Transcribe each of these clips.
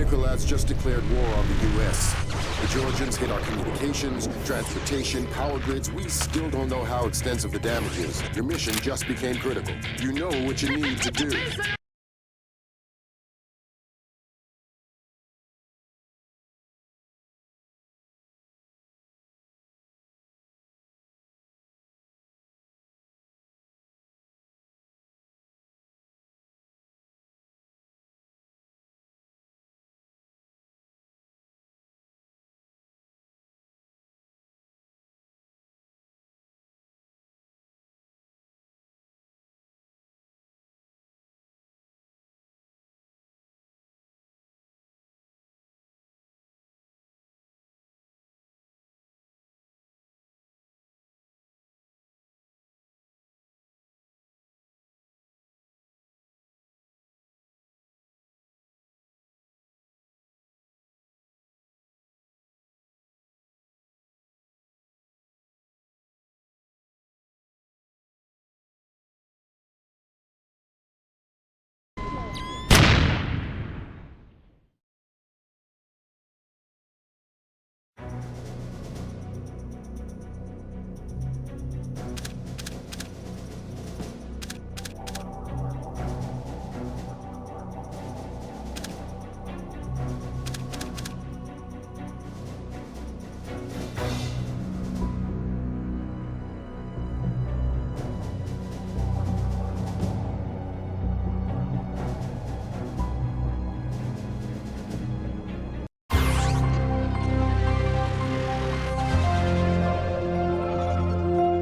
Nikolai's just declared war on the U.S. The Georgians hit our communications, transportation, power grids. We still don't know how extensive the damage is. Your mission just became critical. You know what you need to do.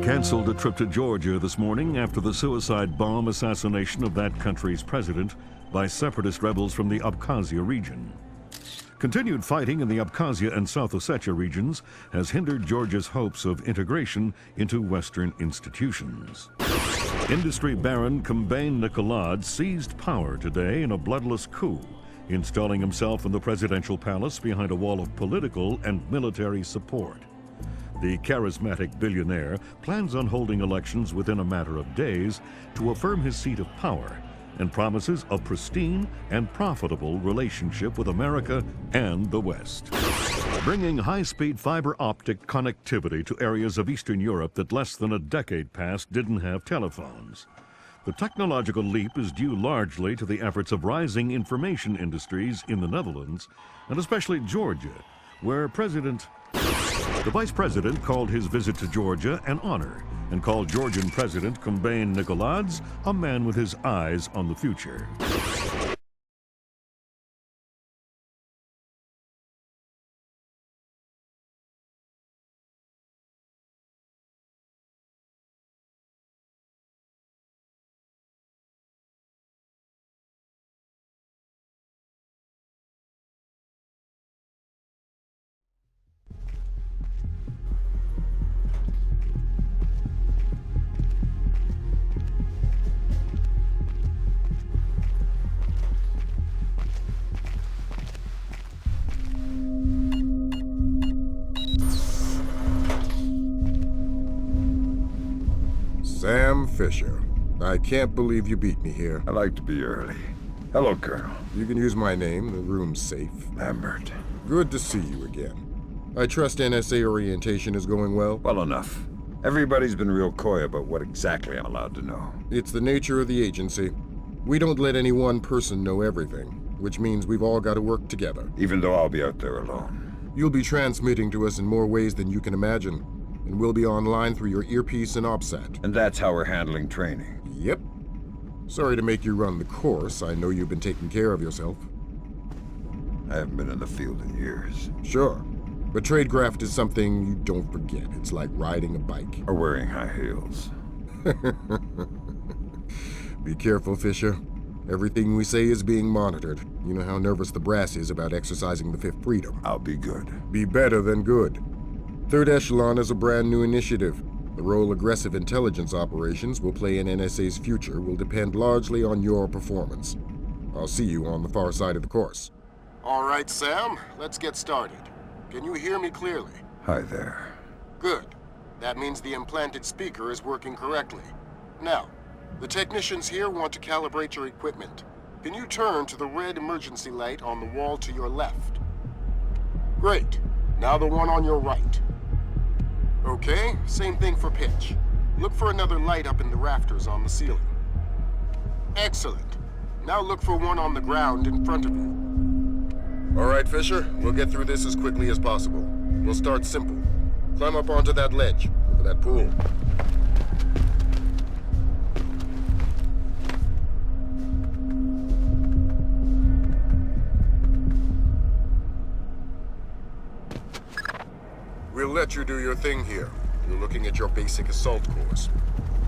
Canceled a trip to Georgia this morning after the suicide bomb assassination of that country's president by separatist rebels from the Abkhazia region. Continued fighting in the Abkhazia and South Ossetia regions has hindered Georgia's hopes of integration into Western institutions. Industry baron Kombain Nikolad seized power today in a bloodless coup, installing himself in the presidential palace behind a wall of political and military support. The charismatic billionaire plans on holding elections within a matter of days to affirm his seat of power and promises a pristine and profitable relationship with America and the West. Bringing high-speed fiber optic connectivity to areas of Eastern Europe that less than a decade past didn't have telephones. The technological leap is due largely to the efforts of rising information industries in the Netherlands, and especially Georgia, where the Vice President called his visit to Georgia an honor and called Georgian President Kombain Nikolads a man with his eyes on the future. Sam Fisher. I can't believe you beat me here. I like to be early. Hello, Colonel. You can use my name. The room's safe. Lambert. Good to see you again. I trust NSA orientation is going well? Well enough. Everybody's been real coy about what exactly I'm allowed to know. It's the nature of the agency. We don't let any one person know everything, which means we've all got to work together. Even though I'll be out there alone. You'll be transmitting to us in more ways than you can imagine, and we'll be online through your earpiece and OPSAT. And that's how we're handling training. Yep. Sorry to make you run the course. I know you've been taking care of yourself. I haven't been in the field in years. Sure. But tradecraft is something you don't forget. It's like riding a bike. Or wearing high heels. Be careful, Fisher. Everything we say is being monitored. You know how nervous the brass is about exercising the Fifth Freedom. I'll be good. Be better than good. Third Echelon is a brand new initiative. The role aggressive intelligence operations will play in NSA's future will depend largely on your performance. I'll see you on the far side of the course. All right, Sam, let's get started. Can you hear me clearly? Hi there. Good. That means the implanted speaker is working correctly. Now, the technicians here want to calibrate your equipment. Can you turn to the red emergency light on the wall to your left? Great. Now the one on your right. Okay, same thing for pitch. Look for another light up in the rafters on the ceiling. Excellent. Now look for one on the ground in front of you. All right, Fisher, we'll get through this as quickly as possible. We'll start simple. Climb up onto that ledge, over that pool. We'll let you do your thing here. You're looking at your basic assault course.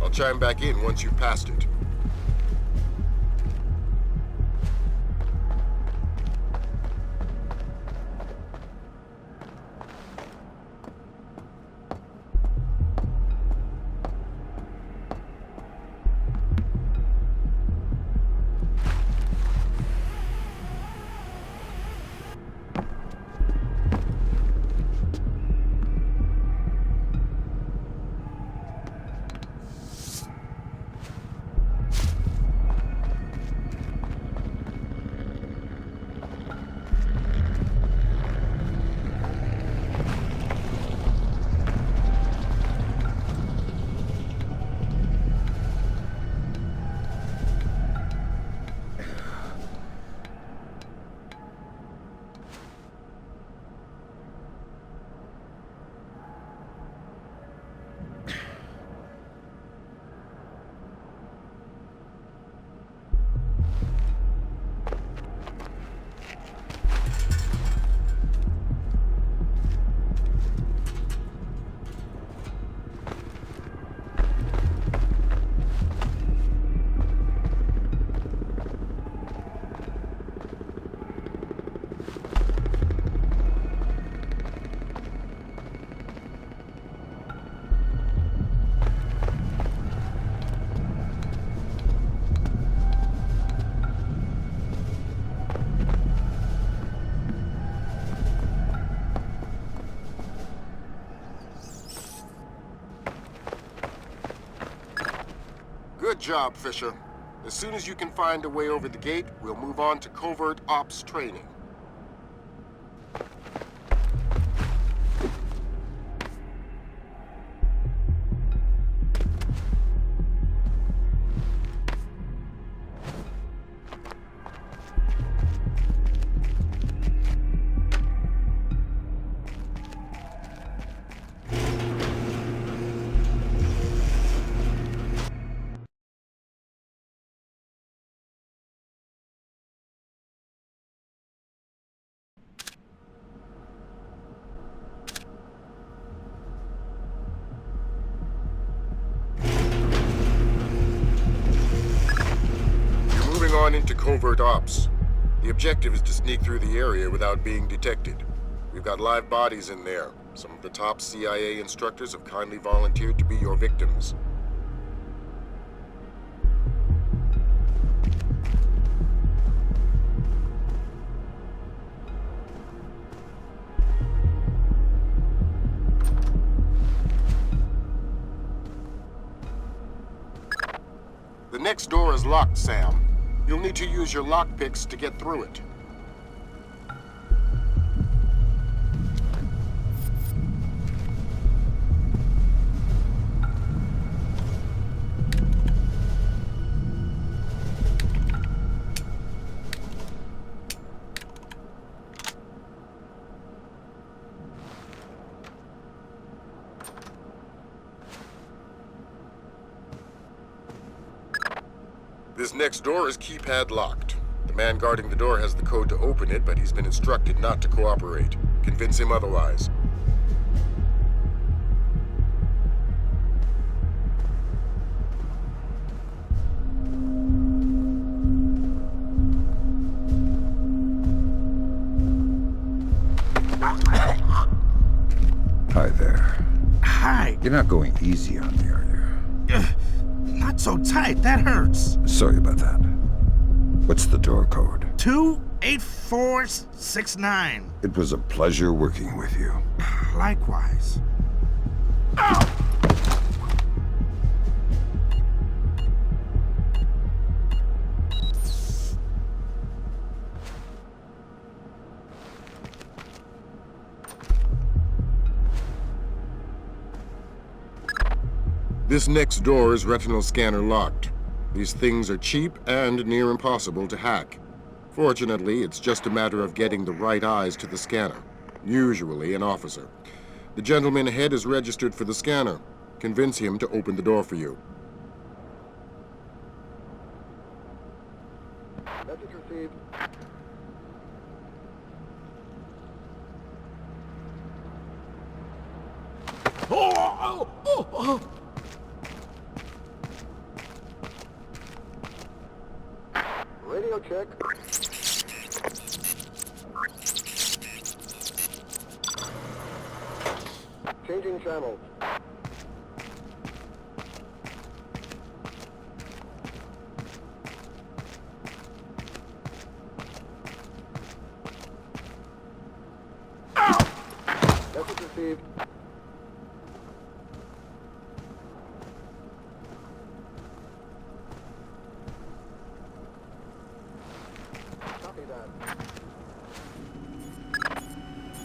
I'll chime back in once you've passed it. Good job, Fisher. As soon as you can find a way over the gate, we'll move on to covert ops training. Into covert ops. The objective is to sneak through the area without being detected. We've got live bodies in there. Some of the top CIA instructors have kindly volunteered to be your victims. The next door is locked, Sam. You'll need to use your lockpicks to get through it. This next door is keypad locked. The man guarding the door has the code to open it, but he's been instructed not to cooperate. Convince him otherwise. Hi there. Hi. You're not going easy on me, are you? Not so tight, that hurts. Sorry about that. What's the door code? 28469. It was a pleasure working with you. Likewise. Oh! This next door is retinal scanner locked. These things are cheap and near impossible to hack. Fortunately, it's just a matter of getting the right eyes to the scanner, usually an officer. The gentleman ahead is registered for the scanner. Convince him to open the door for you. Message received. Radio check. Changing channels. Message received. Copy that.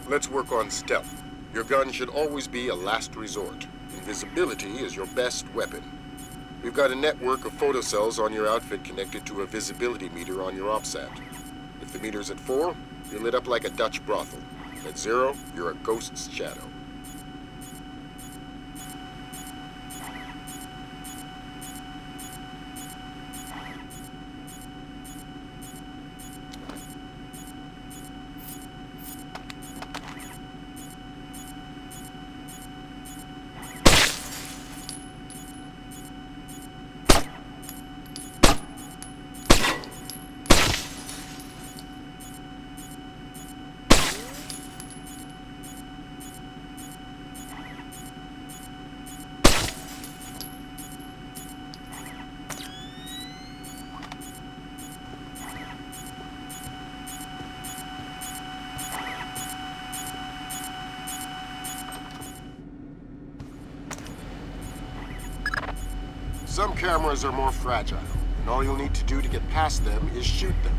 Let's work on stealth. Your gun should always be a last resort. Invisibility is your best weapon. We've got a network of photocells on your outfit connected to a visibility meter on your OPSAT. If the meter's at 4, you're lit up like a Dutch brothel. At 0, you're a ghost's shadow. Some cameras are more fragile, and all you'll need to do to get past them is shoot them.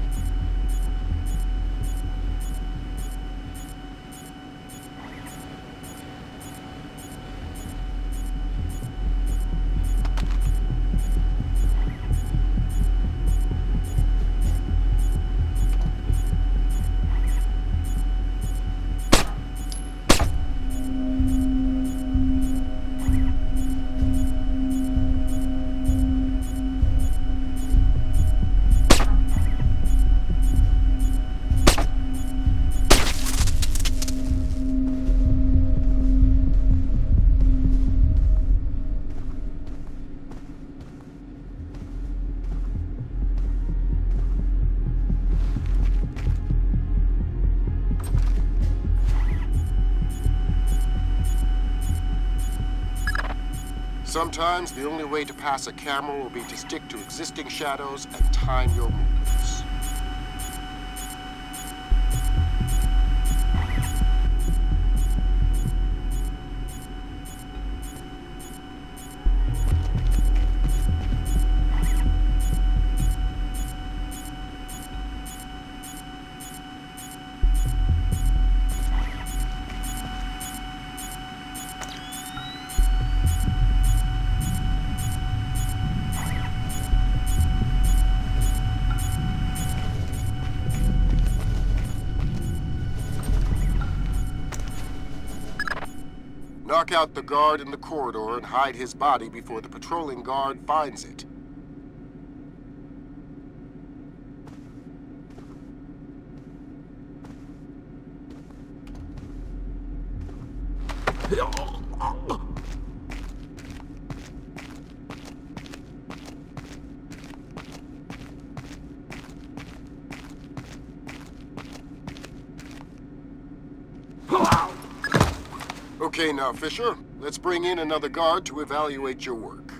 Sometimes the only way to pass a camera will be to stick to existing shadows and time your movements. Knock out the guard in the corridor and hide his body before the patrolling guard finds it. Okay now, Fisher. Let's bring in another guard to evaluate your work.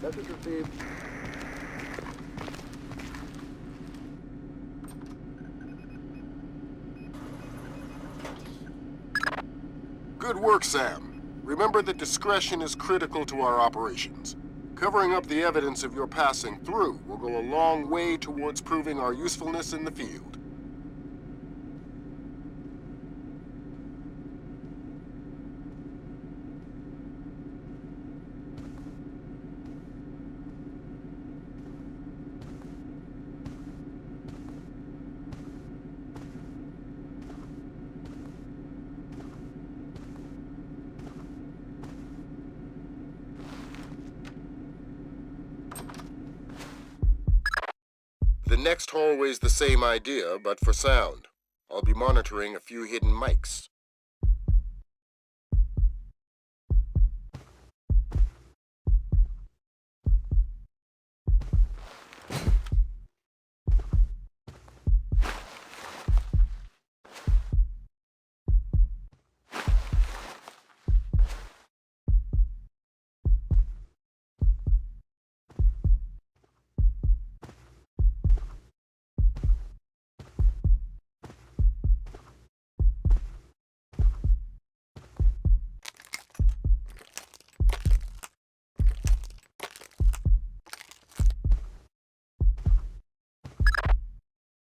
Message received. work, Sam. Remember that discretion is critical to our operations. Covering up the evidence of your passing through will go a long way towards proving our usefulness in the field. The next hallway's the same idea, but for sound. I'll be monitoring a few hidden mics.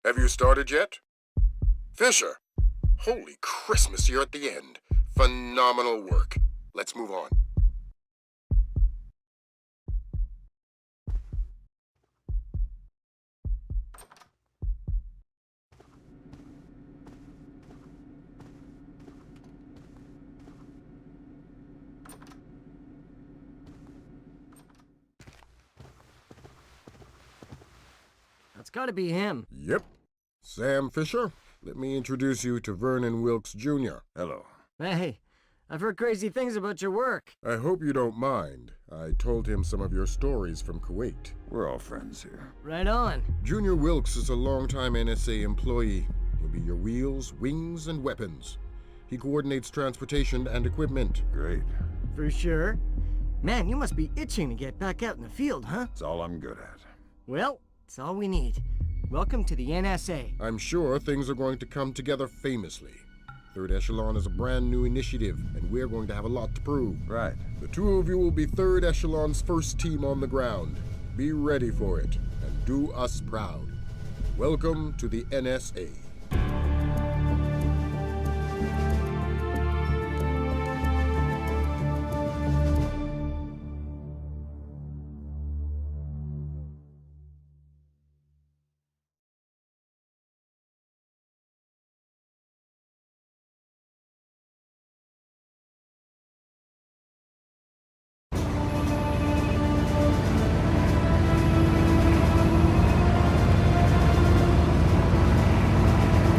Have you started yet? Fisher! Holy Christmas, you're at the end. Phenomenal work. Let's move on. That's gotta be him. Yep. Sam Fisher, let me introduce you to Vernon Wilkes Jr. Hello. Hey, I've heard crazy things about your work. I hope you don't mind. I told him some of your stories from Kuwait. We're all friends here. Right on. Junior Wilkes is a longtime NSA employee. He'll be your wheels, wings, and weapons. He coordinates transportation and equipment. Great. For sure. Man, you must be itching to get back out in the field, huh? It's all I'm good at. Well, it's all we need. Welcome to the NSA. I'm sure things are going to come together famously. Third Echelon is a brand new initiative, and we're going to have a lot to prove. Right. The two of you will be Third Echelon's first team on the ground. Be ready for it, and do us proud. Welcome to the NSA.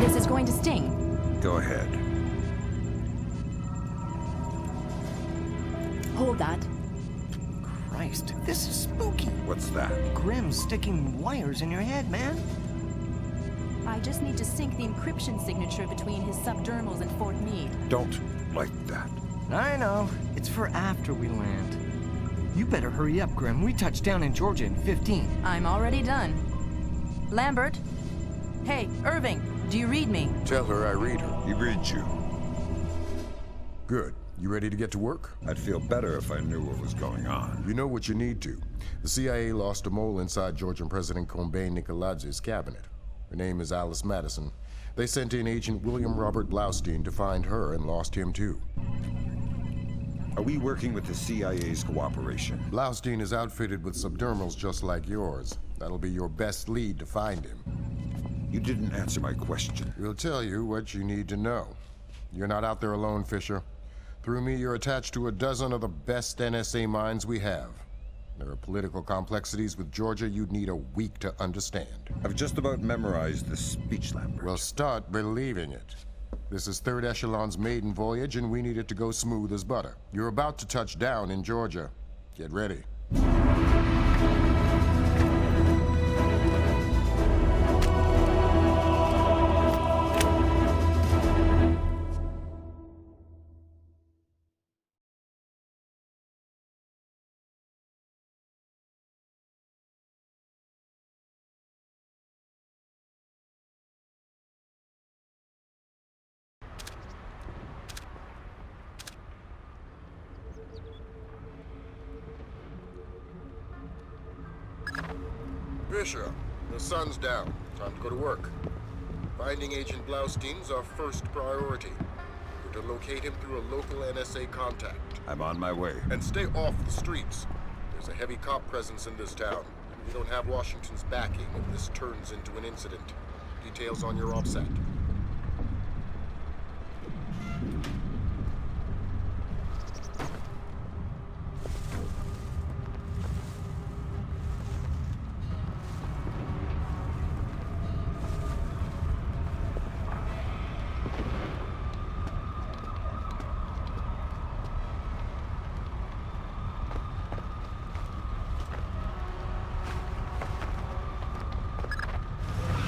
This is going to sting. Go ahead. Hold that. Christ, this is spooky. What's that? Grim's sticking wires in your head, man. I just need to sync the encryption signature between his subdermals and Fort Meade. Don't like that. I know. It's for after we land. You better hurry up, Grim. We touch down in Georgia in 15. I'm already done. Lambert? Hey, Irving, do you read me? Tell her I read her. He reads you. Good. You ready to get to work? I'd feel better if I knew what was going on. You know what you need to. The CIA lost a mole inside Georgian President Kombay Nikoladzi's cabinet. Her name is Alice Madison. They sent in Agent William Robert Blaustein to find her and lost him too. Are we working with the CIA's cooperation? Blaustein is outfitted with subdermals just like yours. That'll be your best lead to find him. You didn't answer my question. We'll tell you what you need to know. You're not out there alone, Fisher. Through me, you're attached to a dozen of the best NSA minds we have. There are political complexities with Georgia you'd need a week to understand. I've just about memorized the speech, Lambert. Well, start believing it. This is Third Echelon's maiden voyage, and we need it to go smooth as butter. You're about to touch down in Georgia. Get ready. Fisher, the sun's down. Time to go to work. Finding Agent Blaustein's our first priority. We're to locate him through a local NSA contact. I'm on my way. And stay off the streets. There's a heavy cop presence in this town. We don't have Washington's backing if this turns into an incident. Details on your offset.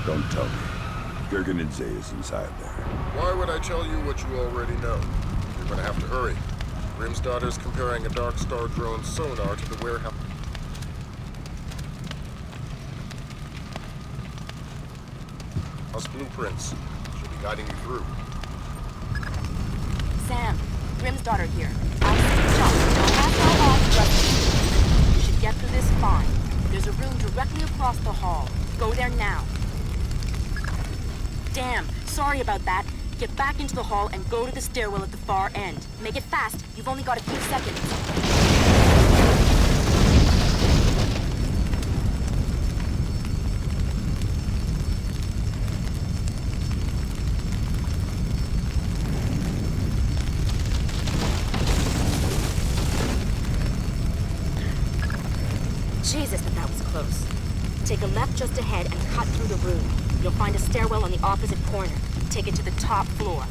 Don't tell me. Gergenidze is inside there. Why would I tell you what you already know? You're gonna have to hurry. Grim's daughter's comparing a Dark Star drone sonar to the warehouse. Blueprints. She'll be guiding you through. Sam, Grim's daughter here. I'll see the job. Don't ask how long, just... You should get through this fine. There's a room directly across the hall. Go there now. Damn, sorry about that. Get back into the hall and go to the stairwell at the far end. Make it fast. You've only got a few seconds. Jesus, but that was close. Take a left just ahead and cut through the room. You'll find a stairwell on the opposite corner. Take it to the top floor.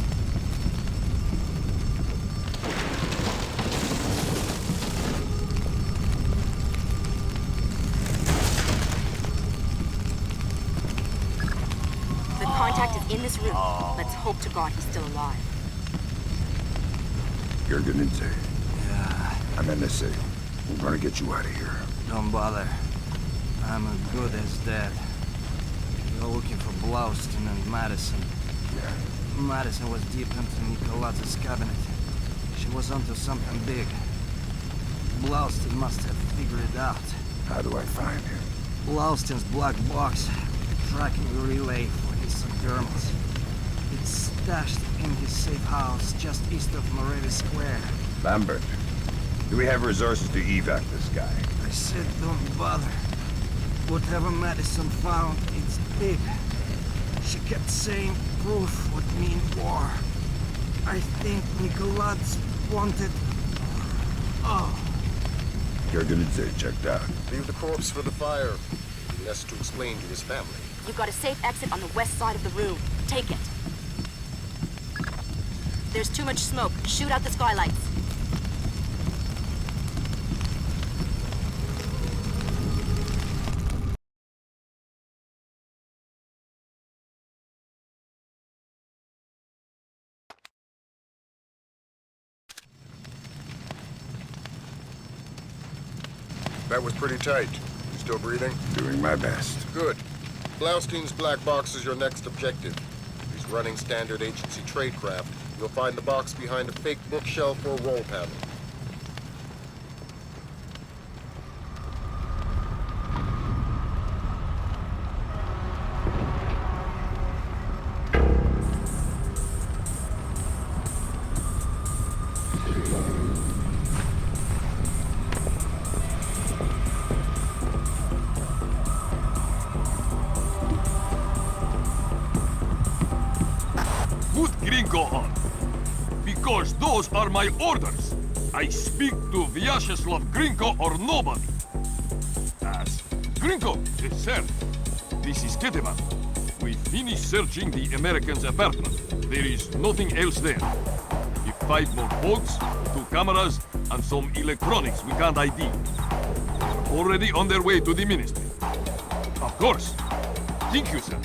The contact is in this room. Let's hope to God he's still alive. Gergenidze. Yeah, I'm NSA. We're gonna get you out of here. don't bother. I'm as good as dead. You're looking for Blaustin and Madison. Yeah. Madison was deep into Nicolaz's cabinet. She was onto something big. Blaustin must have figured it out. How do I find him? Blaustin's black box, tracking relay for his subdermals. It's stashed in his safe house just east of Moretti Square. Lambert, do we have resources to evac this guy? I said don't bother. Whatever Madison found, it's big. She kept saying proof would mean war. I think Nicolaz wanted... Oh. Gergenidze checked out. Leave the corpse for the fire. He has to explain to his family. You've got a safe exit on the west side of the room. Take it. There's too much smoke. Shoot out the skylights. That was pretty tight. You still breathing? Doing my best. Good. Blaustein's black box is your next objective. He's running standard agency tradecraft. You'll find the box behind a fake bookshelf or wall panel. Put Gringo on. Because those are my orders. I speak to Vyacheslav Gringo or nobody. As Gringo, yes, sir. This is Ketevan. We finished searching the American's apartment. There is nothing else there. If 5 more boats, 2 cameras, and some electronics we can't ID. They're already on their way to the ministry. Of course. Thank you, sir.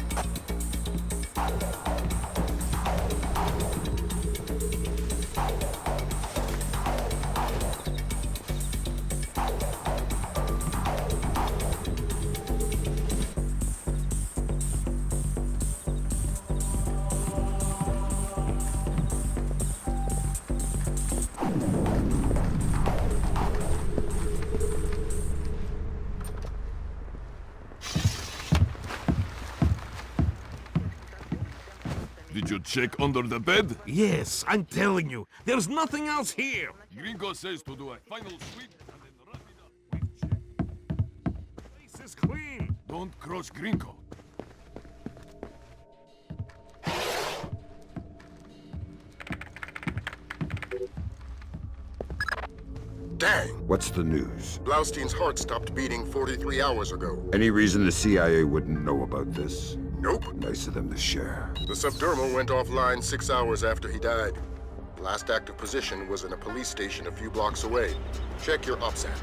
Did you check under the bed? Yes, I'm telling you, there's nothing else here. Gringo says to do a final sweep and then wrap it up. Place is clean. Don't cross Gringo. Dang! What's the news? Blaustein's heart stopped beating 43 hours ago. Any reason the CIA wouldn't know about this? Nope. Nice of them to share. The subdermal went offline 6 hours after he died. Last active position was in a police station a few blocks away. Check your OPSAT.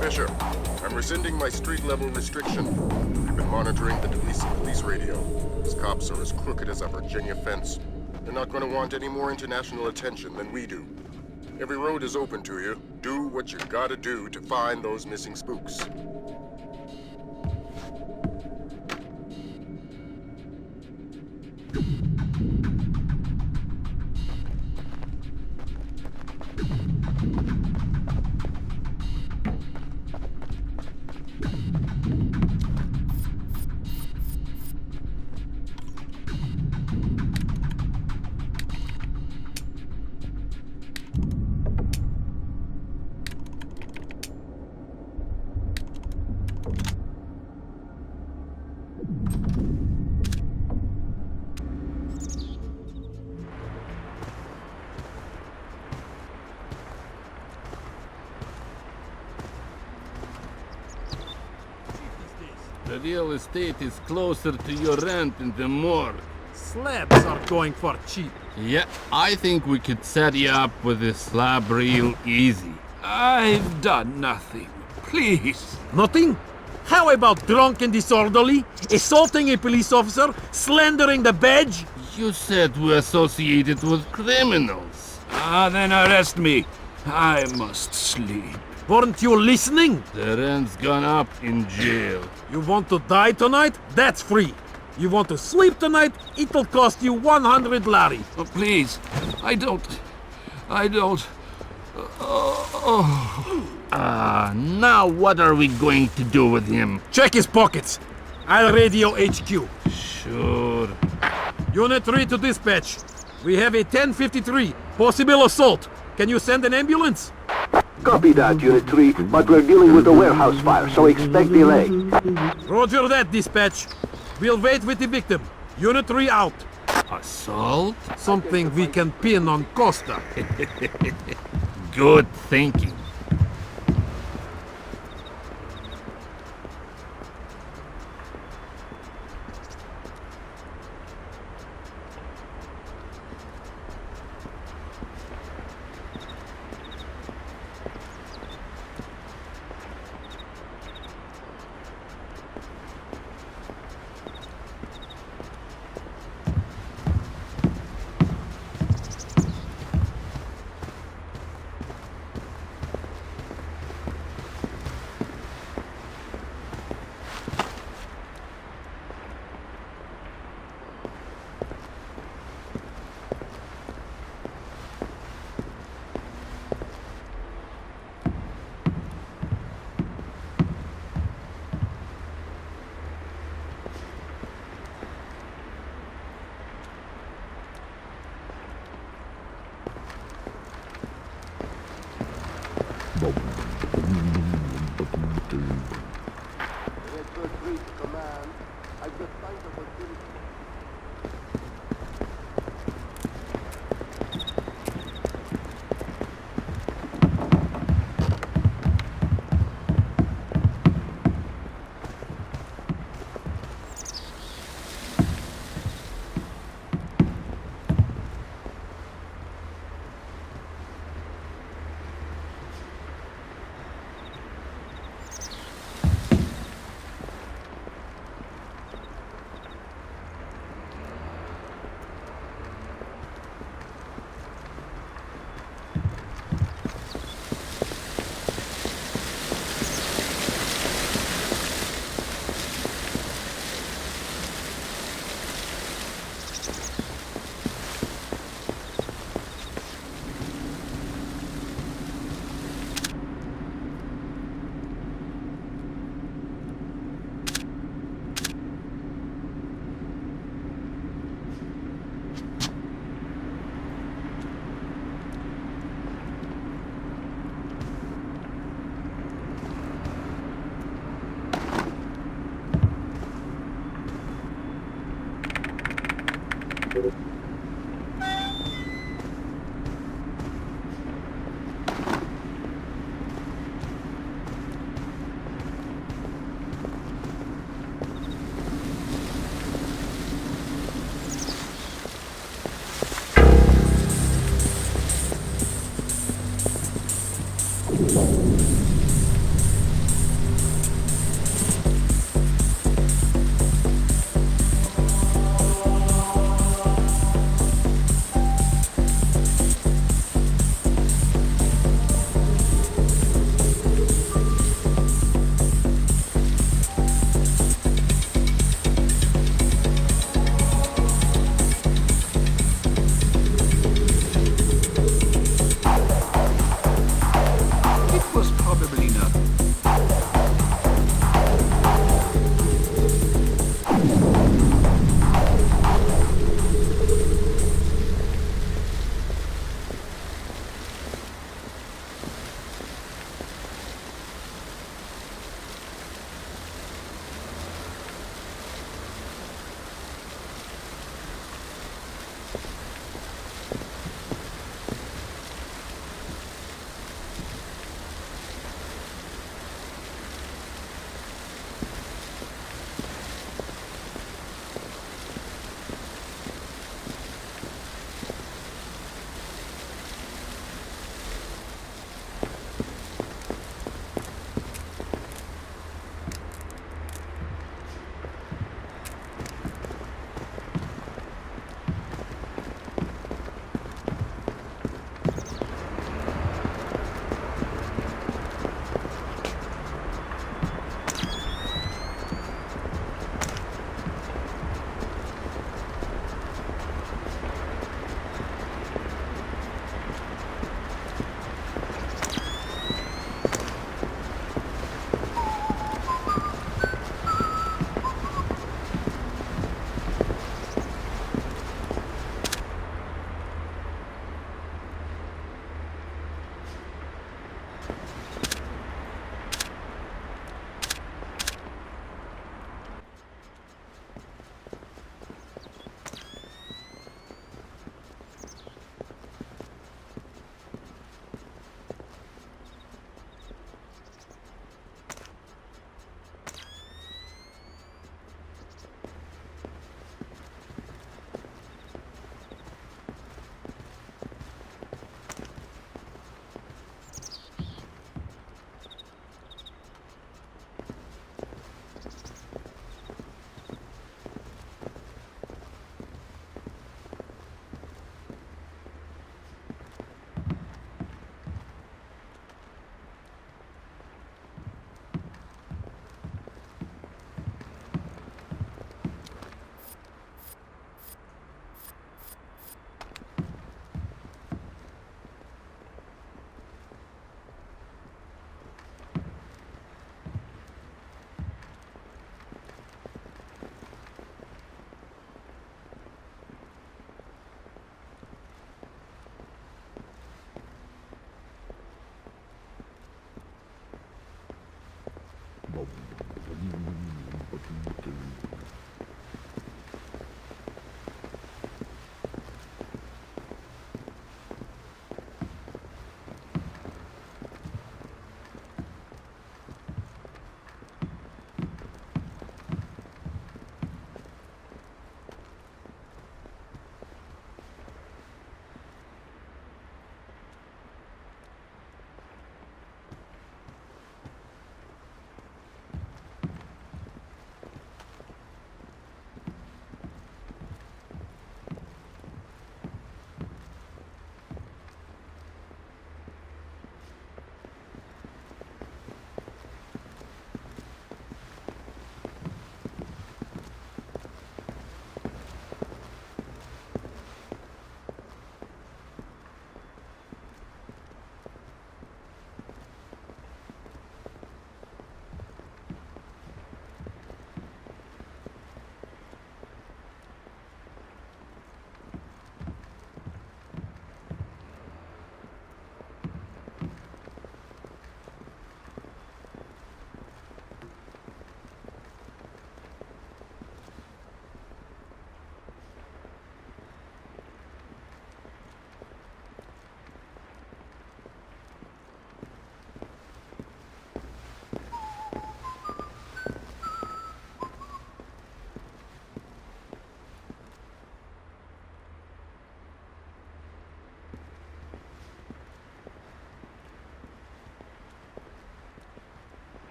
Fisher, I'm rescinding my street-level restriction. We've been monitoring the Delisi police radio. These cops are as crooked as a Virginia fence. They're not going to want any more international attention than we do. Every road is open to you. Do what you gotta do to find those missing spooks. The real estate is closer to your rent in the morgue. Slabs are going for cheap. Yeah, I think we could set you up with this slab real easy. I've done nothing. Please. Nothing? How about drunk and disorderly, assaulting a police officer, slandering the badge? You said we're associated with criminals. Then arrest me. I must sleep. Weren't you listening? The rent's gone up in jail. You want to die tonight? That's free. You want to sleep tonight? It'll cost you 100 lari. Oh, please, I don't... now what are we going to do with him? Check his pockets. I'll radio HQ. Sure. Unit 3 to dispatch. We have a 1053, possible assault. Can you send an ambulance? Copy that, Unit 3, but we're dealing with a warehouse fire, so expect delay. Roger that, dispatch. We'll wait with the victim. Unit 3 out. Assault? Something we can pin on Costa. Good thinking.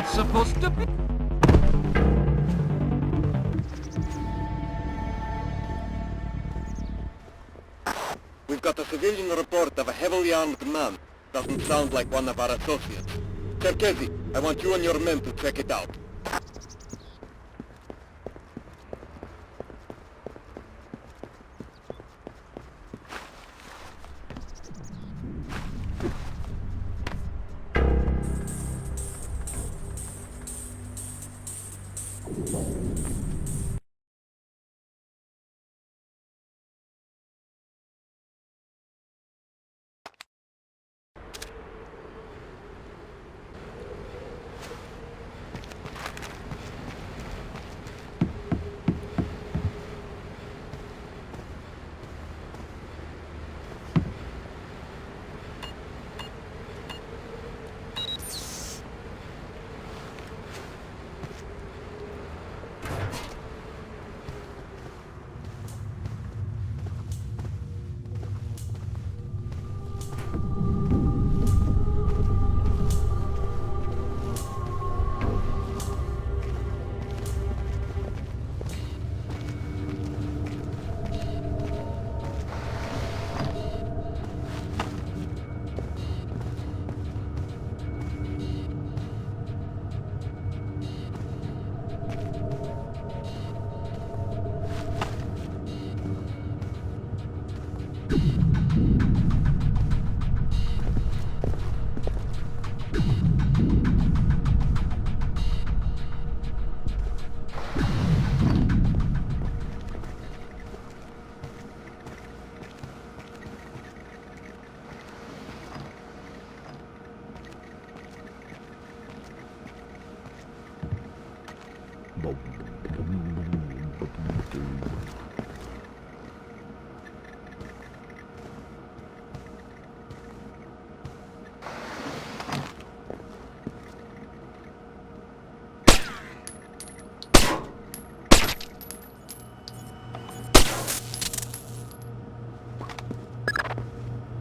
not supposed to be. We've got a civilian report of a heavily armed man. Doesn't sound like one of our associates. Cherkezi, I want you and your men to check it out.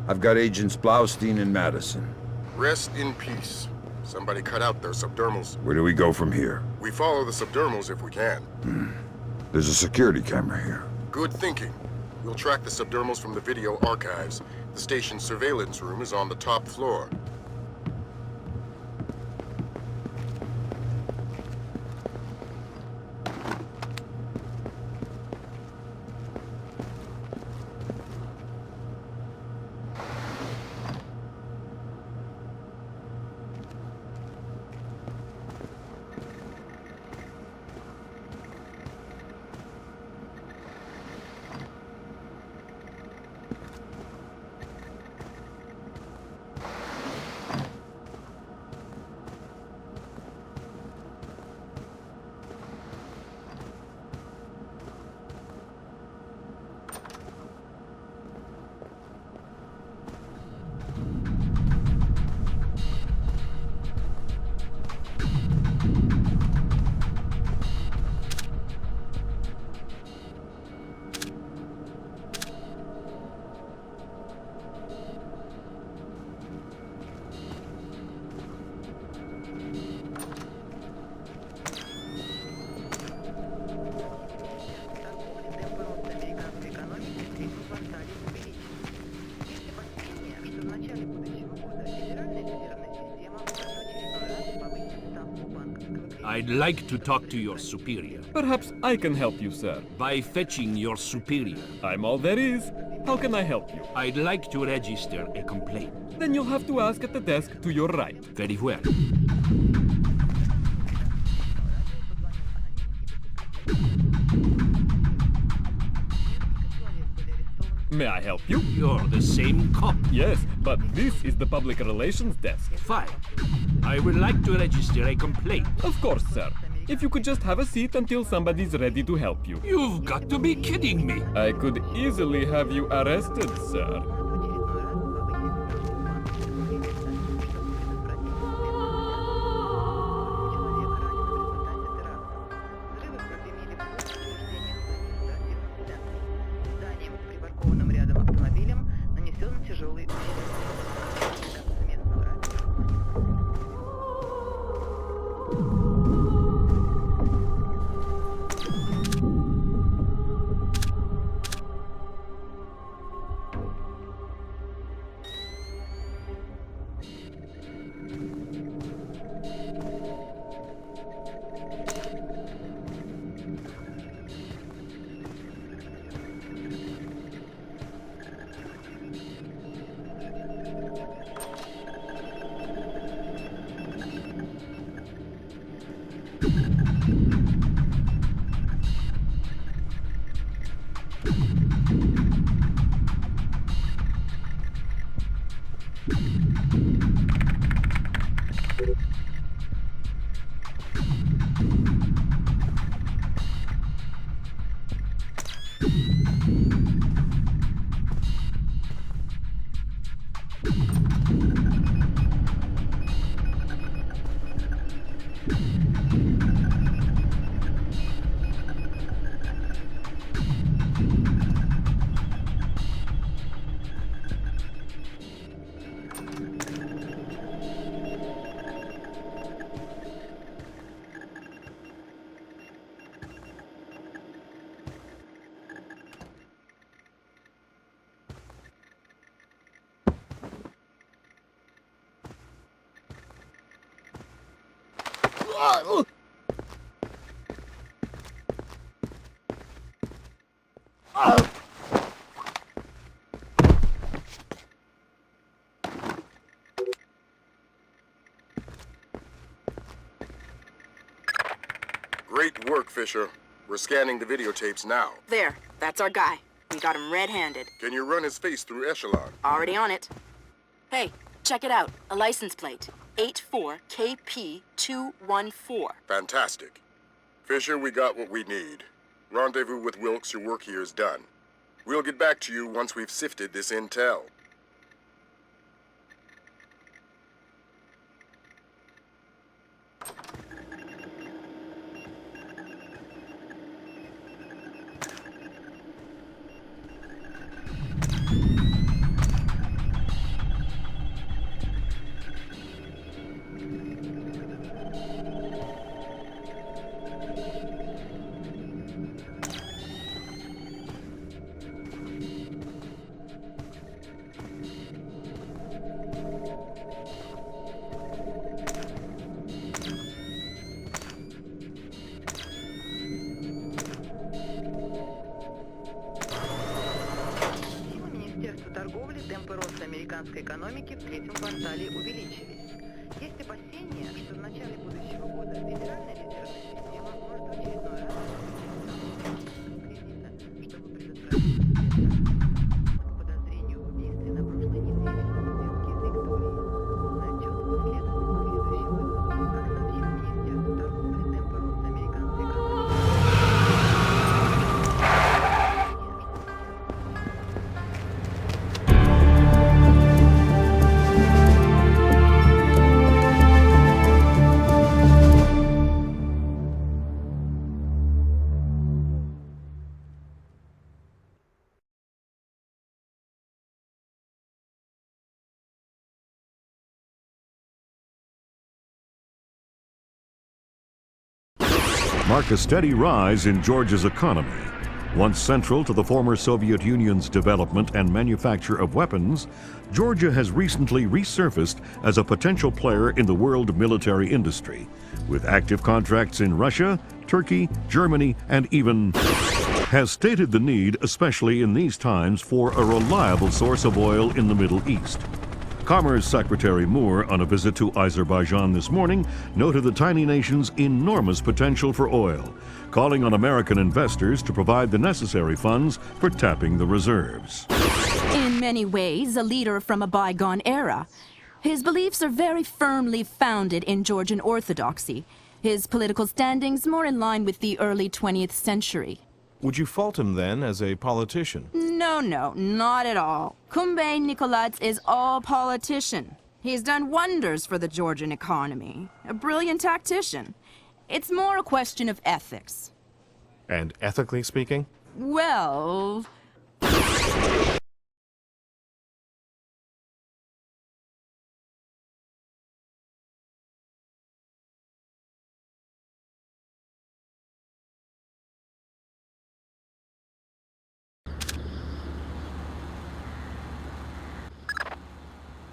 I've got Agents Blaustein and Madison. Rest in peace. Somebody cut out their subdermals. Where do we go from here? We follow the subdermals if we can. There's a security camera here. Good thinking. We'll track the subdermals from the video archives. The station's surveillance room is on the top floor. I'd like to talk to your superior. Perhaps I can help you, sir. By fetching your superior. I'm all there is. How can I help you? I'd like to register a complaint. Then you'll have to ask at the desk to your right. Very well. May I help you? You're the same cop. Yes, but this is the public relations desk. Fine. I would like to register a complaint. Of course, sir. If you could just have a seat until somebody's ready to help you. You've got to be kidding me. I could easily have you arrested, sir. Great work, Fisher. We're scanning the videotapes now. There, that's our guy. We got him red-handed. Can you run his face through Echelon? Already on it. Hey, check it out. A license plate. 84KP214. Fantastic. Fisher, we got what we need. Rendezvous with Wilkes, your work here is done. We'll get back to you once we've sifted this intel. Темпы роста американской экономики в третьем квартале увеличились. Есть опасения, что в начале будущего года Федеральная резервная система может в очередной раз кредита, чтобы предотвратить к подозрению в убийстве на прошлой неделе студентки из Виктории. Отчет последует к следующему выпуску. Как сообщил Министерство торговли, темпы роста американской экономики mark a steady rise in Georgia's economy. Once central to the former Soviet Union's development and manufacture of weapons, Georgia has recently resurfaced as a potential player in the world military industry, with active contracts in Russia, Turkey, Germany, and even has stated the need, especially in these times, for a reliable source of oil in the Middle East. Commerce Secretary Moore, on a visit to Azerbaijan this morning, noted the tiny nation's enormous potential for oil, calling on American investors to provide the necessary funds for tapping the reserves. In many ways, a leader from a bygone era. His beliefs are very firmly founded in Georgian orthodoxy. His political standings more in line with the early 20th century. Would you fault him, then, as a politician? No, not at all. Kumbay Nikolaitz is all politician. He's done wonders for the Georgian economy. A brilliant tactician. It's more a question of ethics. And ethically speaking? Well...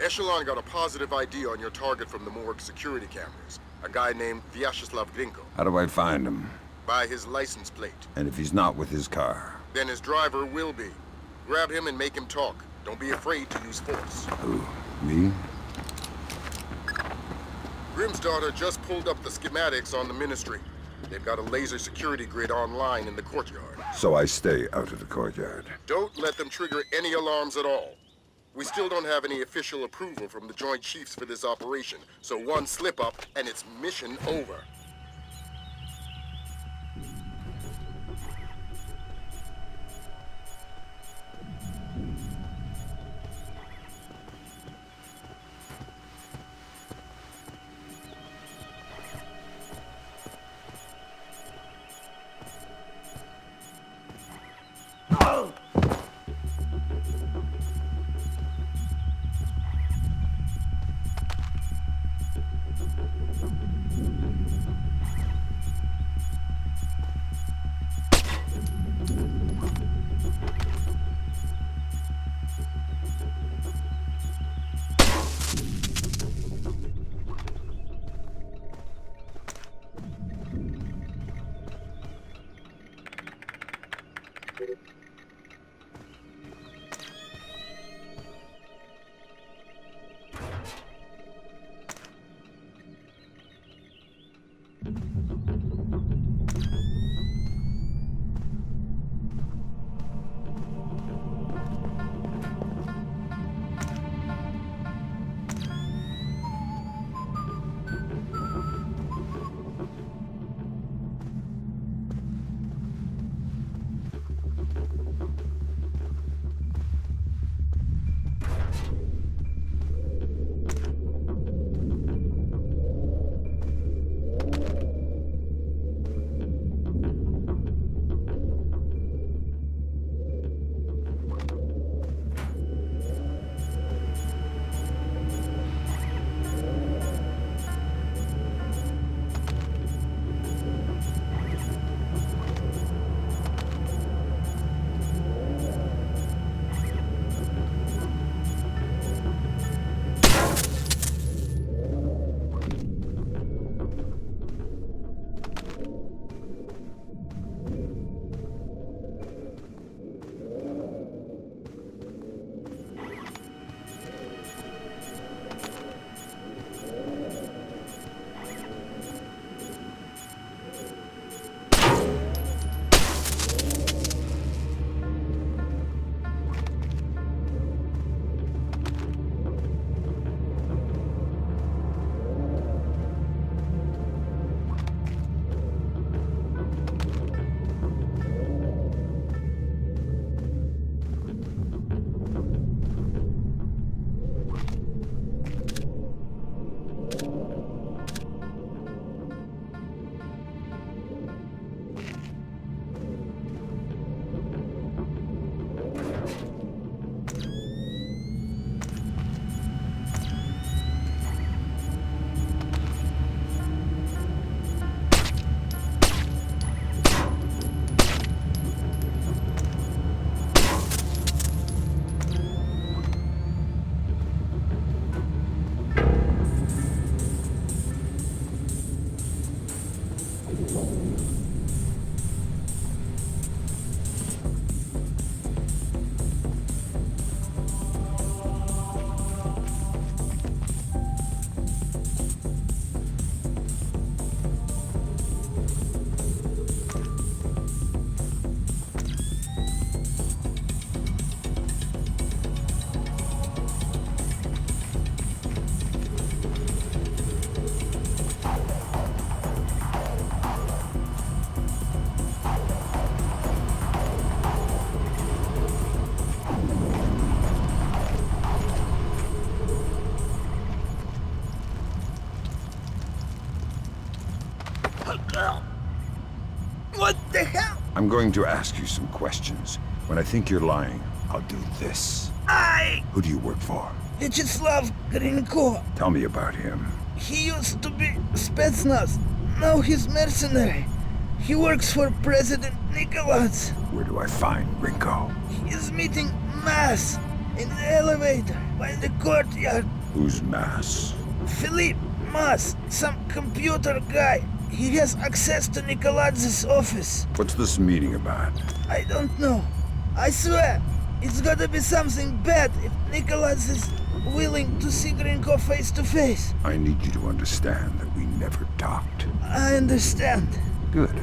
Echelon got a positive ID on your target from the morgue security cameras. A guy named Vyacheslav Grinko. How do I find him? By his license plate. And if he's not with his car? Then his driver will be. Grab him and make him talk. Don't be afraid to use force. Who? Me? Grimm's daughter just pulled up the schematics on the ministry. They've got a laser security grid online in the courtyard. So I stay out of the courtyard. Don't let them trigger any alarms at all. We still don't have any official approval from the Joint Chiefs for this operation, so one slip-up and it's mission over. What the hell? I'm going to ask you some questions. When I think you're lying, I'll do this. Who do you work for? Vyacheslav Grinko. Tell me about him. He used to be Spetsnaz. Now he's mercenary. He works for President Nicholas. Where do I find Rinko? He's meeting Mass in the elevator by the courtyard. Who's Mass? Philippe Mass, some computer guy. He has access to Nikolaz's office. What's this meeting about? I don't know. I swear, it's gotta be something bad if Nicholas is willing to see Grinko face to face. I need you to understand that we never talked. I understand. Good.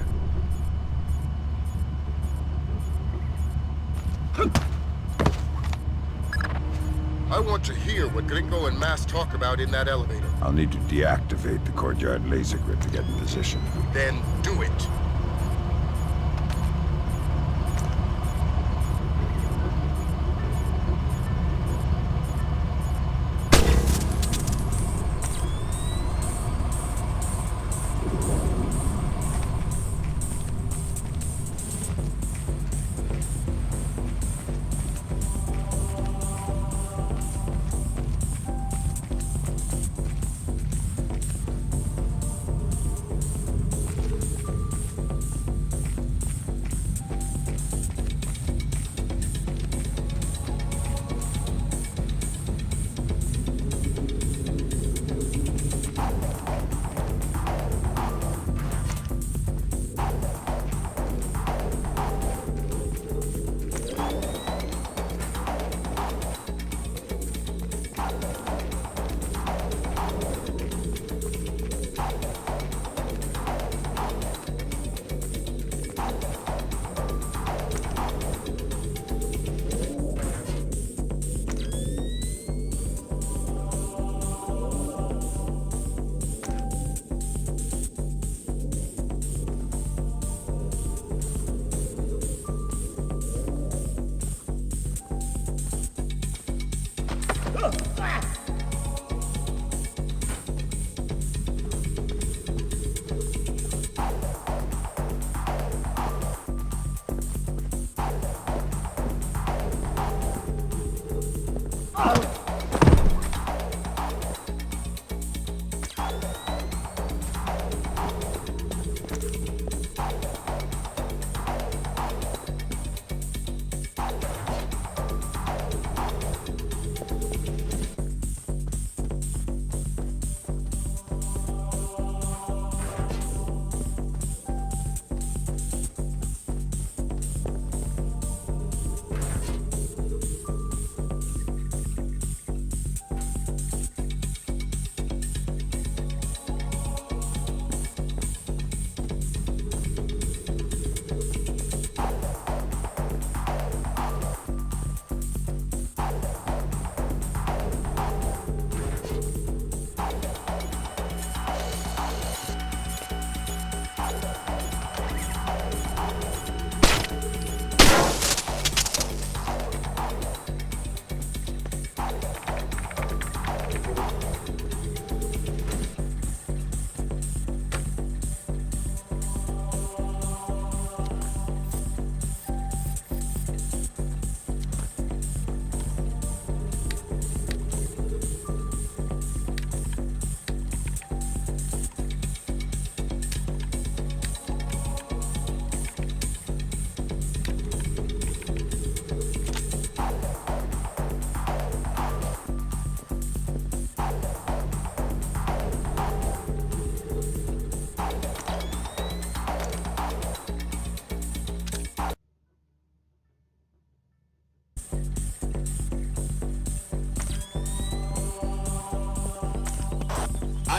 I want to hear what Gringo and Mass talk about in that elevator. I'll need to deactivate the courtyard laser grid to get in position. Then do it.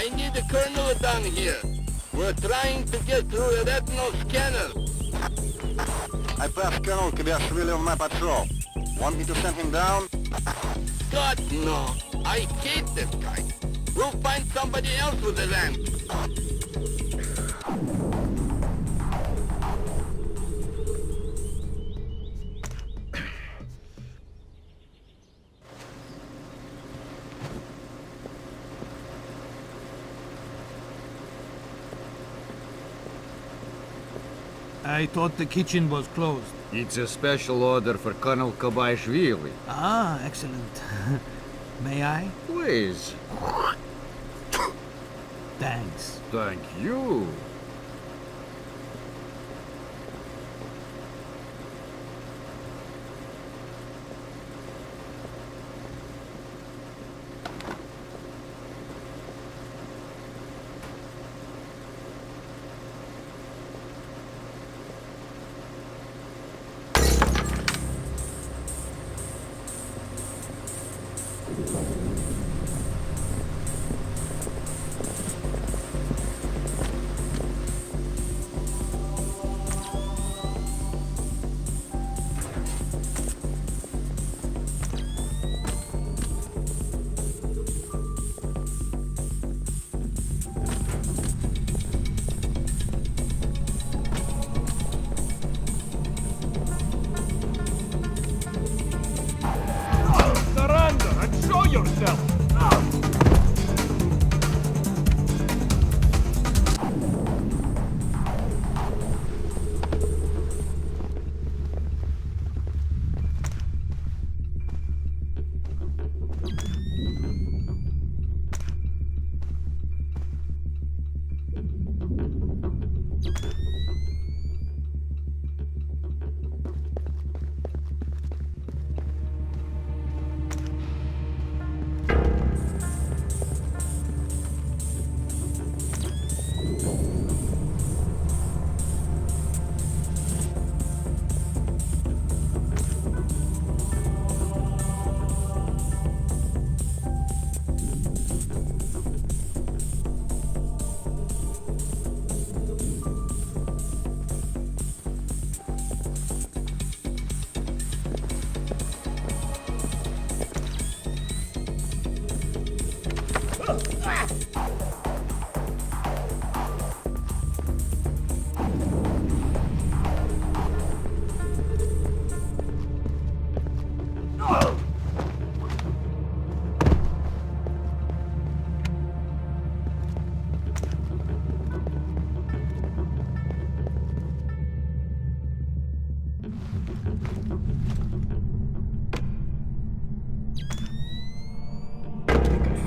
I need a colonel down here. We're trying to get through a retinal scanner. I passed Colonel Kvashvili on my patrol. Want me to send him down? God, no. I hate this guy. We'll find somebody else with a lamp. I thought the kitchen was closed. It's a special order for Colonel Kvashvili. Ah, excellent. May I? Please. Thanks. Thank you.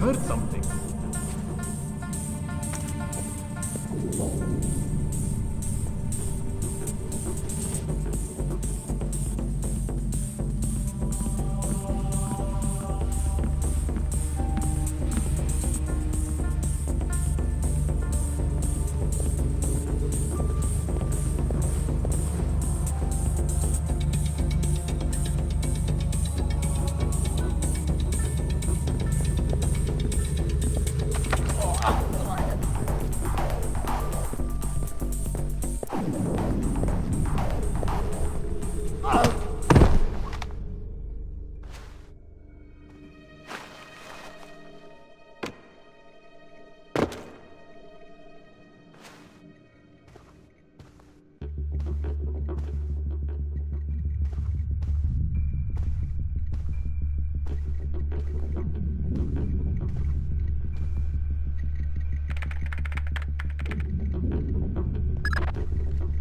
heard something.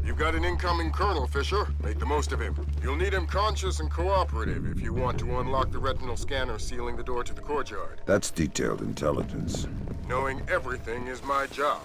You've got an incoming colonel, Fisher. Make the most of him. You'll need him conscious and cooperative if you want to unlock the retinal scanner sealing the door to the courtyard. That's detailed intelligence. Knowing everything is my job.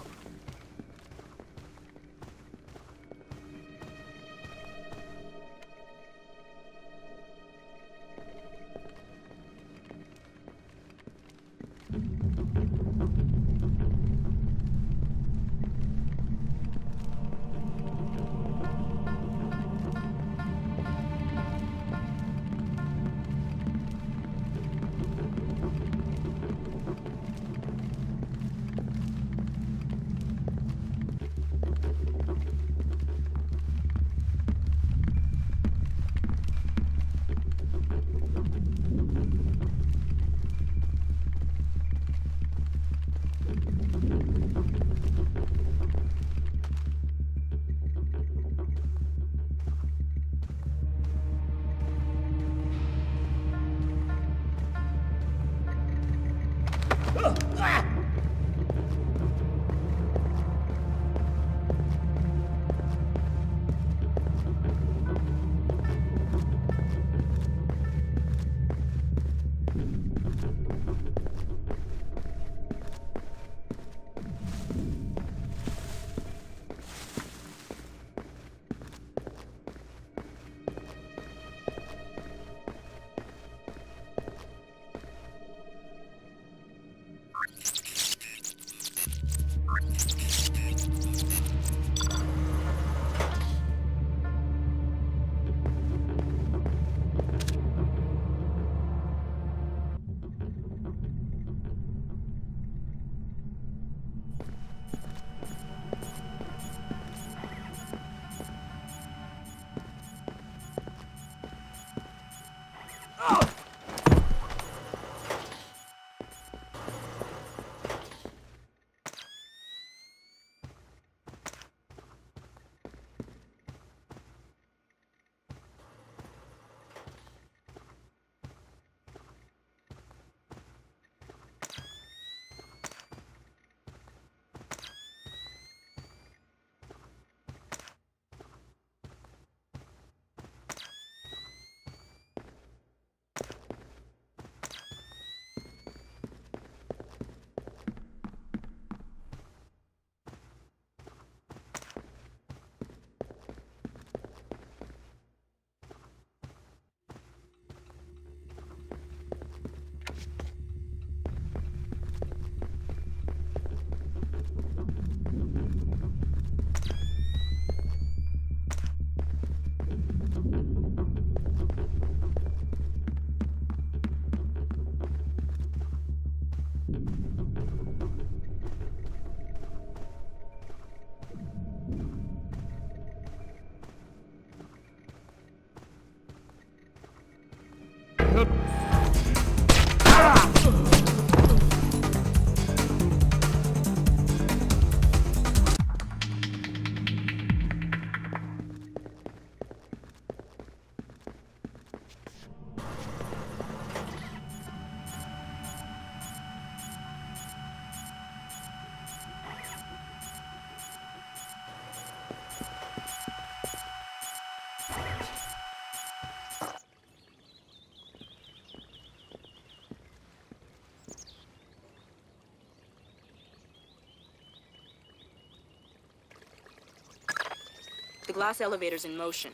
glass elevator's in motion.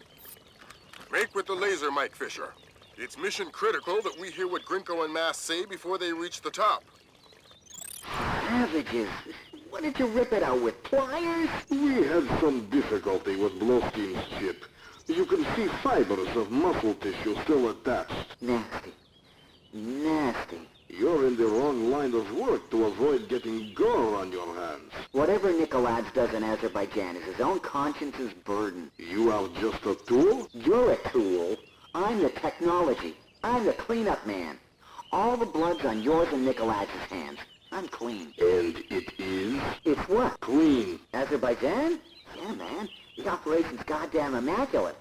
Make with the laser, Mike Fisher. It's mission critical that we hear what Grinko and Mass say before they reach the top. Savages! What did you rip it out with, pliers? We had some difficulty with Blowskeen's chip. You can see fibers of muscle tissue still attached. Nasty. Nasty. You're in the wrong line of work to avoid getting gore on your hands. Whatever Nikolaj does in Azerbaijan is his own conscience's burden. You are just a tool? You're a tool. I'm the technology. I'm the cleanup man. All the blood's on yours and Nikolaj's hands. I'm clean. And it is? It's what? Clean. Azerbaijan? Yeah, man. The operation's goddamn immaculate.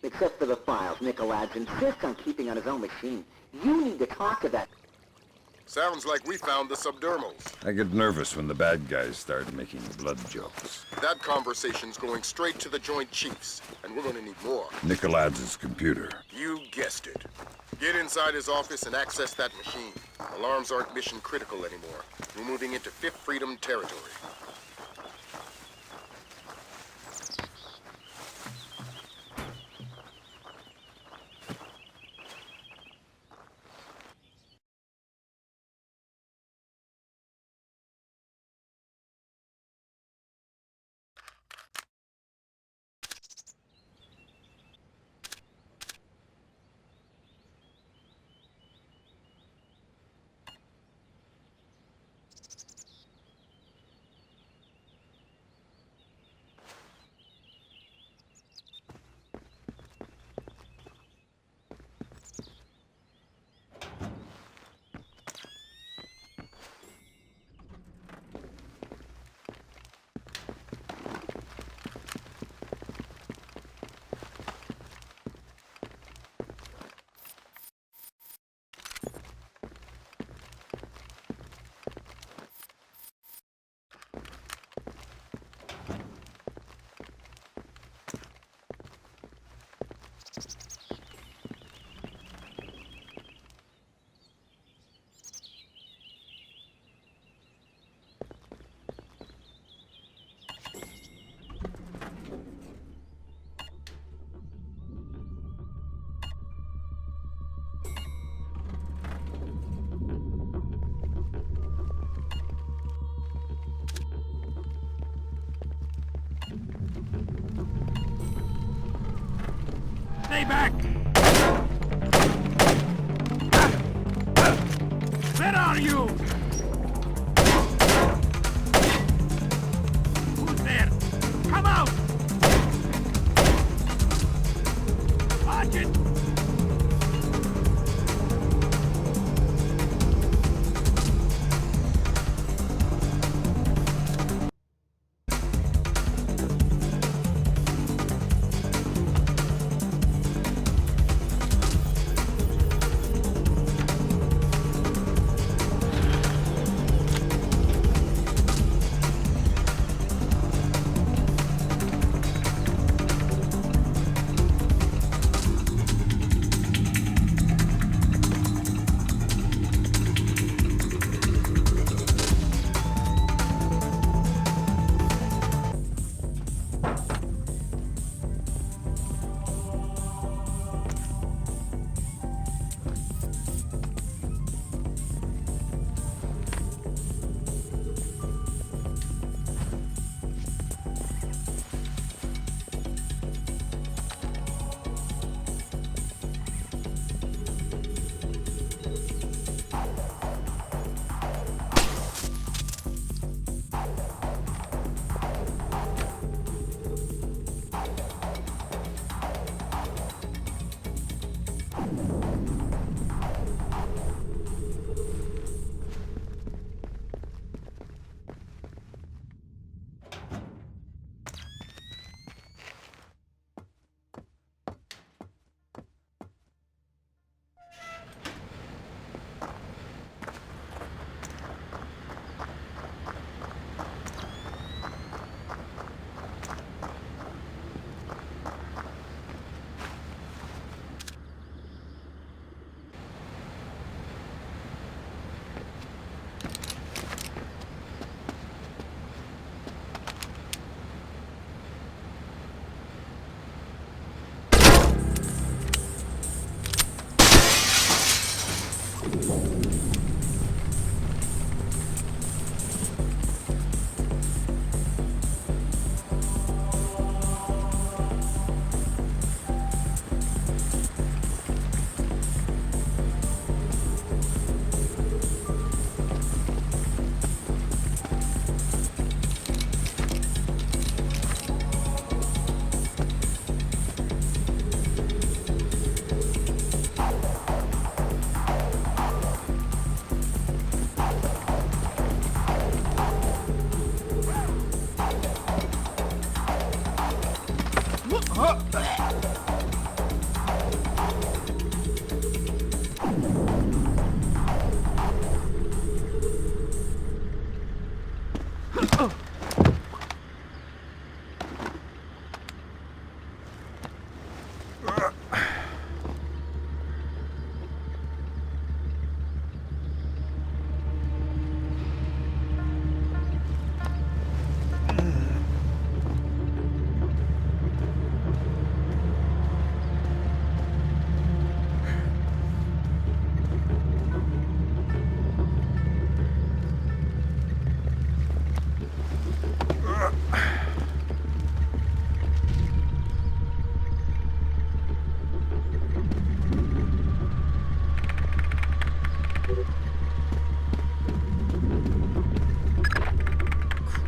Except for the files Nikolaj insists on keeping on his own machine. You need to talk to that. Sounds like we found the subdermals. I get nervous when the bad guys start making blood jokes. That conversation's going straight to the Joint Chiefs, and we're gonna need more. Nikolaj's computer. You guessed it. Get inside his office and access that machine. Alarms aren't mission critical anymore. We're moving into Fifth Freedom territory. Stay back! Where are you? Who's there? Come out! Watch it!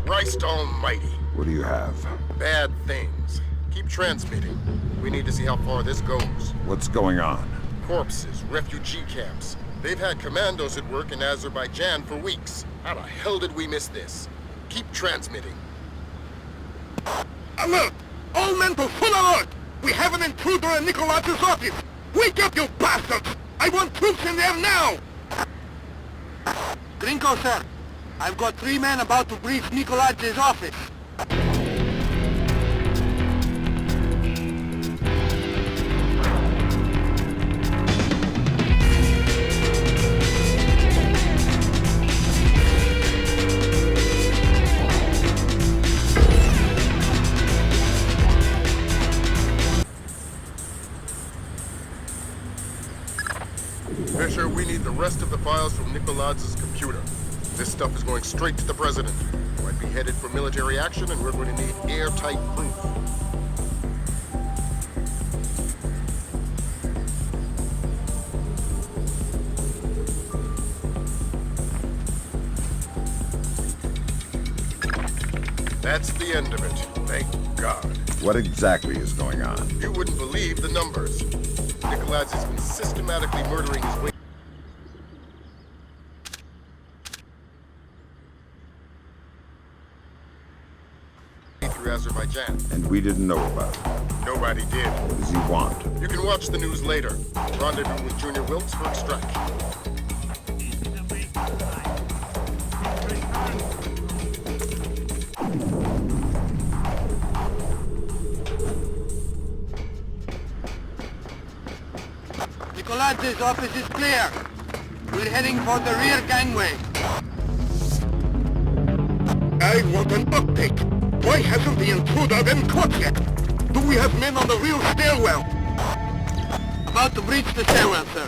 Christ almighty. What do you have? Bad things. Keep transmitting. We need to see how far this goes. What's going on? Corpses, refugee camps. They've had commandos at work in Azerbaijan for weeks. How the hell did we miss this? Keep transmitting. Alert! All men to full alert! We have an intruder in Nikolaj's office! Wake up, you bastards! I want troops in there now! Grinko, sir. I've got 3 men about to breach Nikolaj's office. Fisher, we need the rest of the files from Nikolaj's computer. This stuff is going straight to the president. Might be headed for military action, and we're going to need airtight proof. That's the end of it. Thank God. What exactly is going on? You wouldn't believe the numbers. Nikolaj has been systematically murdering his way through Azerbaijan. And we didn't know about it. Nobody did. What does he want? You can watch the news later. Rendezvous with Junior Wilkes for extraction. Nikolaj's office is clear. We're heading for the rear gangway. I want an update. Why hasn't the intruder been caught yet? Do we have men on the rear stairwell? About to breach the stairwell, sir.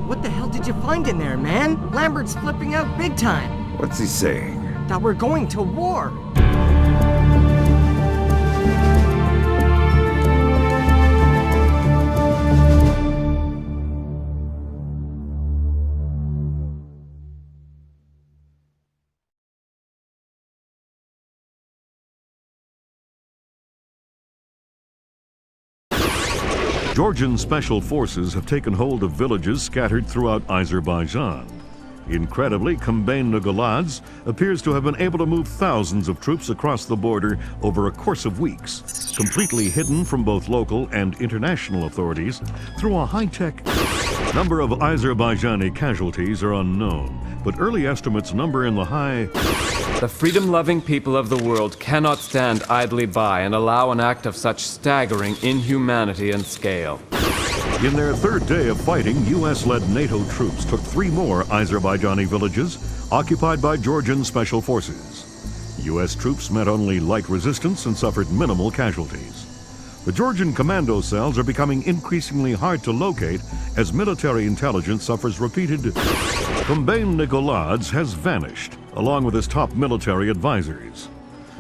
What the hell did you find in there, man? Lambert's flipping out big time. What's he saying? That we're going to war. Georgian special forces have taken hold of villages scattered throughout Azerbaijan. Incredibly, Combane Nugalads appears to have been able to move thousands of troops across the border over a course of weeks, completely hidden from both local and international authorities through a high-tech. Number of Azerbaijani casualties are unknown, but early estimates number in the high. The freedom-loving people of the world cannot stand idly by and allow an act of such staggering inhumanity and scale. In their third day of fighting, U.S.-led NATO troops took 3 more Azerbaijani villages occupied by Georgian special forces. U.S. troops met only light resistance and suffered minimal casualties. The Georgian commando cells are becoming increasingly hard to locate as military intelligence suffers repeated. Combane Nugalads has vanished, along with his top military advisors.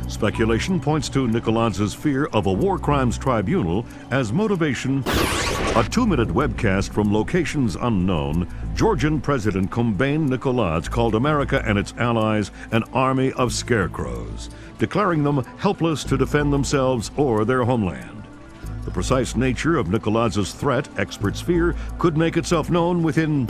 Speculation points to Nugalads' fear of a war crimes tribunal as motivation. A 2-minute webcast from locations unknown, Georgian President Combane Nugalads called America and its allies an army of scarecrows, declaring them helpless to defend themselves or their homeland. The precise nature of Nugalads' threat, experts fear, could make itself known within.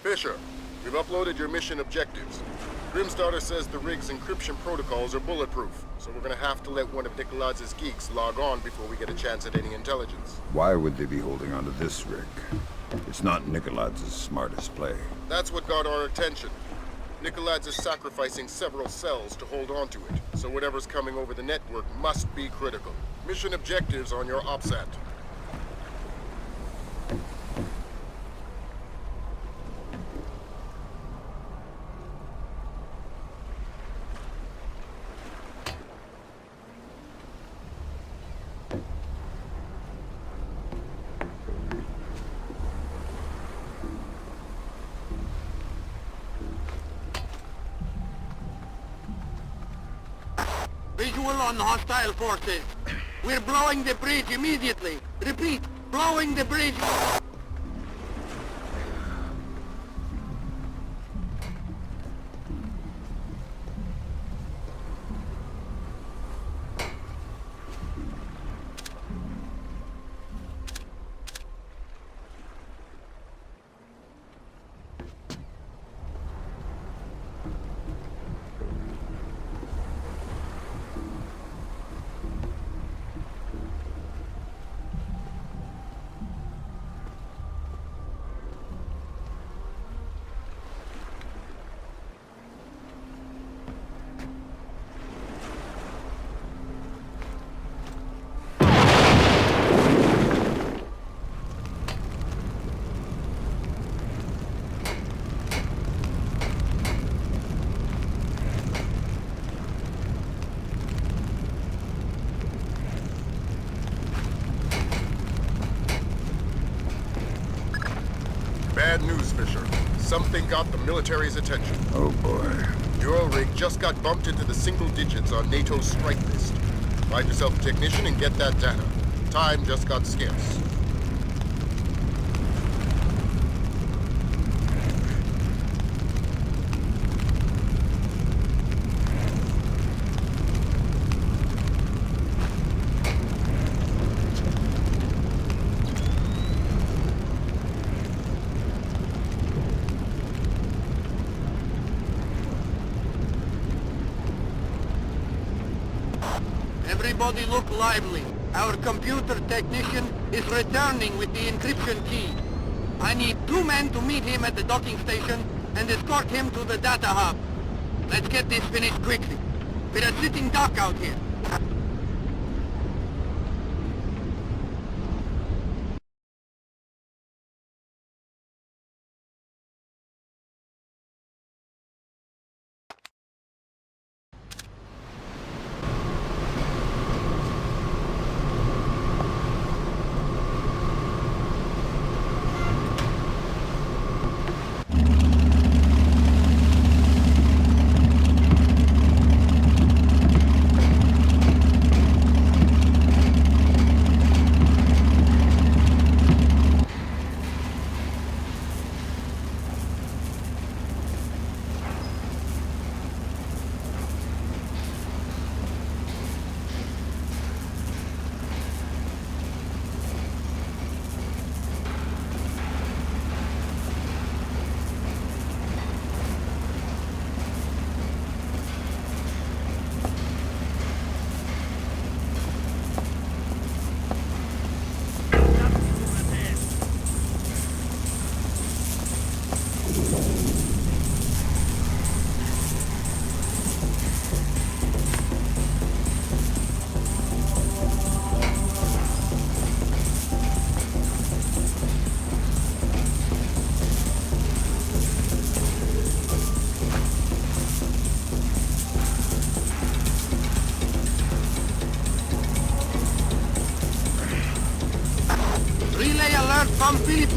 Fisher, we've uploaded your mission objectives. Grimstarter says the rig's encryption protocols are bulletproof, so we're gonna have to let one of Nugalads' geeks log on before we get a chance at any intelligence. Why would they be holding onto this rig? It's not Nugalads' smartest play. That's what got our attention. Nugalads is sacrificing several cells to hold on to it, so whatever's coming over the network must be critical. Mission objectives on your OPSAT. Visual on hostile forces. We're blowing the bridge immediately. Repeat, blowing the bridge. Bad news, Fisher. Something got the military's attention. Oh boy. Your rig just got bumped into the single digits on NATO's strike list. Find yourself a technician and get that data. Time just got scarce. Everybody look lively. Our computer technician is returning with the encryption key. I need 2 men to meet him at the docking station and escort him to the data hub. Let's get this finished quickly. We're a sitting duck out here.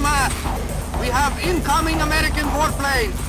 mass! We have incoming American warplanes!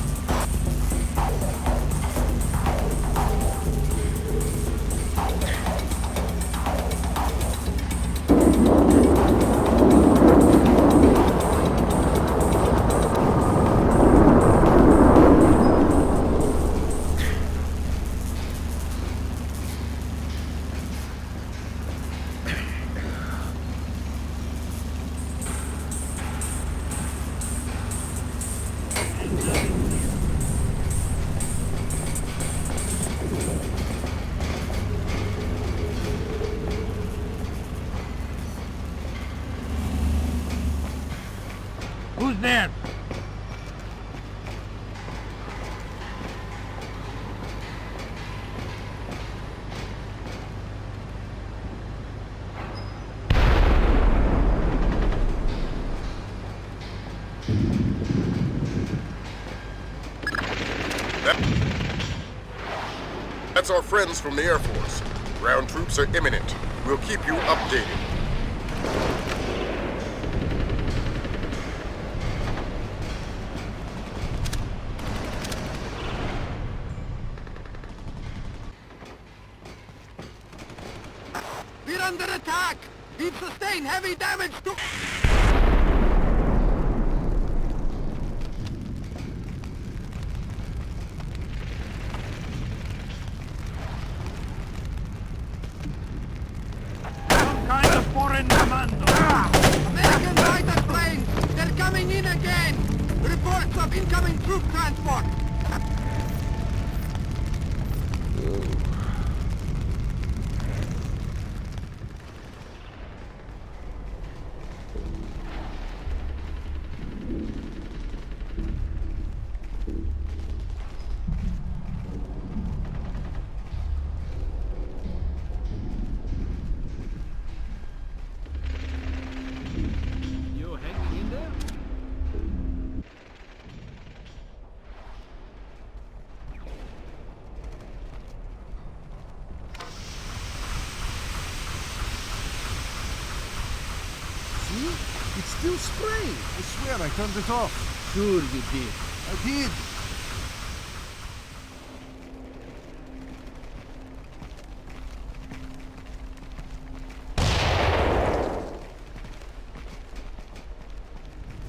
Who's there? That's our friends from the Air Force. Ground troops are imminent. We'll keep you updated. We're under attack! We've sustained heavy damage to... Some kind of foreign commando. American fighter planes! They're coming in again! Reports of incoming troop transport! You hanging in there? See? It's still spraying. I swear I turned it off. Sure you did. I did.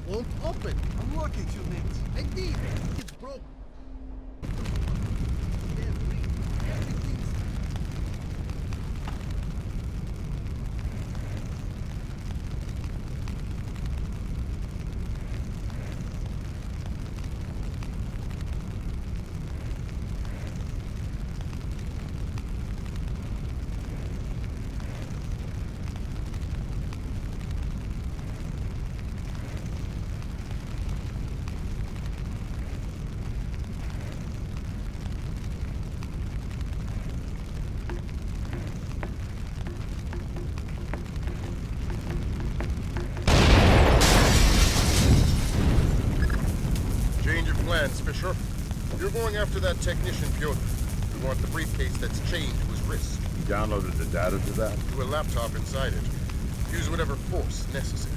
Won't open. I'm lucky, you mates. I did. It's broke. Everything's... Change of plans, Fisher. You're going after that technician, Piotr. We want the briefcase that's chained to his wrist. You downloaded the data to that? To a laptop inside it. Use whatever force necessary.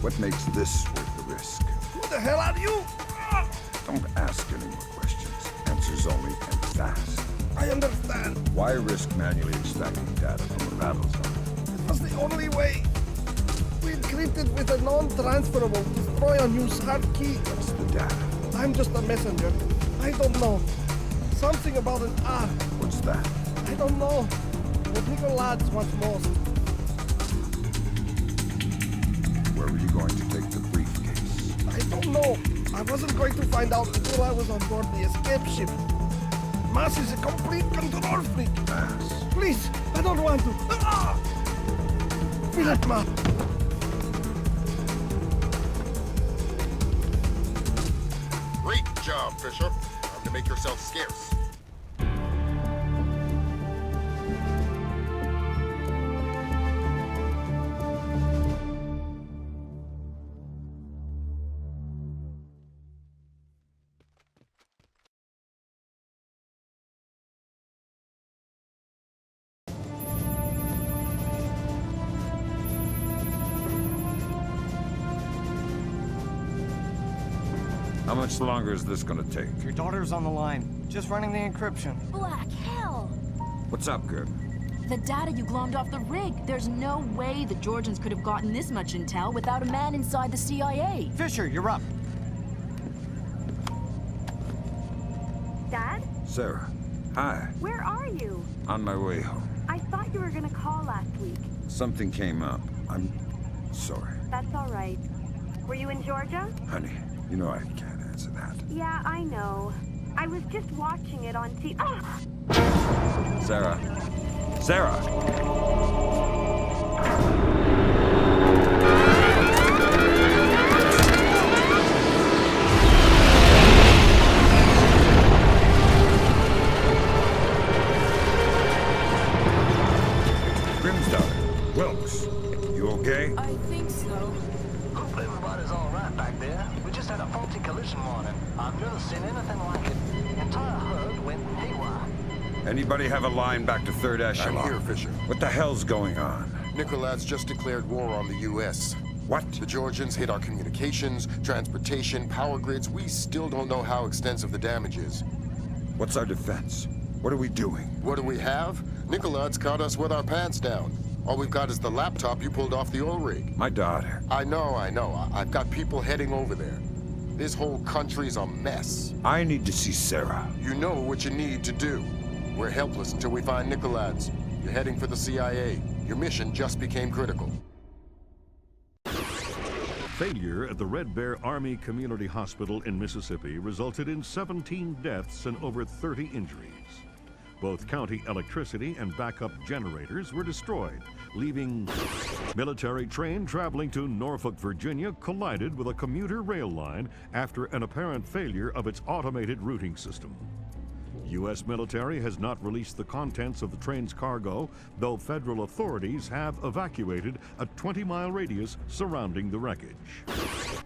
What makes this worth the risk? Who the hell are you? Don't ask any more questions. Answers only, and fast. I understand. Why risk manually extracting data from a battle zone? It was the only way. We encrypted with a non-transferable destroy-on-use hard key. What's the data? I'm just a messenger. I don't know. Something about an R. What's that? I don't know. What Nicolás wants most. Where were you going to take the briefcase? I don't know. I wasn't going to find out until I was on board the escape ship. Mas is a complete control freak. Mas? Please, I don't want to. Philip, Ma. Great job, Fisher. Time to make yourself scarce. How much longer is this gonna take? Your daughter's on the line. Just running the encryption. Black hell! What's up, Gerb? The data you glommed off the rig. There's no way the Georgians could have gotten this much intel without a man inside the CIA. Fisher, you're up. Dad? Sarah. Hi. Where are you? On my way home. I thought you were gonna call last week. Something came up. I'm sorry. That's all right. Were you in Georgia? Honey, you know I can't answer that. Yeah, I know. I was just watching it on TV. Ah! Sarah. Sarah! Grim's daughter. Wilkes. You okay? I think so. Hope everybody's all right back there. We just had a faulty collision warning. I've never seen anything like it. The entire herd went haywire. Anybody have a line back to Third Echelon? I'm here, Fisher. What the hell's going on? Nicolás just declared war on the U.S. What? The Georgians hit our communications, transportation, power grids. We still don't know how extensive the damage is. What's our defense? What are we doing? What do we have? Nicolás caught us with our pants down. All we've got is the laptop you pulled off the oil rig. My daughter. I know. I've got people heading over there. This whole country's a mess. I need to see Sarah. You know what you need to do. We're helpless until we find Nicolás. You're heading for the CIA. Your mission just became critical. Failure at the Red Bear Army Community Hospital in Mississippi resulted in 17 deaths and over 30 injuries. Both county electricity and backup generators were destroyed, leaving military train traveling to Norfolk, Virginia collided with a commuter rail line after an apparent failure of its automated routing system. U.S. military has not released the contents of the train's cargo, though federal authorities have evacuated a 20-mile radius surrounding the wreckage.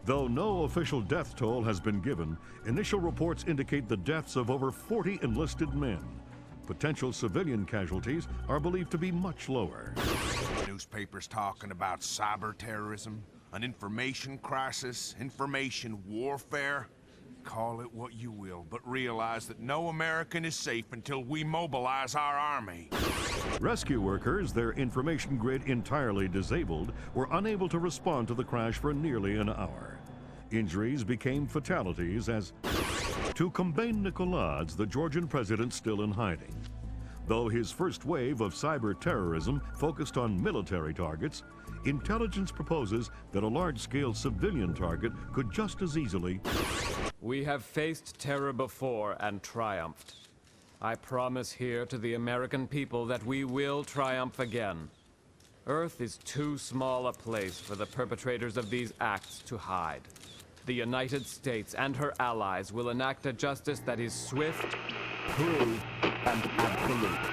Though no official death toll has been given, initial reports indicate the deaths of over 40 enlisted men. Potential civilian casualties are believed to be much lower. Newspapers talking about cyber terrorism, an information crisis, information warfare. Call it what you will, but realize that no American is safe until we mobilize our army. Rescue workers, their information grid entirely disabled, were unable to respond to the crash for nearly an hour. Injuries became fatalities as, to combat Nicolás, the Georgian president still in hiding. Though his first wave of cyber terrorism focused on military targets, intelligence proposes that a large-scale civilian target could just as easily... We have faced terror before and triumphed. I promise here to the American people that we will triumph again. Earth is too small a place for the perpetrators of these acts to hide. The United States and her allies will enact a justice that is swift, true, and absolute.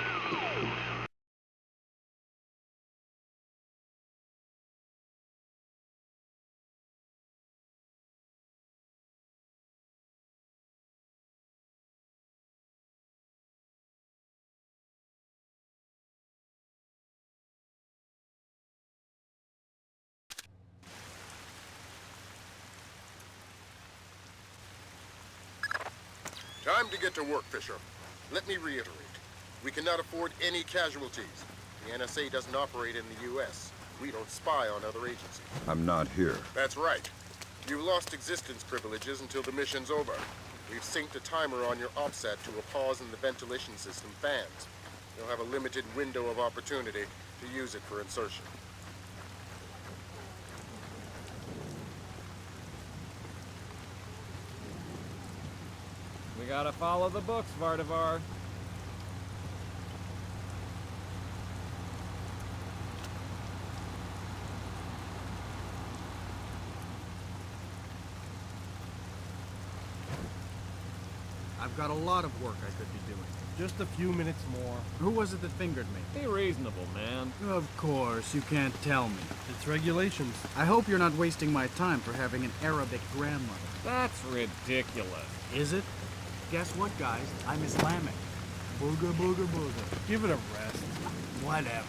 Time to get to work, Fisher. Let me reiterate. We cannot afford any casualties. The NSA doesn't operate in the U.S. We don't spy on other agencies. I'm not here. That's right. You lost existence privileges until the mission's over. We've synced a timer on your OPSAT to a pause in the ventilation system fans. You'll have a limited window of opportunity to use it for insertion. We gotta follow the books, Vardavar. I've got a lot of work I could be doing. Just a few minutes more. Who was it that fingered me? Be reasonable, man. Of course, you can't tell me. It's regulations. I hope you're not wasting my time for having an Arabic grandmother. That's ridiculous. Is it? Guess what, guys? I'm Islamic. Booga, booga, booga. Give it a rest. Whatever.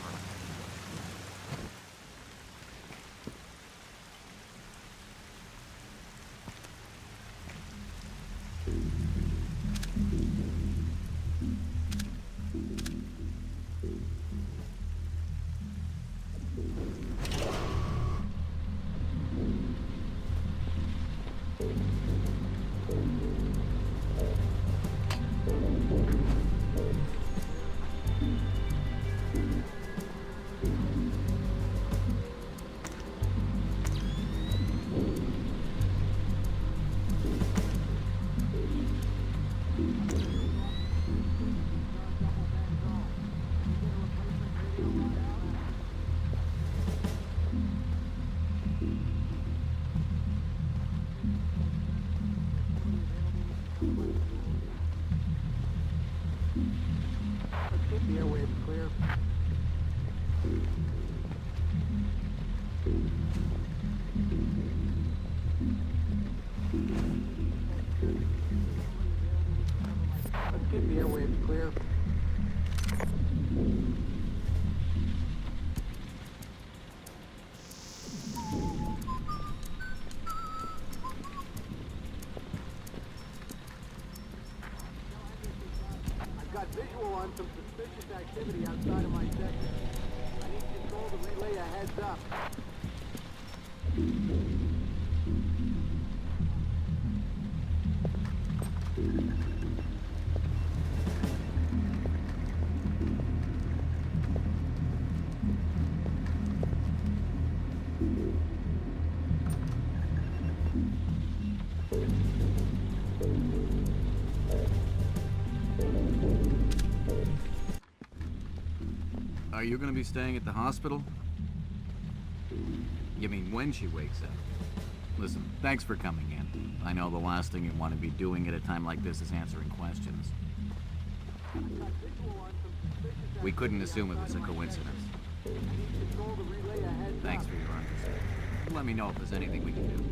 The airway's clear. Let's get the airwaves clear. I've got visual on some suspicious activity outside of my sector. I need control to relay a heads up. Are you gonna be staying at the hospital? You mean when she wakes up? Listen, thanks for coming in. I know the last thing you want to be doing at a time like this is answering questions. We couldn't assume it was a coincidence. Thanks for your understanding. Let me know if there's anything we can do.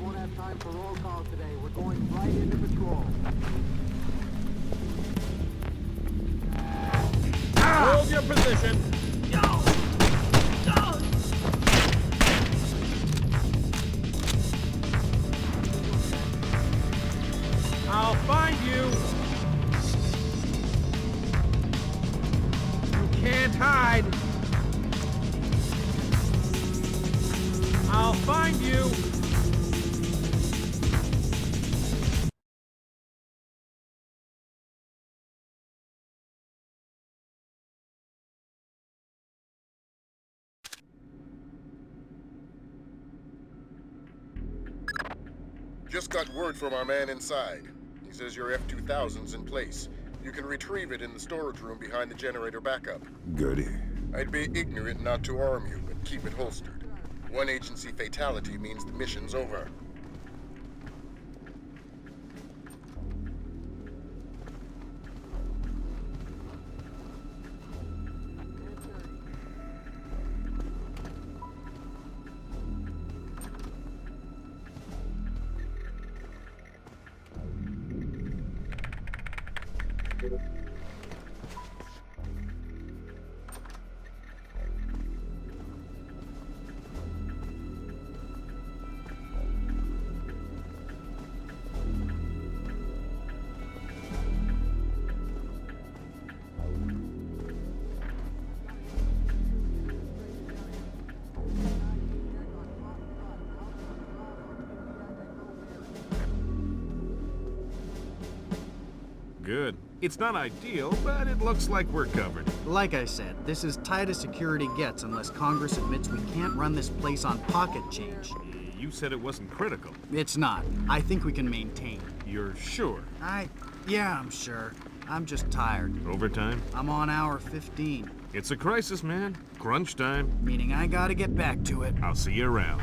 Won't have time for roll call today. We're going right into patrol. Hold your position. I'll find you. You can't hide. I'll find you. Just got word from our man inside. He says your F-2000's in place. You can retrieve it in the storage room behind the generator backup. Goody. I'd be ignorant not to arm you, but keep it holstered. One agency fatality means the mission's over. good. It's not ideal, but it looks like we're covered. Like I said, this is tight as security gets unless Congress admits we can't run this place on pocket change. You said it wasn't critical. It's not. I think we can maintain. You're sure? Yeah, I'm sure. I'm just tired. Overtime? I'm on hour 15. It's a crisis, man. Crunch time. Meaning I gotta get back to it. I'll see you around.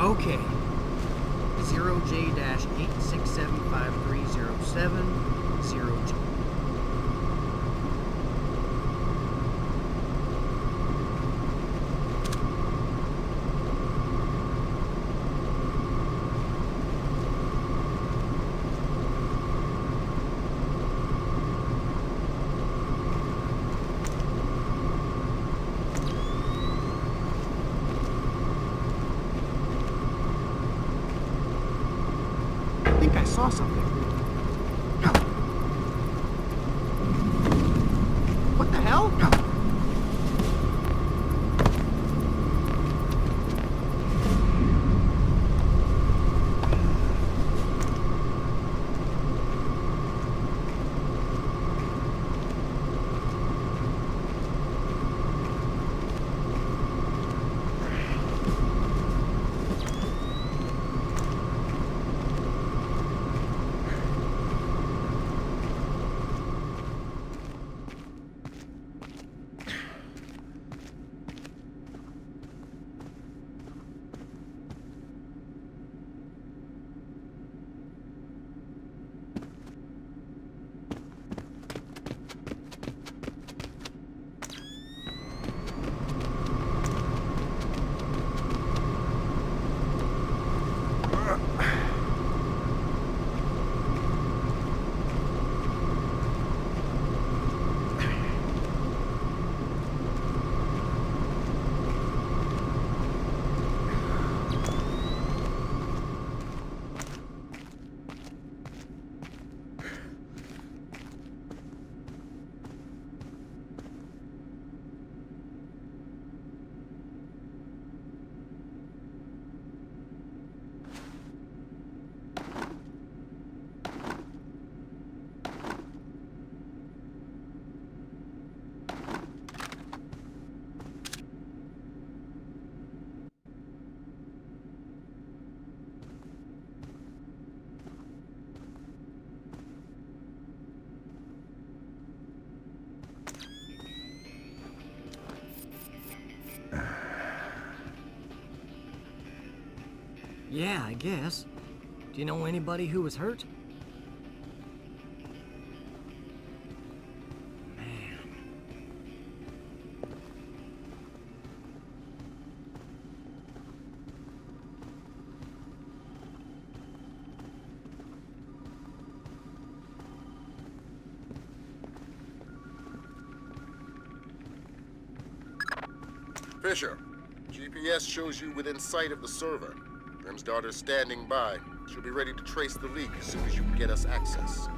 Okay. 0J-8675307, 0J. I think I saw something. What the hell? Yeah, I guess. Do you know anybody who was hurt? Fisher, GPS shows you within sight of the server. Grim's daughter's standing by. She'll be ready to trace the leak as soon as you can get us access.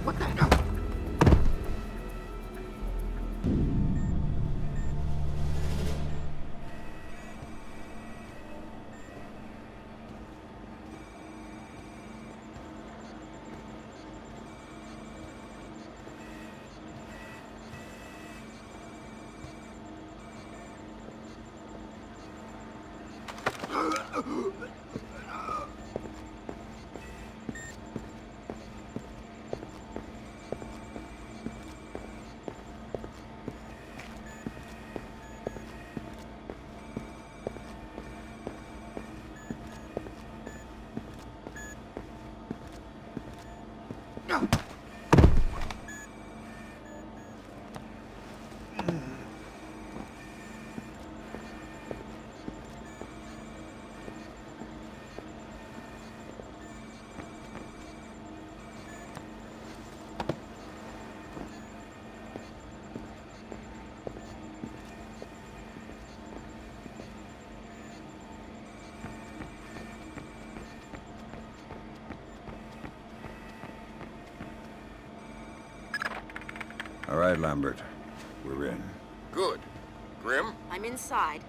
What the hell? All right, Lambert. We're in. Good. Grim? I'm inside.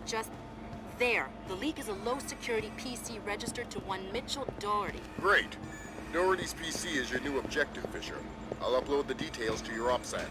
Just there. The leak is a low-security PC registered to one Mitchell Doherty. Great. Doherty's PC is your new objective, Fisher. I'll upload the details to your OPSAT.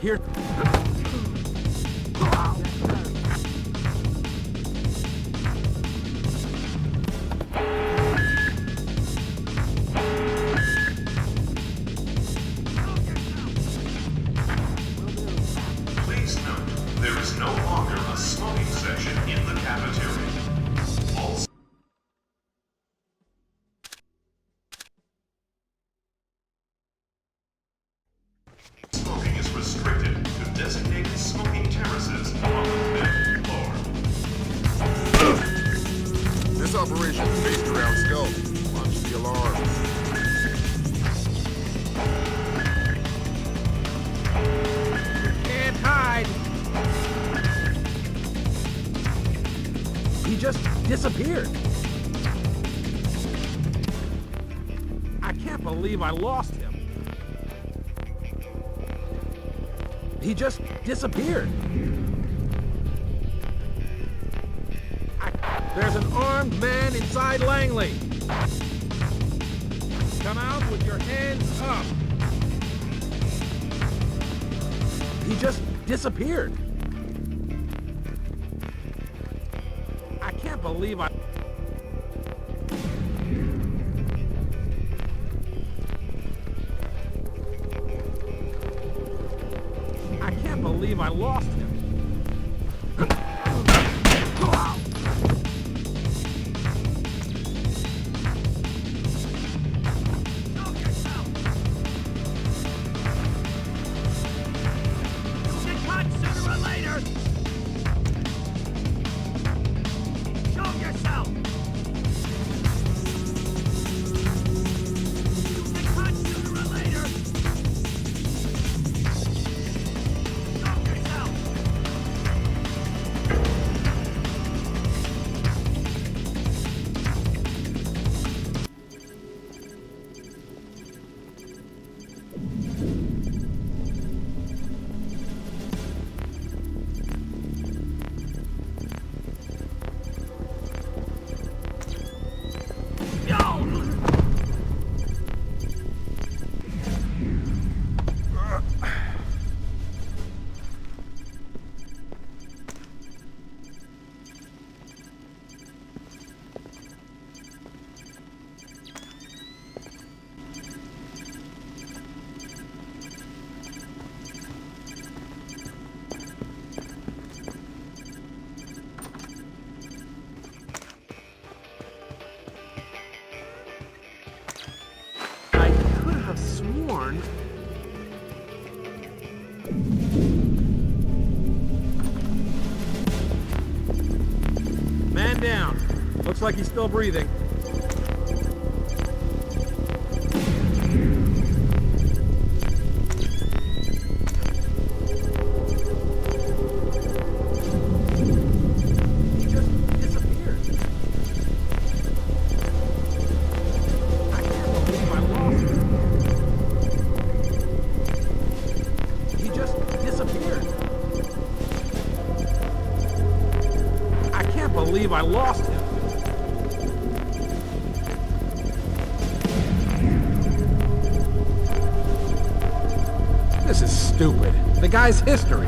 Here. Please note, there is no longer a smoking section in the cafeteria. All smoking is restricted to designated smoking terraces on the 5th floor. This operation is based around stealth. Watch the alarm. Can't hide. He just disappeared. I can't believe I lost him. He just disappeared. There's an armed man inside Langley. Come out with your hands up. He just disappeared. I can't believe I can't believe I lost him. Sworn. Man down. Looks like he's still breathing. I lost him. This is stupid. The guy's history.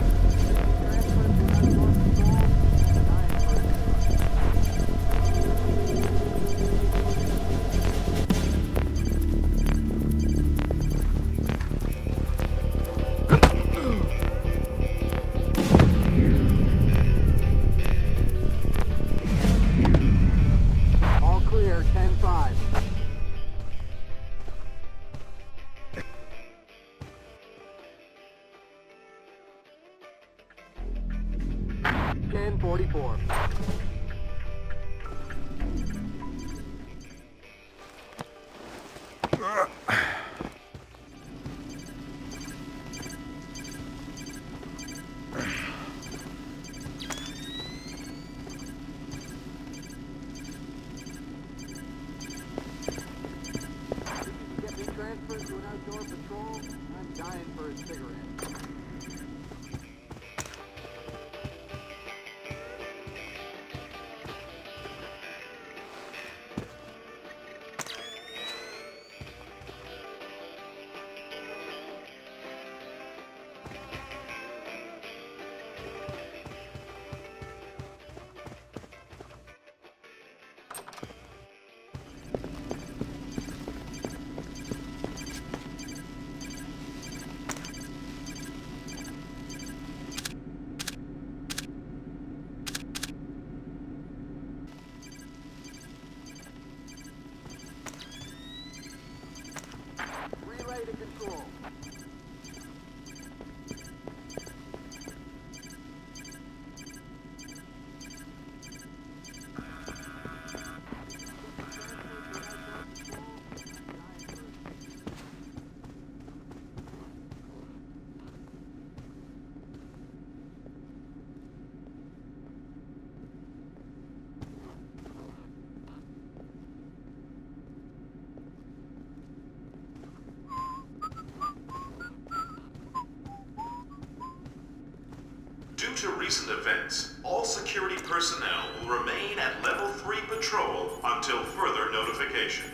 to recent events, all security personnel will remain at Level 3 patrol until further notification.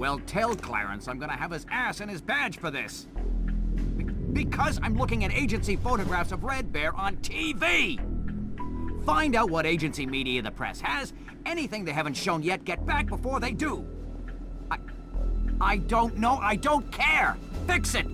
Well, tell Clarence I'm gonna have his ass in his badge for this. Because I'm looking at agency photographs of Red Bear on TV! Find out what agency media the press has. Anything they haven't shown yet, get back before they do. I don't know. I don't care. Fix it!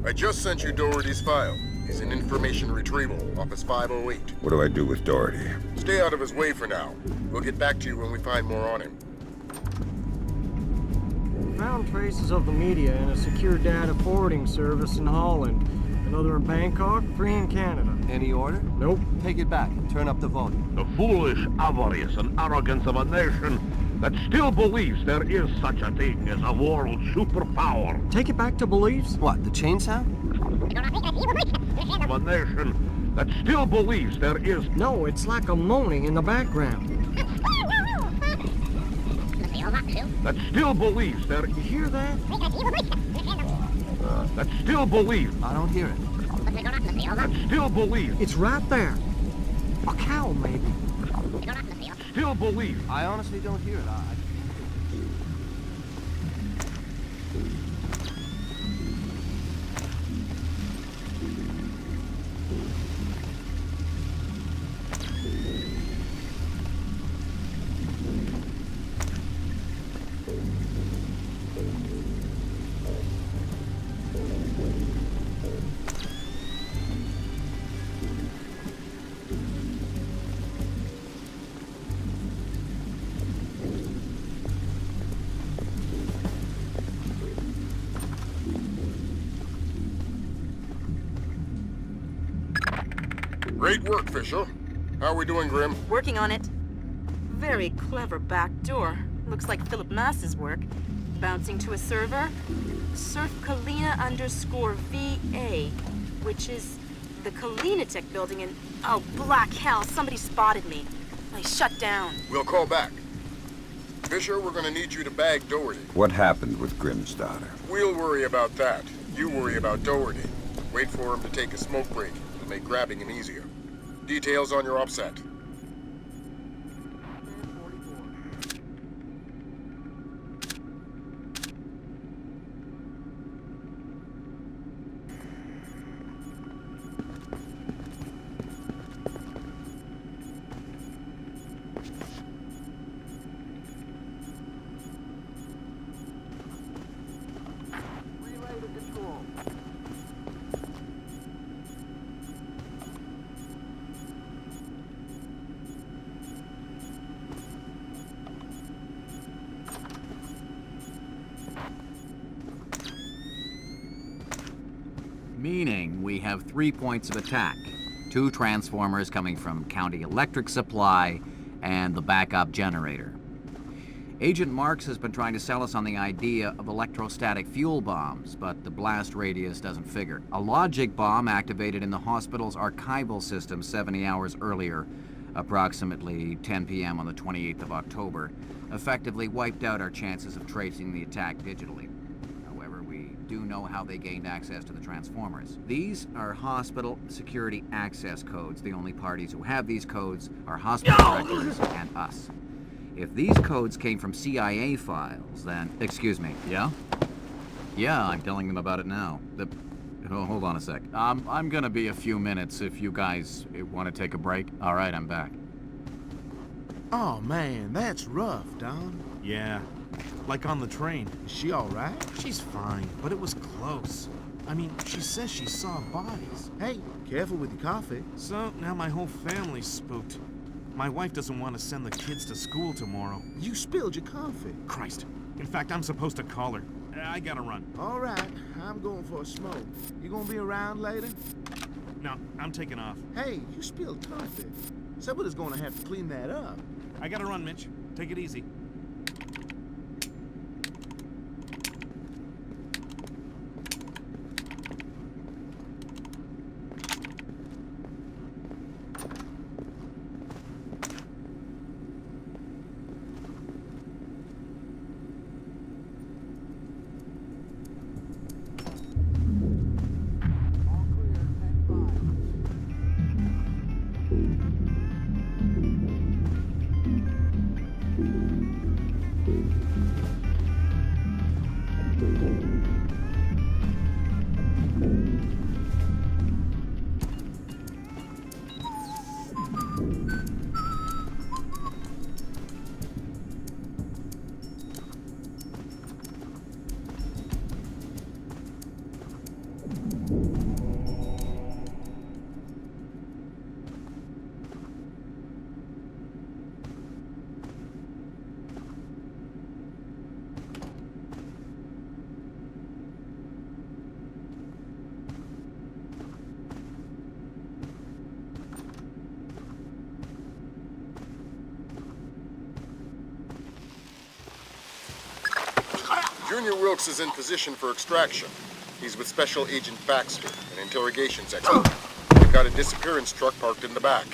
I just sent you Doherty's file. He's in information retrieval, Office 508. What do I do with Doherty? Stay out of his way for now. We'll get back to you when we find more on him. We found traces of the media in a secure data forwarding service in Holland. Another in Bangkok, 3 in Canada. Any order? Nope. Take it back. Turn up the volume. The foolish avarice and arrogance of a nation that still believes there is such a thing as a world superpower. Take it back to beliefs? What, the chain sound? Of a nation that still believes there is... No, it's like a moaning in the background. That still believes there... You hear that? That still believes... I don't hear it. That still believes... It's right there. A cow, maybe. Still believes... I honestly don't hear it. Great work, Fisher. How are we doing, Grim? Working on it. Very clever back door. Looks like Philip Mass's work. Bouncing to a server. Surf Kalina _VA, which is the Kalina building in... Oh, black hell, somebody spotted me. I shut down. We'll call back. Fisher, we're gonna need you to bag Doherty. What happened with Grimm's daughter? We'll worry about that. You worry about Doherty. Wait for him to take a smoke break. It'll make grabbing him easier. Details on your offset. Meaning we have 3 points of attack. 2 transformers coming from County Electric Supply and the backup generator. Agent Marks has been trying to sell us on the idea of electrostatic fuel bombs, but the blast radius doesn't figure. A logic bomb activated in the hospital's archival system 70 hours earlier, approximately 10 p.m. on the 28th of October, effectively wiped out our chances of tracing the attack digitally. Do know how they gained access to the transformers. These are hospital security access codes. The only parties who have these codes are hospital directors and us. If these codes came from CIA files, then... Excuse me, yeah? Yeah, I'm telling them about it now. Oh, hold on a sec. I'm gonna be a few minutes if you guys want to take a break. All right, I'm back. Oh, man, that's rough, Don. Yeah. Like on the train. Is she all right? She's fine, but it was close. I mean, she says she saw bodies. Hey, careful with your coffee. So, now my whole family's spooked. My wife doesn't want to send the kids to school tomorrow. You spilled your coffee. Christ. In fact, I'm supposed to call her. I gotta run. All right, I'm going for a smoke. You gonna be around later? No, I'm taking off. Hey, you spilled coffee. Somebody's gonna have to clean that up. I gotta run, Mitch. Take it easy. Junior Wilkes is in position for extraction. He's with Special Agent Baxter, an interrogations expert. If got a disappearance truck parked in the back.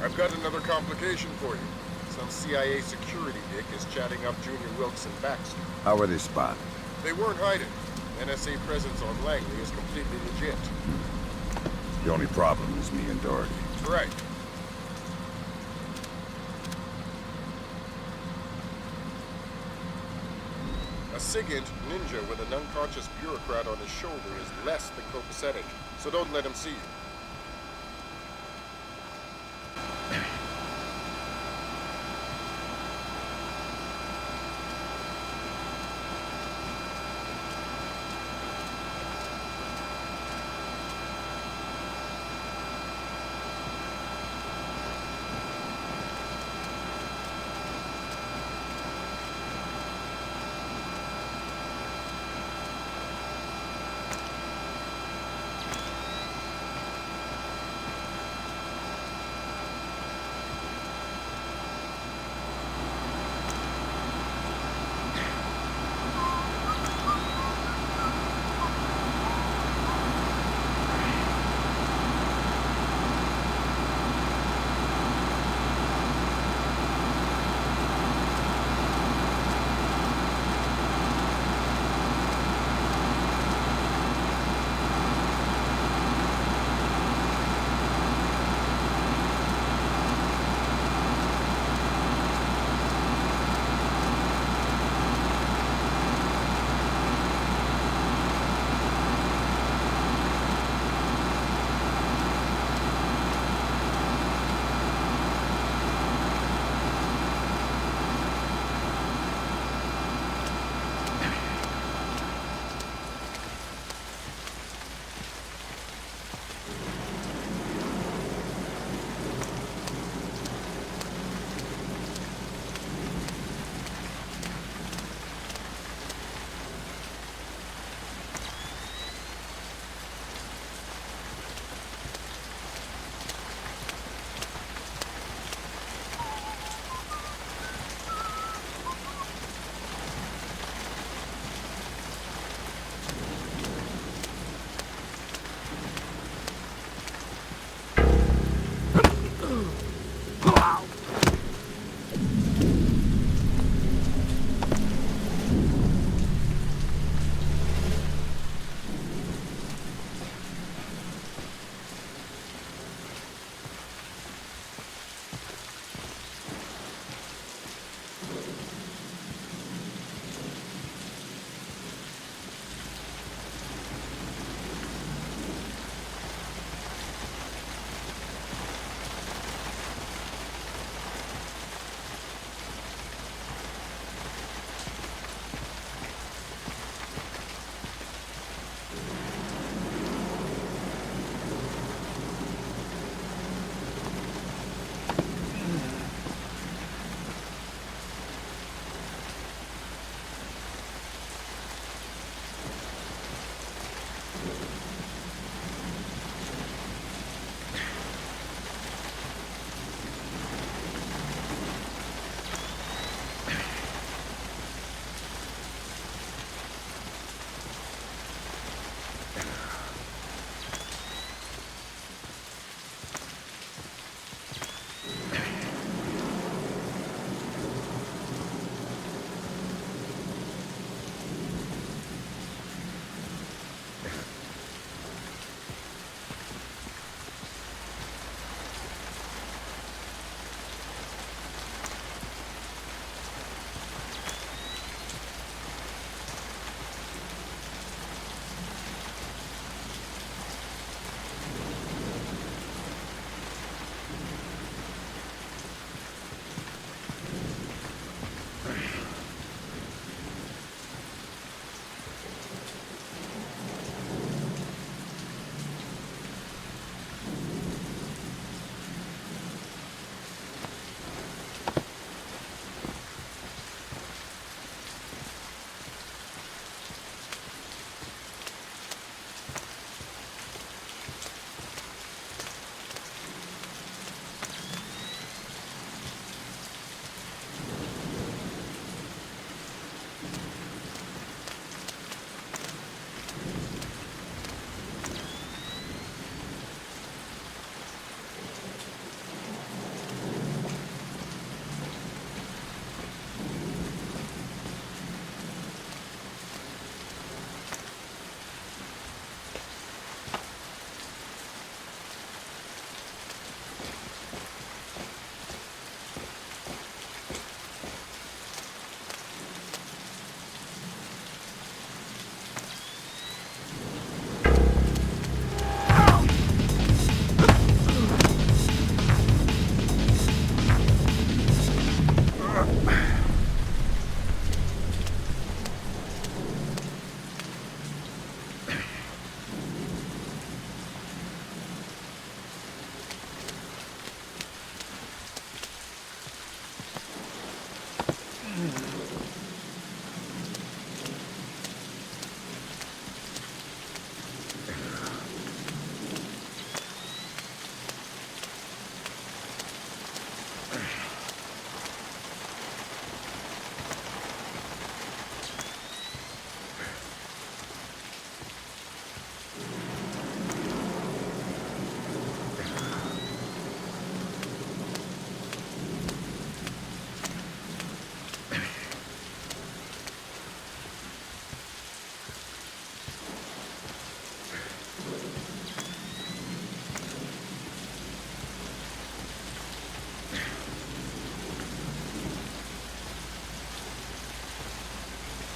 I've got another complication for you. Some CIA security dick is chatting up Junior Wilkes and Baxter. How were they spotted? They weren't hiding. NSA presence on Langley is completely legit. The only problem is me and Doherty. Right. A SIGINT ninja with an unconscious bureaucrat on his shoulder is less than copacetic, so don't let him see you.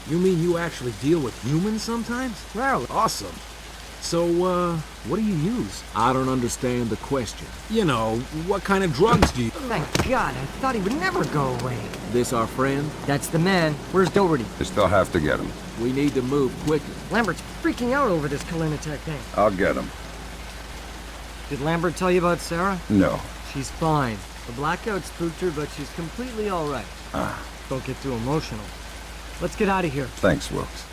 You mean you actually deal with humans sometimes? Well, awesome. So, what do you use? I don't understand the question. You know, what kind of drugs do you... Thank God, I thought he would never go away. This our friend? That's the man. Where's Doherty? You still have to get him. We need to move quickly. Lambert's freaking out over this Kalinatech thing. I'll get him. Did Lambert tell you about Sarah? No. She's fine. The blackout spooked her, but she's completely all right. Ah. Don't get too emotional. Let's get out of here. Thanks, Wilkes.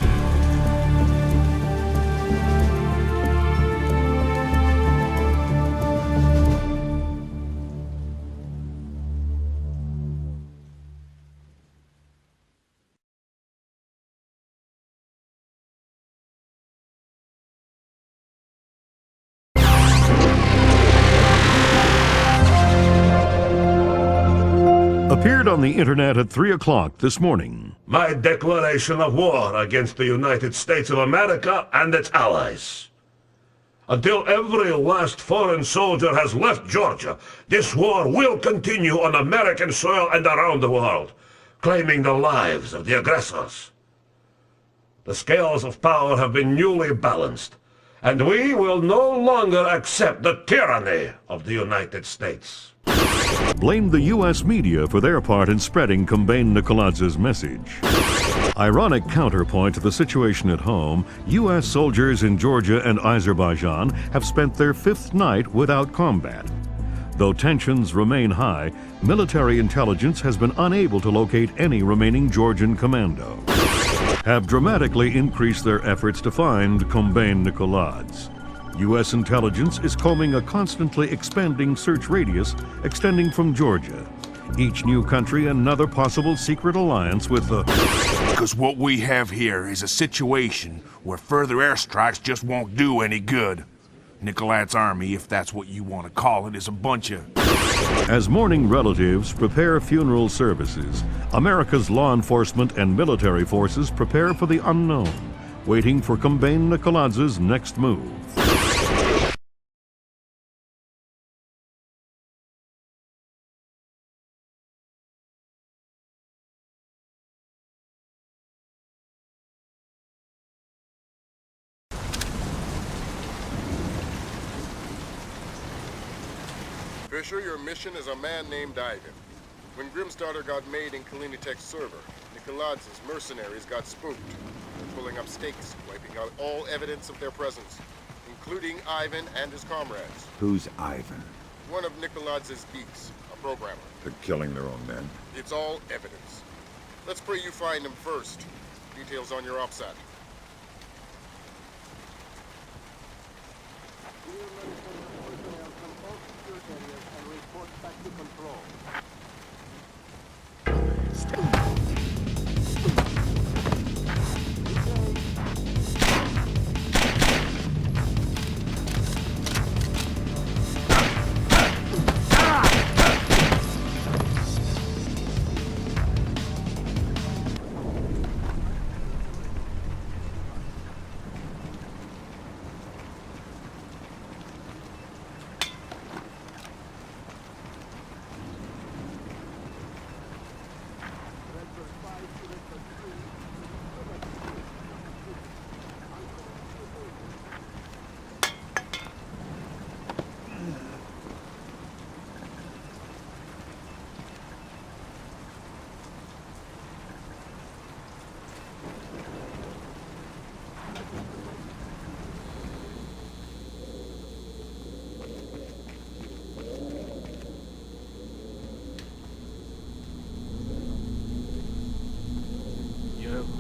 Appeared on the internet at 3 o'clock this morning. My declaration of war against the United States of America and its allies. Until every last foreign soldier has left Georgia, this war will continue on American soil and around the world, claiming the lives of the aggressors. The scales of power have been newly balanced, and we will no longer accept the tyranny of the United States. Blamed the U.S. media for their part in spreading Kombain Nikoladz's message. Ironic counterpoint to the situation at home, U.S. soldiers in Georgia and Azerbaijan have spent their 5th night without combat. Though tensions remain high, military intelligence has been unable to locate any remaining Georgian commando. Have dramatically increased their efforts to find Kombain Nikoladze. U.S. intelligence is combing a constantly expanding search radius extending from Georgia. Each new country another possible secret alliance with the... Because what we have here is a situation where further airstrikes just won't do any good. Nikoladze's army, if that's what you want to call it, is a bunch of... As mourning relatives prepare funeral services, America's law enforcement and military forces prepare for the unknown, waiting for Kombain Nikoladze's next move. Fisher, your mission is a man named Ivan. When Grimstarter got made in Kalinatech's server, Nikoladz's mercenaries got spooked. They're pulling up stakes, wiping out all evidence of their presence, including Ivan and his comrades. Who's Ivan? One of Nikoladz's geeks, a programmer. They're killing their own men. It's all evidence. Let's pray you find him first. Details on your OPSAT.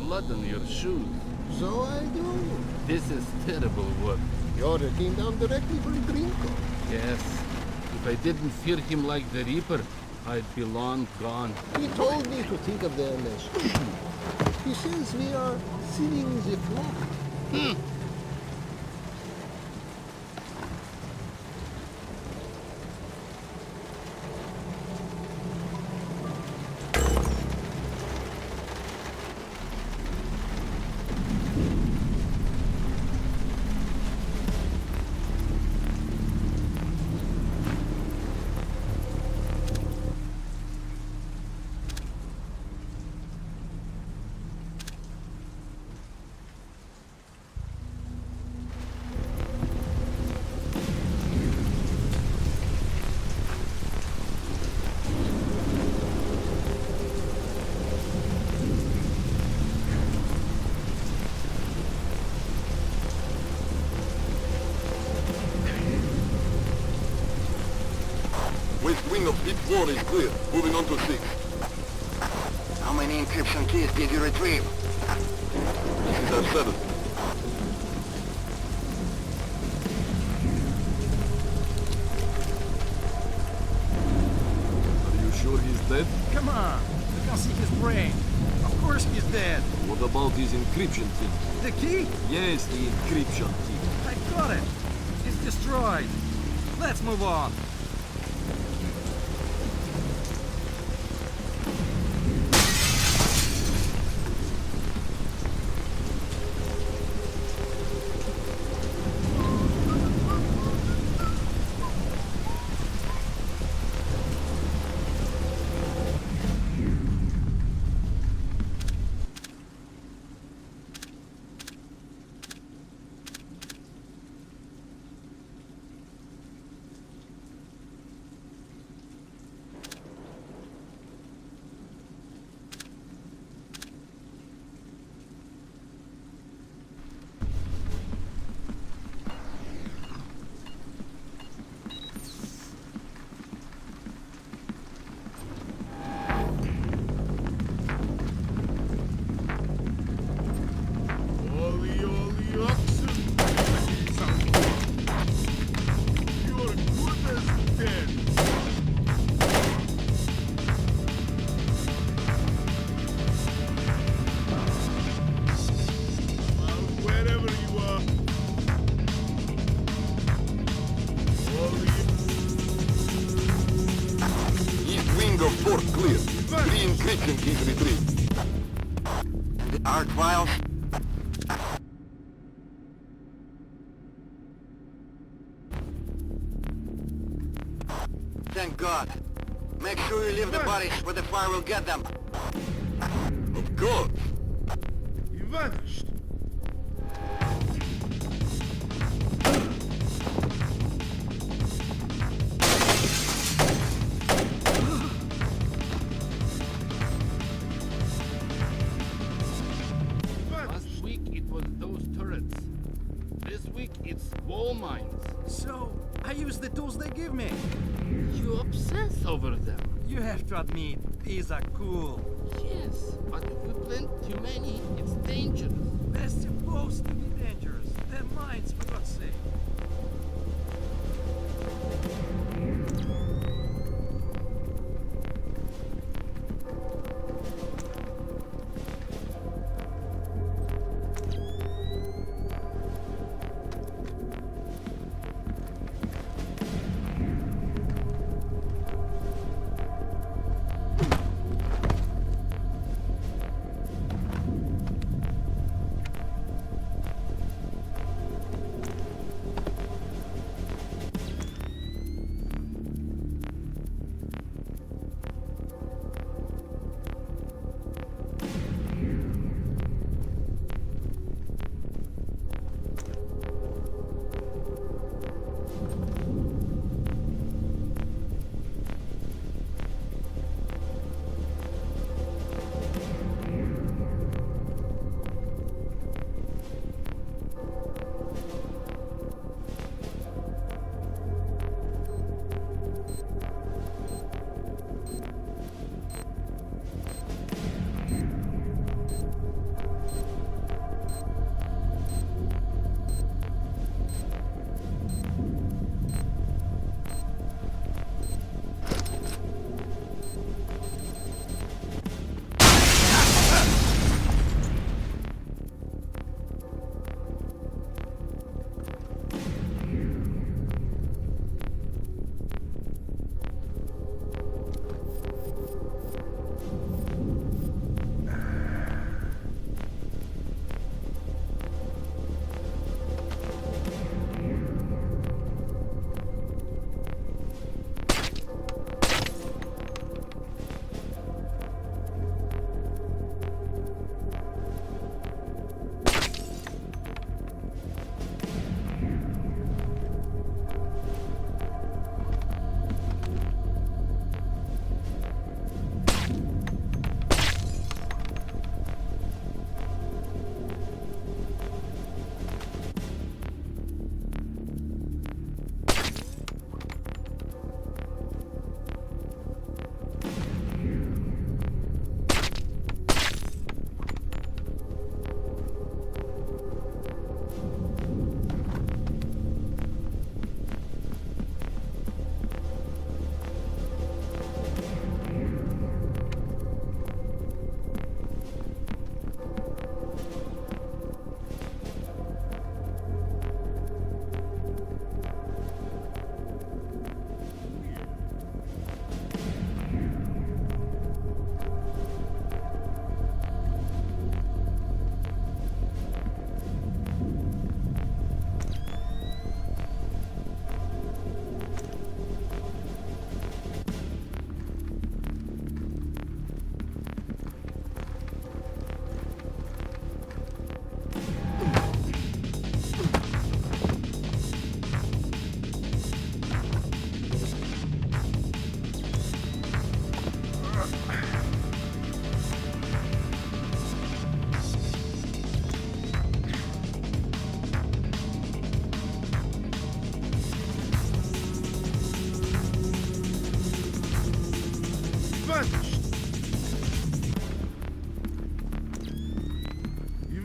blood on your shoes. So I do. This is terrible work. The order came down directly from Gringo. Yes. If I didn't fear him like the Reaper, I'd be long gone. He told me to think of them as sheep. He says we are sinning the flock. West wing of pit 4 is clear. Moving on to 6. How many encryption keys did you retrieve? This is our 7th. Are you sure he's dead? Come on, we can see his brain. Of course he's dead. What about his encryption key? The key? Yes, the encryption key. I got it. It's destroyed. Let's move on. Clear. 3 encryption keys retrieved. And the art files? Thank God. Make sure you leave the bodies where the fire will get them. Of course. He vanished. Last week it was those turrets. This week it's wall mines. So, I use the tools they give me. You obsess over them. You have to admit, these are cool. Yes, but if we plant too many, it's dangerous. They're supposed to be dangerous. They're mines, for God's sake.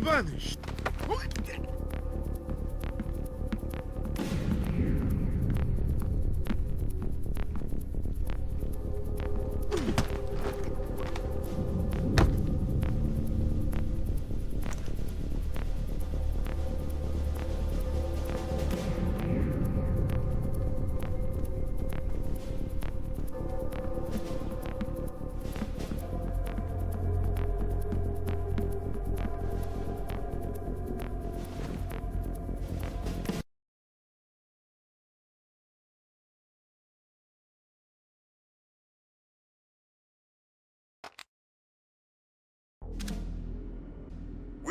vanished.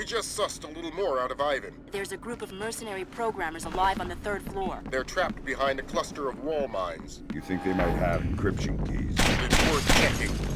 We just sussed a little more out of Ivan. There's a group of mercenary programmers alive on the 3rd floor. They're trapped behind a cluster of wall mines. You think they might have encryption keys? It's worth checking.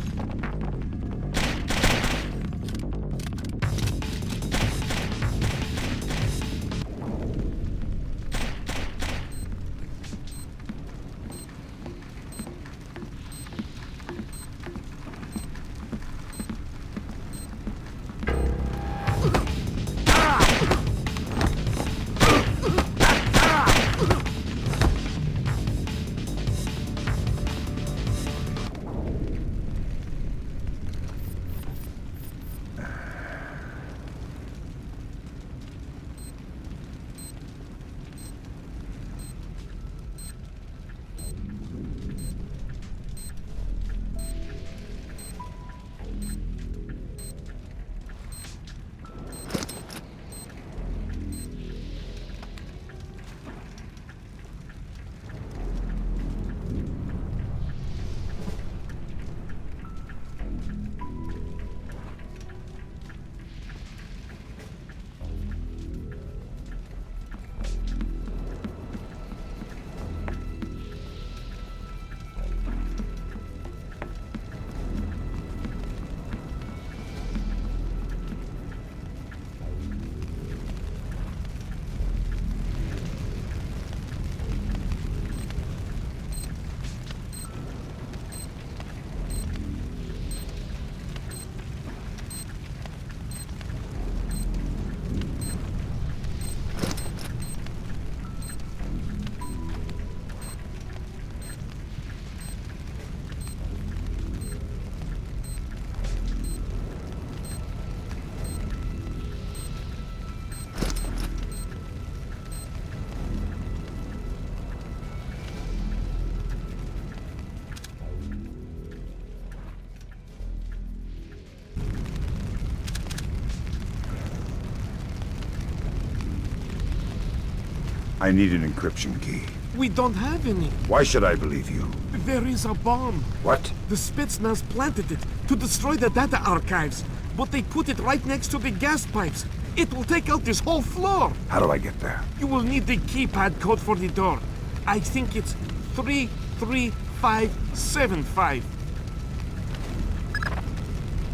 I need an encryption key. We don't have any. Why should I believe you? There is a bomb. What? The Spetsnaz planted it to destroy the data archives, but they put it right next to the gas pipes. It will take out this whole floor. How do I get there? You will need the keypad code for the door. I think it's 33575.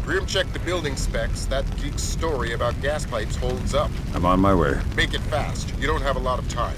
Grim checked the building specs. That geek's story about gas pipes holds up. I'm on my way. Make it fast. You don't have a lot of time.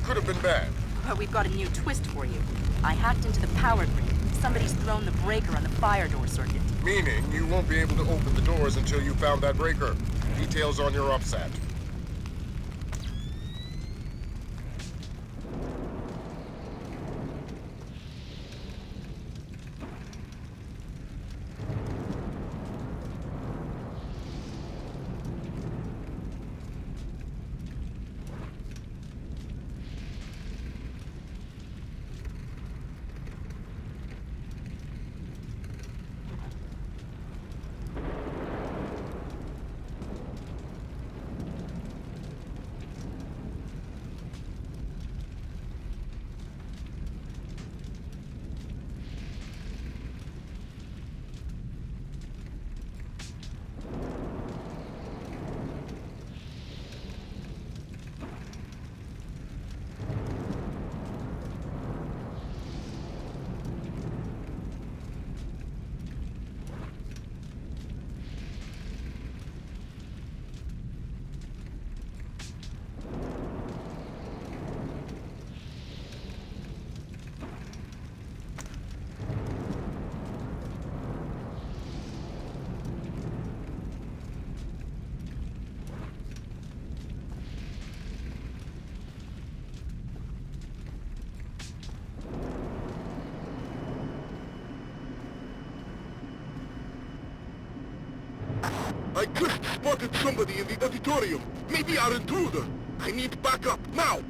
could have been bad. But we've got a new twist for you. I hacked into the power grid. Somebody's thrown the breaker on the fire door circuit. Meaning you won't be able to open the doors until you found that breaker. Details on your upsat. I just spotted somebody in the auditorium. Maybe our intruder. I need backup, now!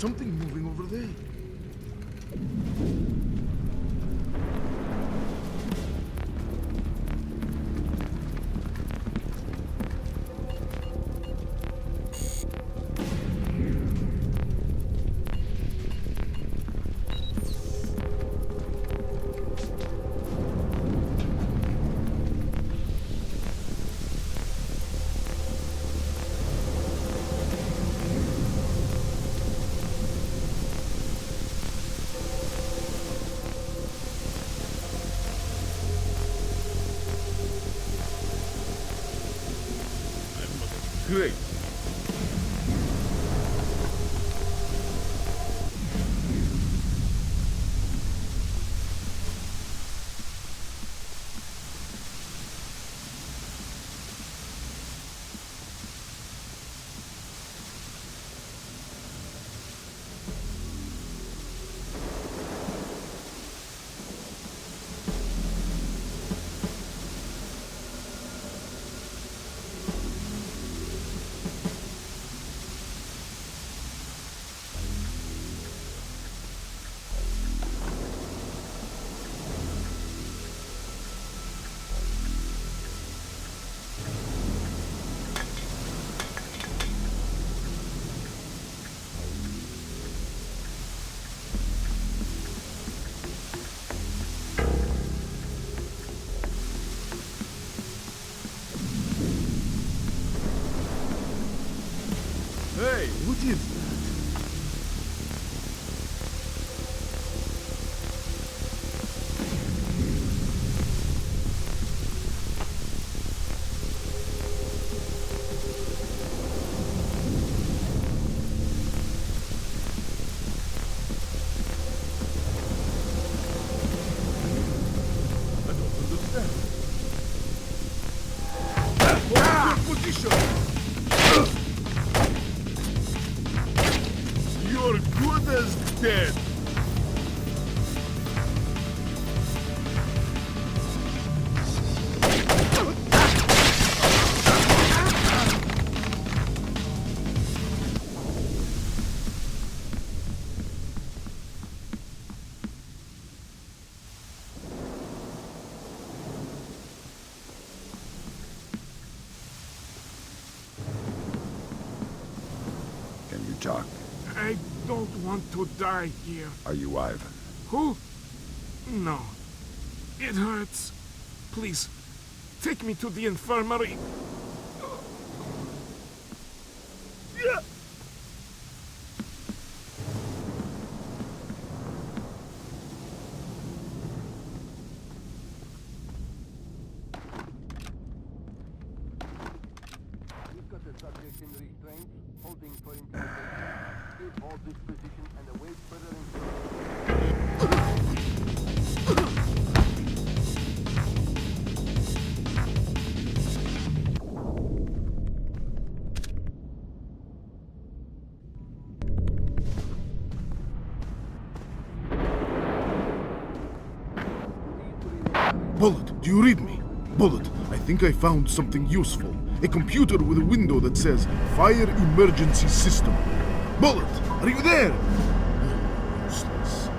something moving over there. Great. Hey, what is that? I don't understand. Hold your position! You're good as dead. Can you talk? I don't want to die here. Are you Ivan? Who? No. It hurts. Please, take me to the infirmary. We've got the subject in restraint, holding for interrogation. Keep hold this position and await further instructions. Bullet, do you read me? Bullet, I think I found something useful. A computer with a window that says Fire Emergency System. Bullet, are you there? Useless.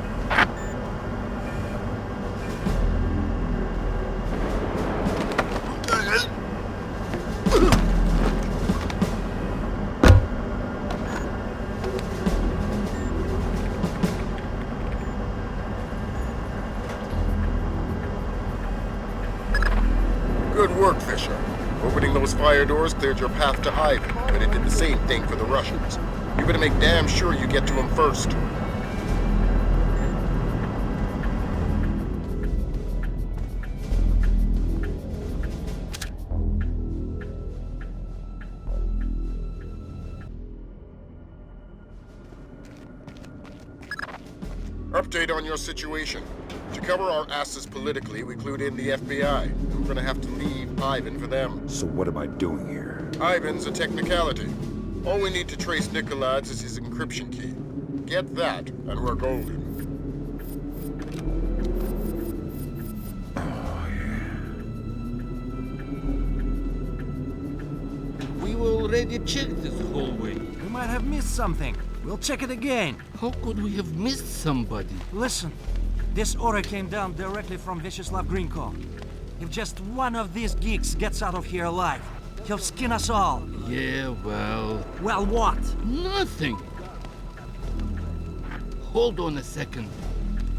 Good work, Fisher. Opening those fire doors cleared your path to Ivan, but it did the same thing for the Russians. You better make damn sure you get to them first. Update on your situation. To cover our asses politically, we clued in the FBI. We're gonna have to leave Ivan for them. So what am I doing here? Ivan's a technicality. All we need to trace Nikolai's is his encryption key. Get that, and we're golden. We already checked this hallway. We might have missed something. We'll check it again. How could we have missed somebody? Listen, this order came down directly from Vyacheslav Grinko. If just one of these geeks gets out of here alive, he'll skin us all. Yeah, well... Well, what? Nothing. Hold on a second.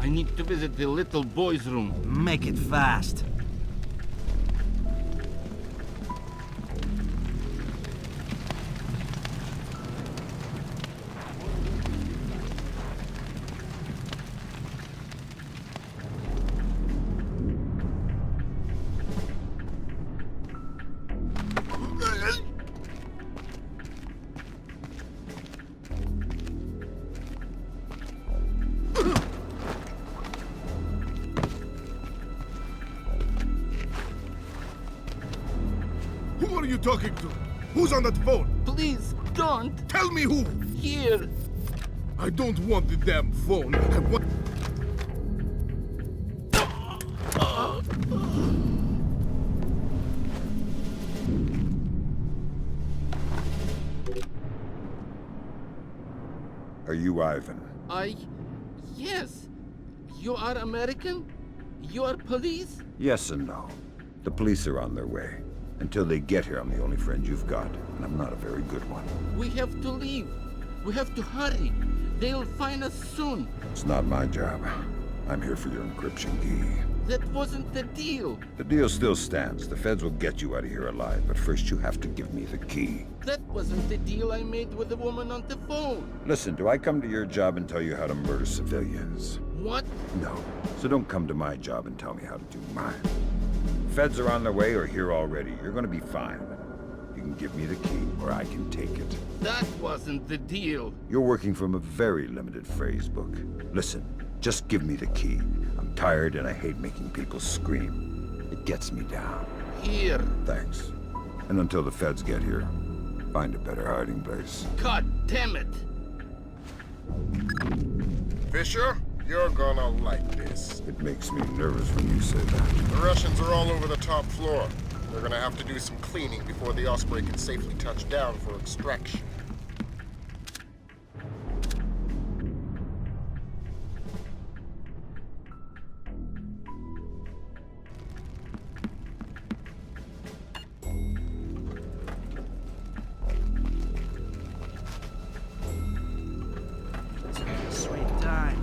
I need to visit the little boy's room. Make it fast. Who are you talking to? Who's on that phone? Please, don't. Tell me who. Here. I don't want the damn phone. I want... Are you Ivan? Yes. You are American? You are police? Yes and no. The police are on their way. Until they get here, I'm the only friend you've got, and I'm not a very good one. We have to leave. We have to hurry. They'll find us soon. It's not my job. I'm here for your encryption key. That wasn't the deal. The deal still stands. The feds will get you out of here alive, but first you have to give me the key. That wasn't the deal I made with the woman on the phone. Listen, do I come to your job and tell you how to murder civilians? What? No. So don't come to my job and tell me how to do mine. Feds are on their way or here already. You're gonna be fine. You can give me the key, or I can take it. That wasn't the deal. You're working from a very limited phrase book. Listen, just give me the key. I'm tired and I hate making people scream. It gets me down. Here. Thanks. And until the feds get here, find a better hiding place. God damn it! Fisher, you're gonna like this. It makes me nervous when you say that. The Russians are all over the top floor. They're gonna have to do some cleaning before the Osprey can safely touch down for extraction. Sweet time.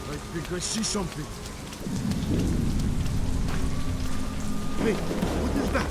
I think I see something. Hey, what is that?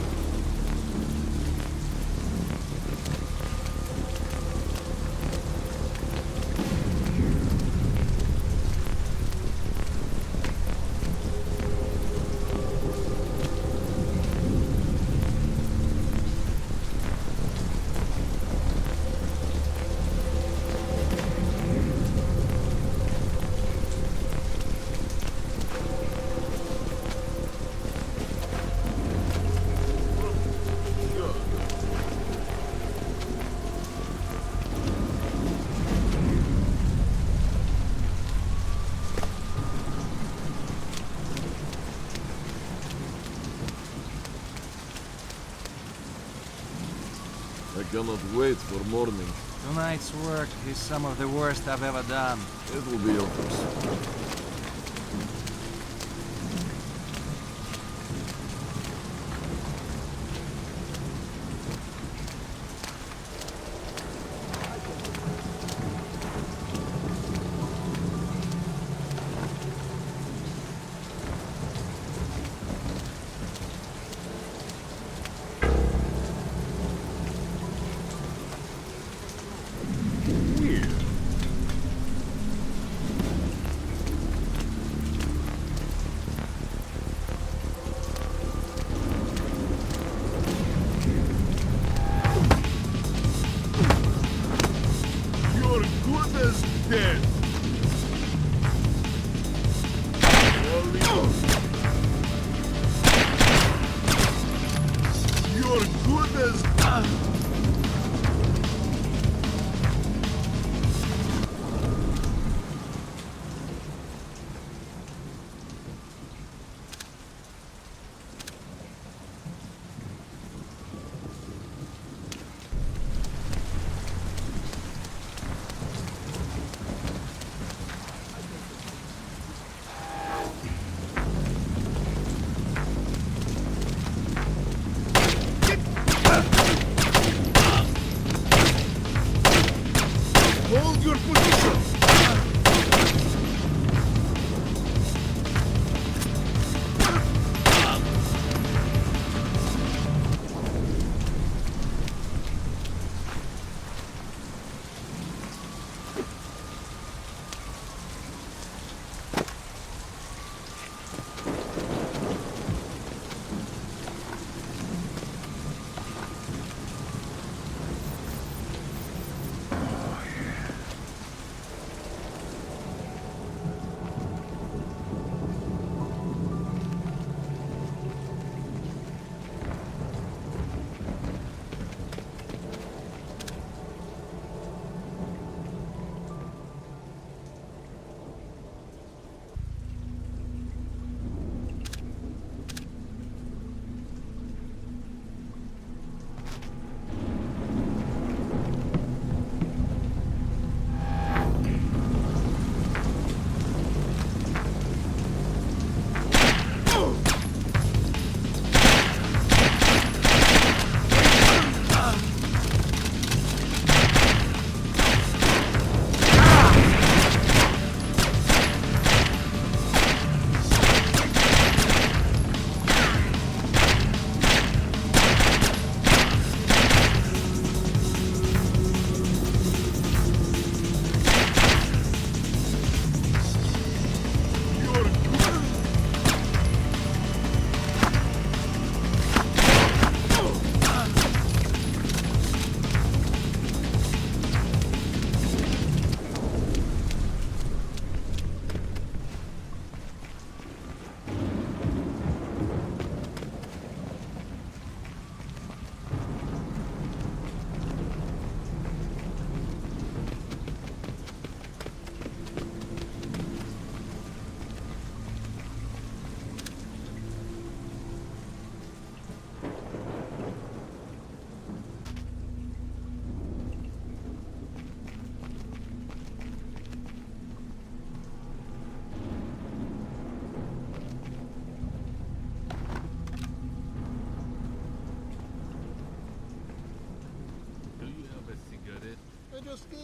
I cannot wait for morning. Tonight's work is some of the worst I've ever done. It will be over.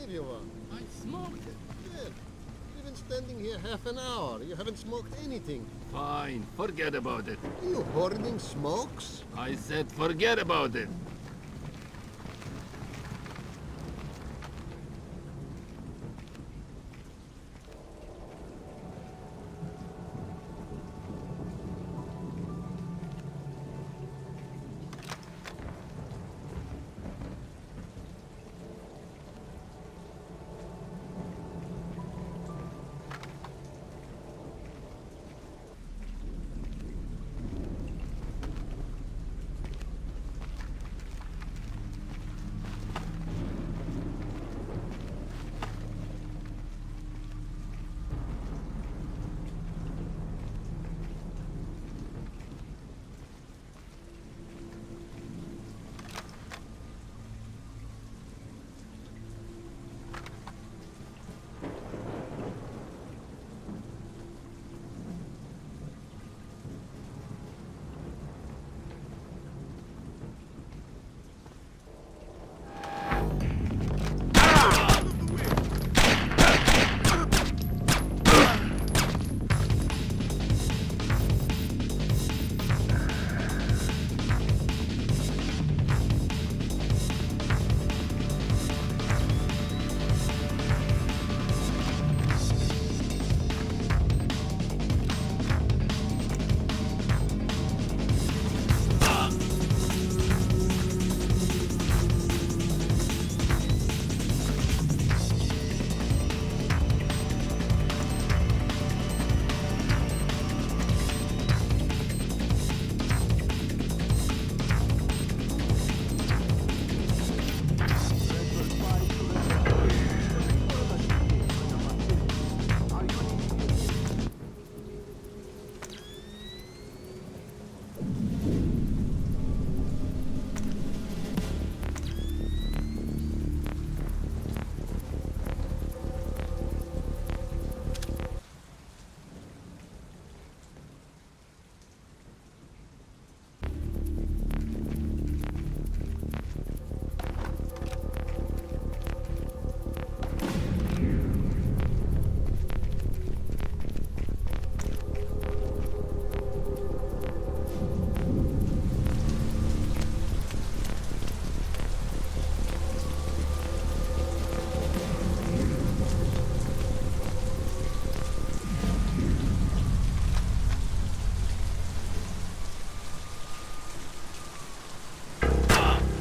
fool you are. I smoked it. Good. You've been standing here half an hour. You haven't smoked anything. Fine, forget about it. Are you hoarding smokes? I said forget about it.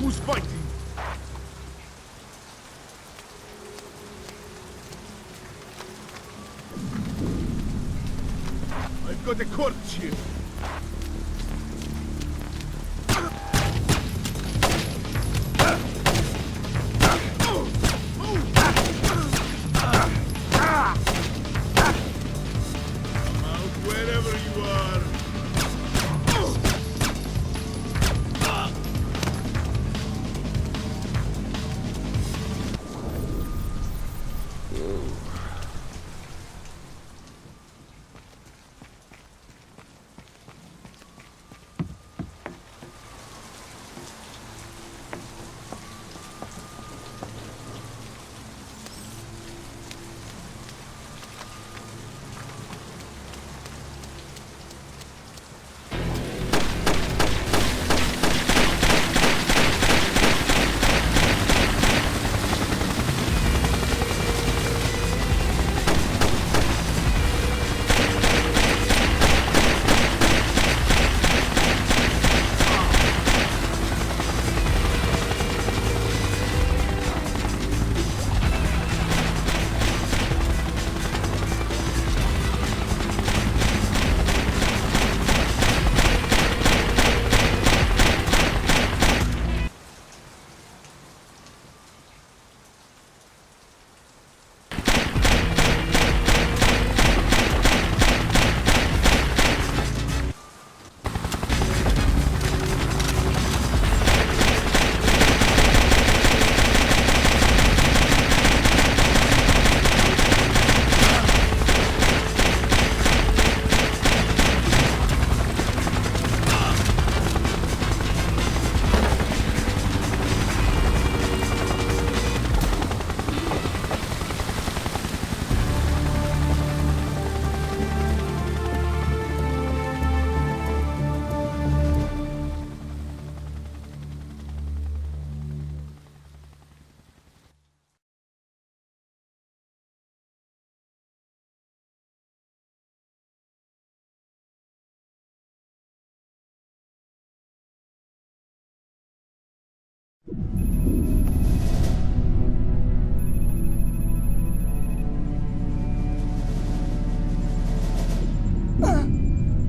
Who's fighting? I've got a corpse here. Wherever you are.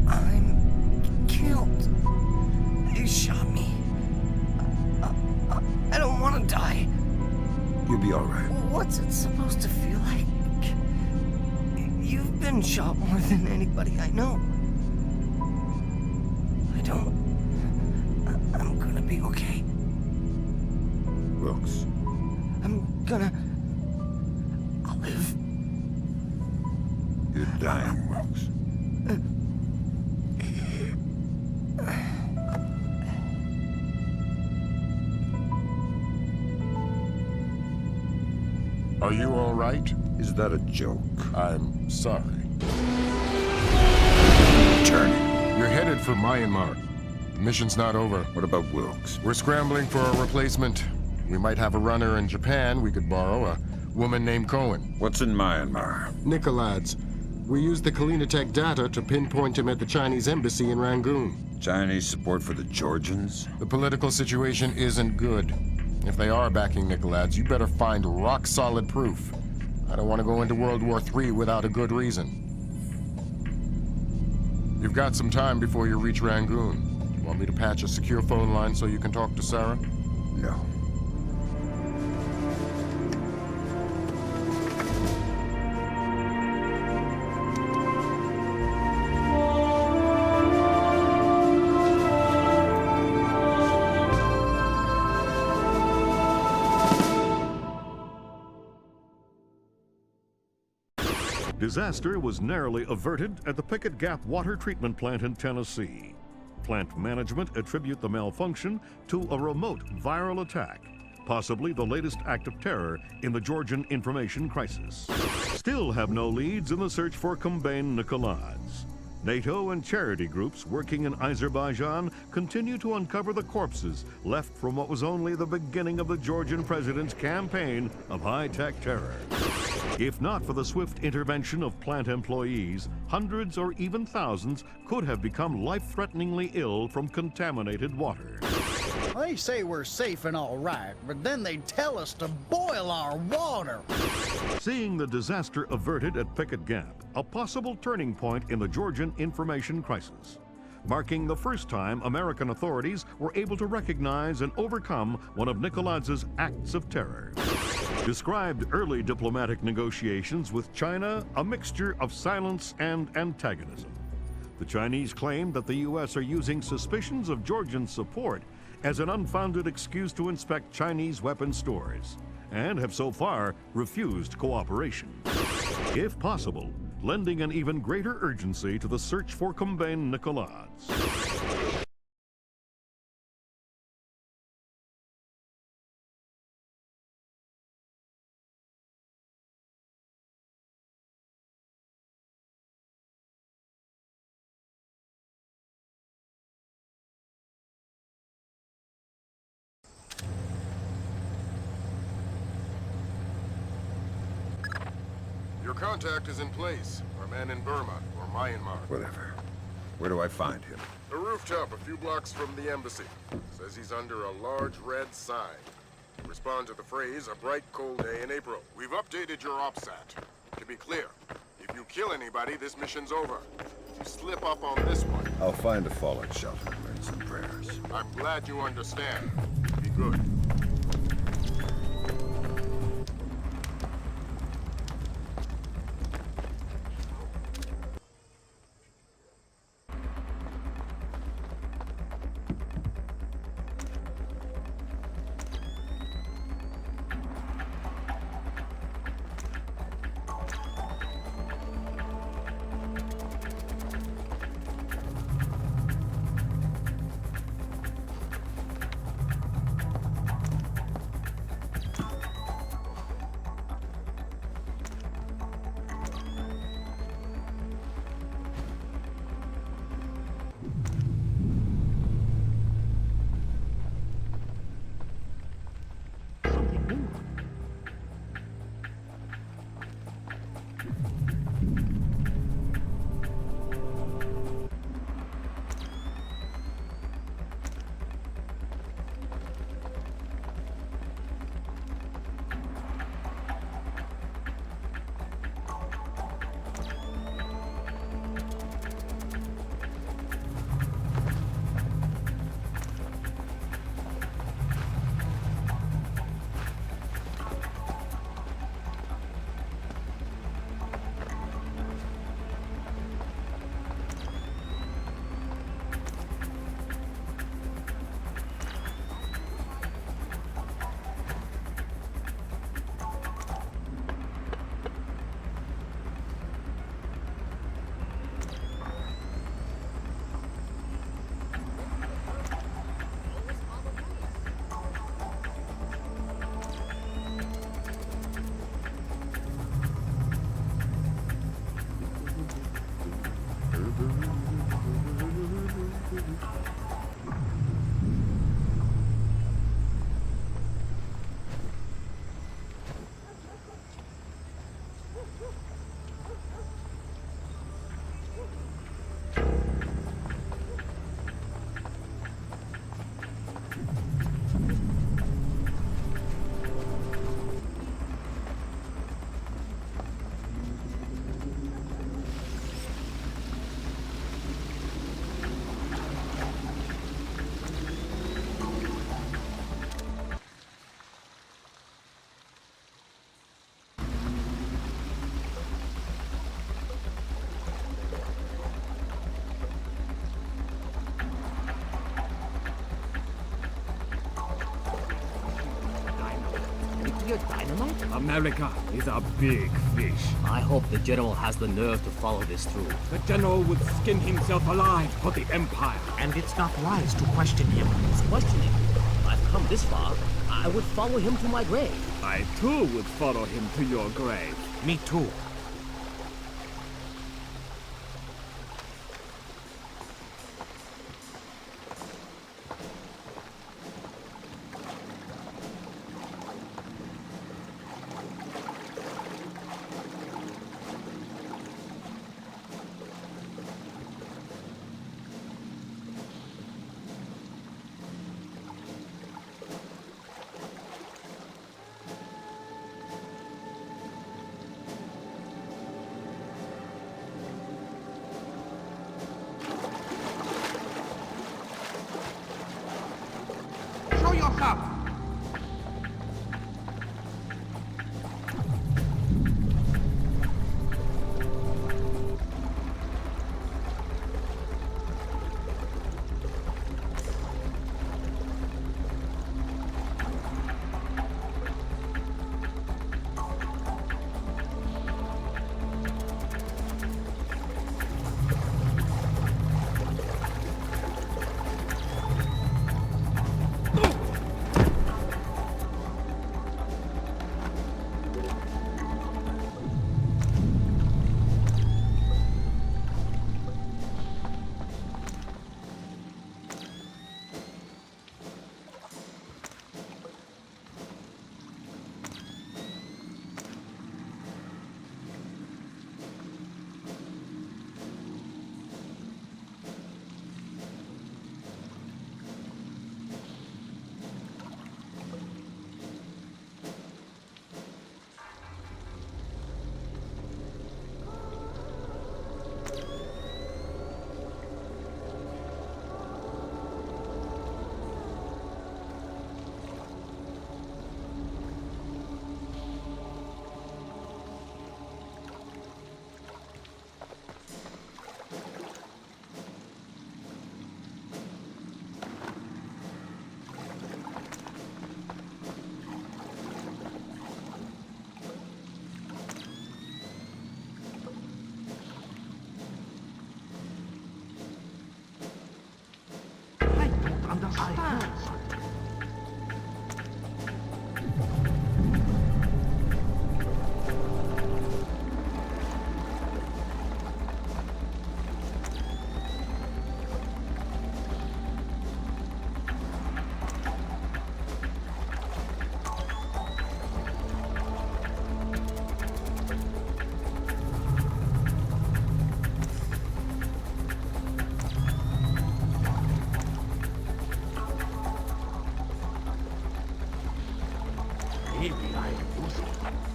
I'm killed. They shot me. I don't want to die. You'll be all right. What's it supposed to feel like? You've been shot more than anybody I know. I'm gonna be okay. Wilkes. I'll live. You're dying, Wilkes. Are you all right? Is that a joke? I'm sorry. Turn. You're headed for Myanmar. The mission's not over. What about Wilkes? We're scrambling for a replacement. We might have a runner in Japan we could borrow, a woman named Cohen. What's in Myanmar? Nikolads. We used the Kalina Tech data to pinpoint him at the Chinese embassy in Rangoon. Chinese support for the Georgians? The political situation isn't good. If they are backing Nikolads, you better find rock-solid proof. I don't want to go into World War III without a good reason. You've got some time before you reach Rangoon. Want me to patch a secure phone line so you can talk to Sarah? No. Disaster was narrowly averted at the Pickett Gap water treatment plant in Tennessee. Plant management attribute the malfunction to a remote viral attack, possibly the latest act of terror in the Georgian information crisis. Still have no leads in the search for Kumbain Nikolads. NATO and charity groups working in Azerbaijan continue to uncover the corpses left from what was only the beginning of the Georgian president's campaign of high-tech terror. If not for the swift intervention of plant employees, hundreds or even thousands could have become life-threateningly ill from contaminated water. They say we're safe and all right, but then they tell us to boil our water. Seeing the disaster averted at Pickett Gap, a possible turning point in the Georgian information crisis, marking the first time American authorities were able to recognize and overcome one of Nikolads' acts of terror. Described early diplomatic negotiations with China a mixture of silence and antagonism. The Chinese claimed that the U.S. are using suspicions of Georgian support as an unfounded excuse to inspect Chinese weapon stores, and have so far refused cooperation. If possible, lending an even greater urgency to the search for Kumbain Nikolads. Your contact is in place. Our man in Burma, or Myanmar. Whatever. Where do I find him? A rooftop a few blocks from the embassy. Says he's under a large red sign. Respond to the phrase, a bright cold day in April. We've updated your OPSAT. To be clear, if you kill anybody, this mission's over. If you slip up on this one... I'll find a fallout shelter and learn some prayers. I'm glad you understand. Be good. Dynamite? America is a big fish. I hope the General has the nerve to follow this through. The General would skin himself alive for the Empire. And it's not wise to question him. He's questioning. I've come this far. I would follow him to my grave. I too would follow him to your grave. Me too. Show yourself!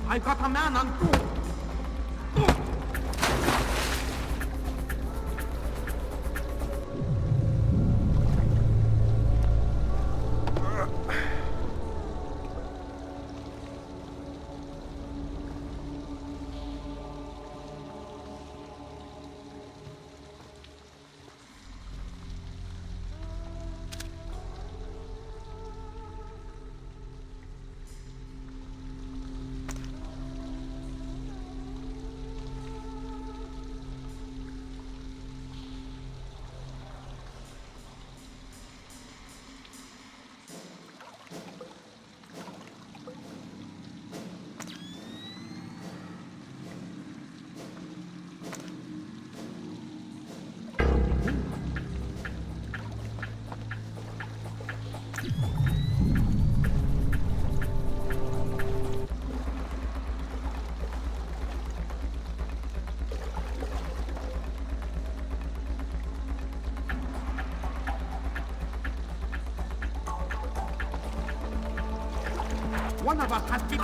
I got a man on foot. One of us has been...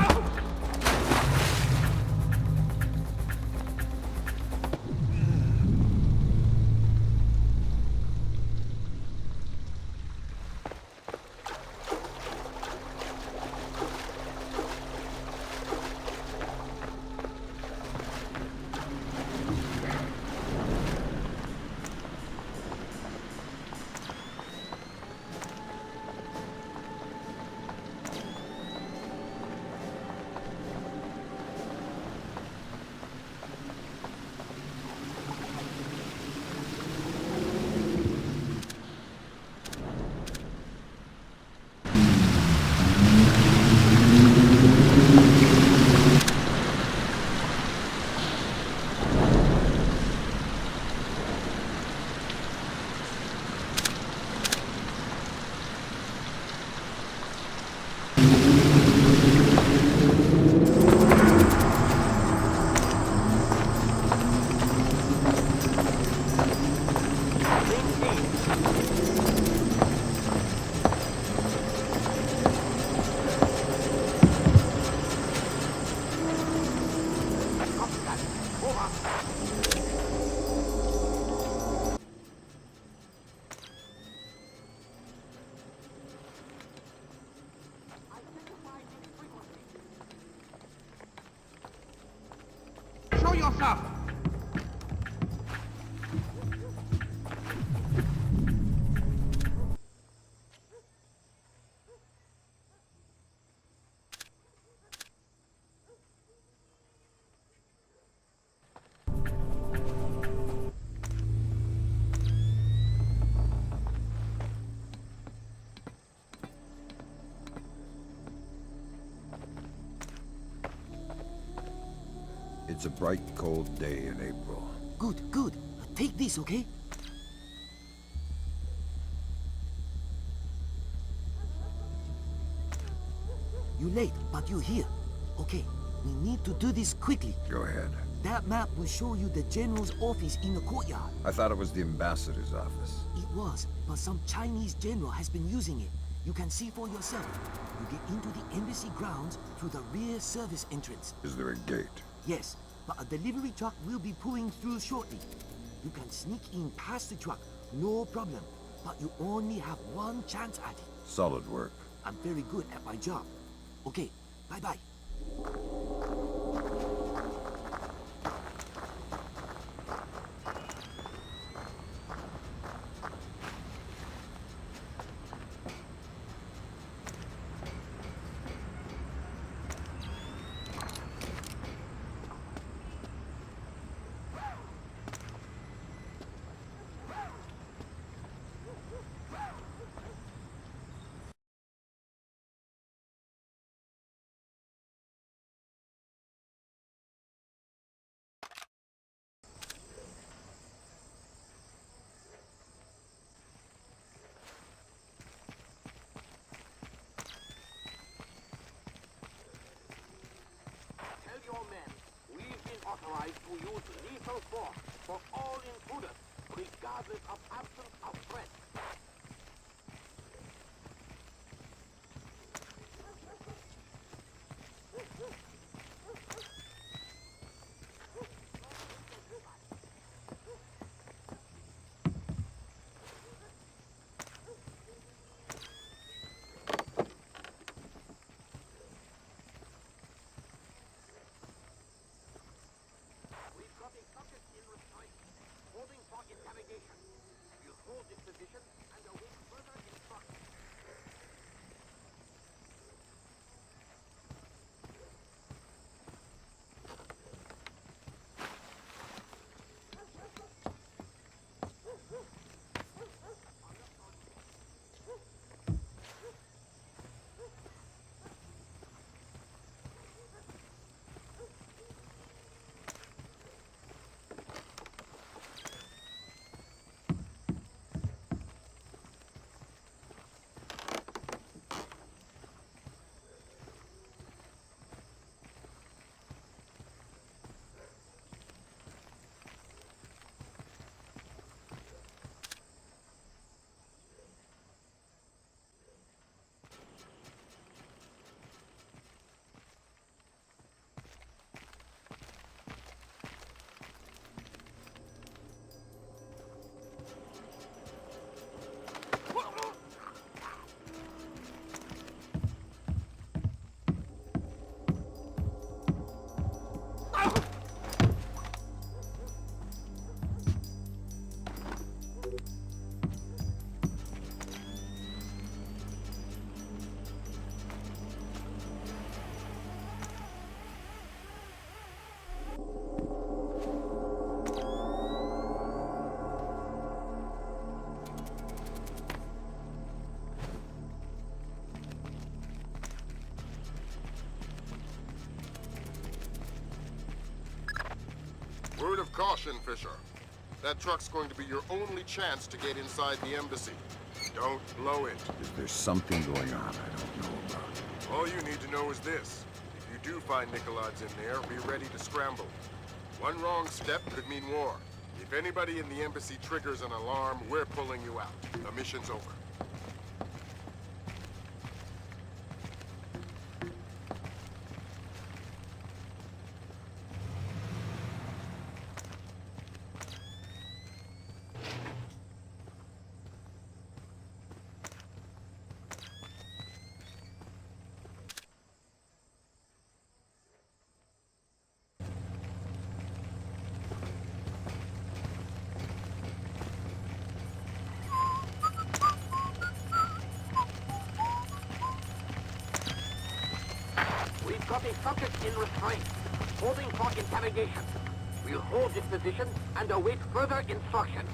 Show yourself! It's a bright, cold day in April. Good, good. Take this, okay? You're late, but you're here. Okay, we need to do this quickly. Go ahead. That map will show you the general's office in the courtyard. I thought it was the ambassador's office. It was, but some Chinese general has been using it. You can see for yourself. You get into the embassy grounds through the rear service entrance. Is there a gate? Yes, but a delivery truck will be pulling through shortly. You can sneak in past the truck, no problem. But you only have one chance at it. Solid work. I'm very good at my job. Okay, bye-bye. Authorized to use lethal force for all intruders, regardless of absence of threat. Caution, Fisher. That truck's going to be your only chance to get inside the embassy. Don't blow it. If there's something going on I don't know about. All you need to know is this. If you do find Nikolod's in there, be ready to scramble. One wrong step could mean war. If anybody in the embassy triggers an alarm, we're pulling you out. The mission's over. We've got a subject in restraint, holding for interrogation. We'll hold this position and await further instruction.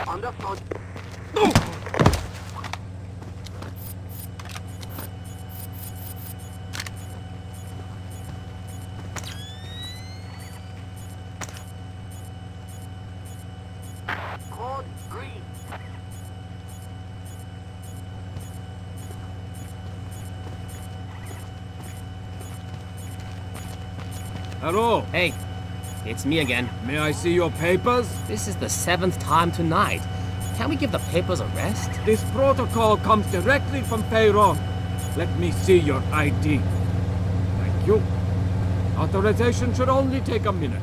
Understood. Code green. Hello. Hey, it's me again. May I see your papers? This is the 7th time tonight. Can't we give the papers a rest? This protocol comes directly from payroll. Let me see your ID. Thank you. Authorization should only take a minute.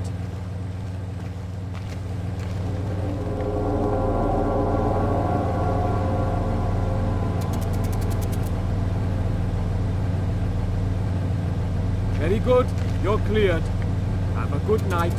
Very good. You're cleared. Have a good night.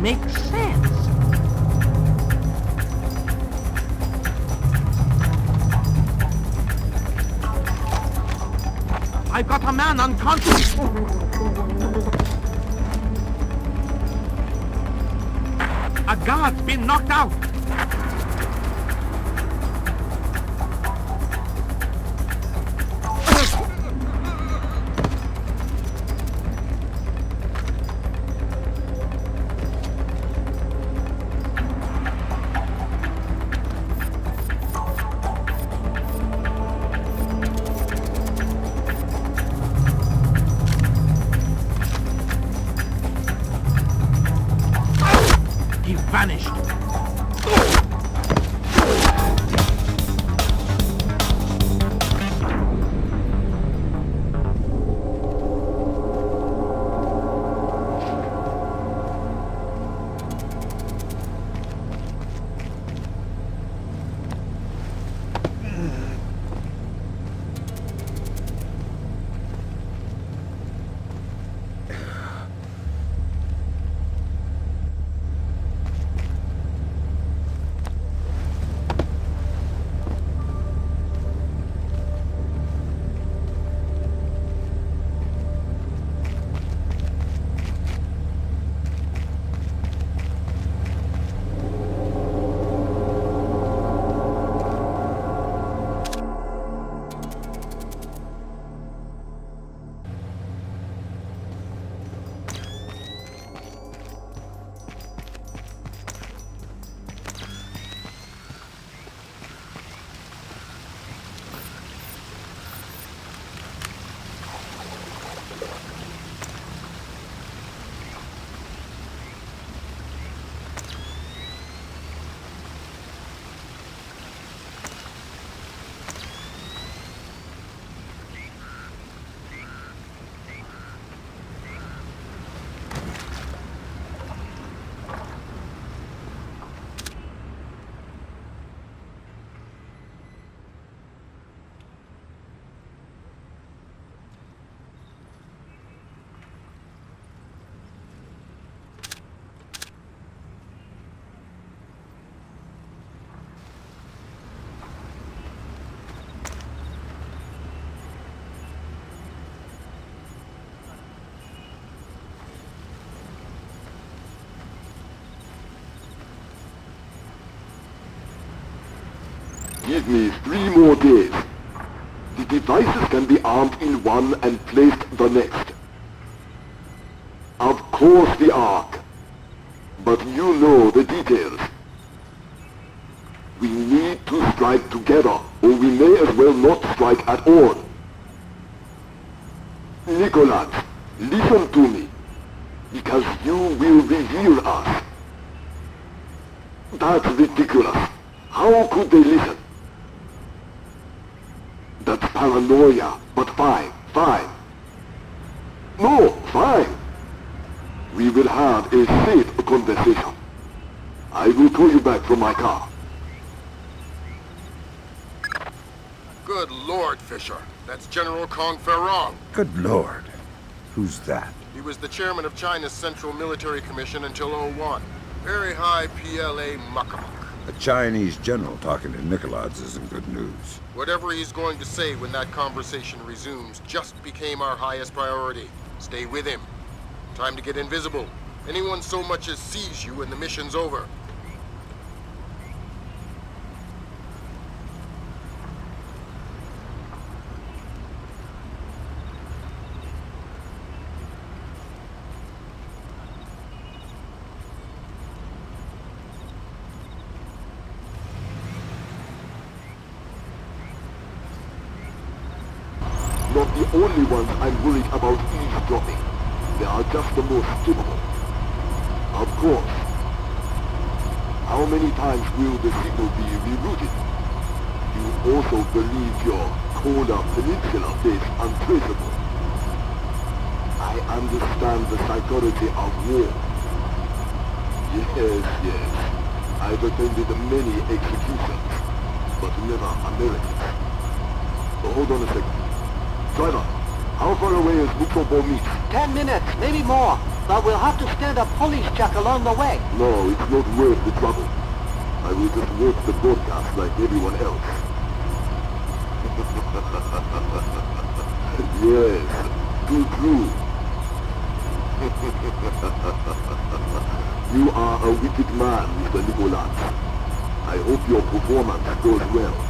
Makes sense. I've got a man unconscious. A guard's been knocked out. Vanished. Give me 3 more days. The devices can be armed in one and placed the next. Of course the Ark. But you know the details. We need to strike together, or we may as well not strike at all. Nicholas, listen to me, because you will reveal us. That's ridiculous. How could they listen? That's paranoia, but fine. No, fine. We will have a safe conversation. I will call you back from my car. Good Lord, Fisher. That's General Kong Ferrong. Good Lord. Who's that? He was the chairman of China's Central Military Commission until '01. Very high PLA muckamuck. A Chinese general talking to Nicholas isn't good news. Whatever he's going to say when that conversation resumes just became our highest priority. Stay with him. Time to get invisible. Anyone so much as sees you and the mission's over. Not the only ones I'm worried about eavesdropping. They are just the most capable. Of course. How many times will the signal be rerouted? You also believe your Kola Peninsula base untraceable. I understand the psychology of war. Yes. I've attended many executions, but never Americans. So hold on a second. Driver, how far away is Mukobo Meet? 10 minutes, maybe more. But we'll have to stand a police check along the way. No, it's not worth the trouble. I will just watch the broadcast like everyone else. Yes, too true. You are a wicked man, Mr. Nicholas. I hope your performance goes well.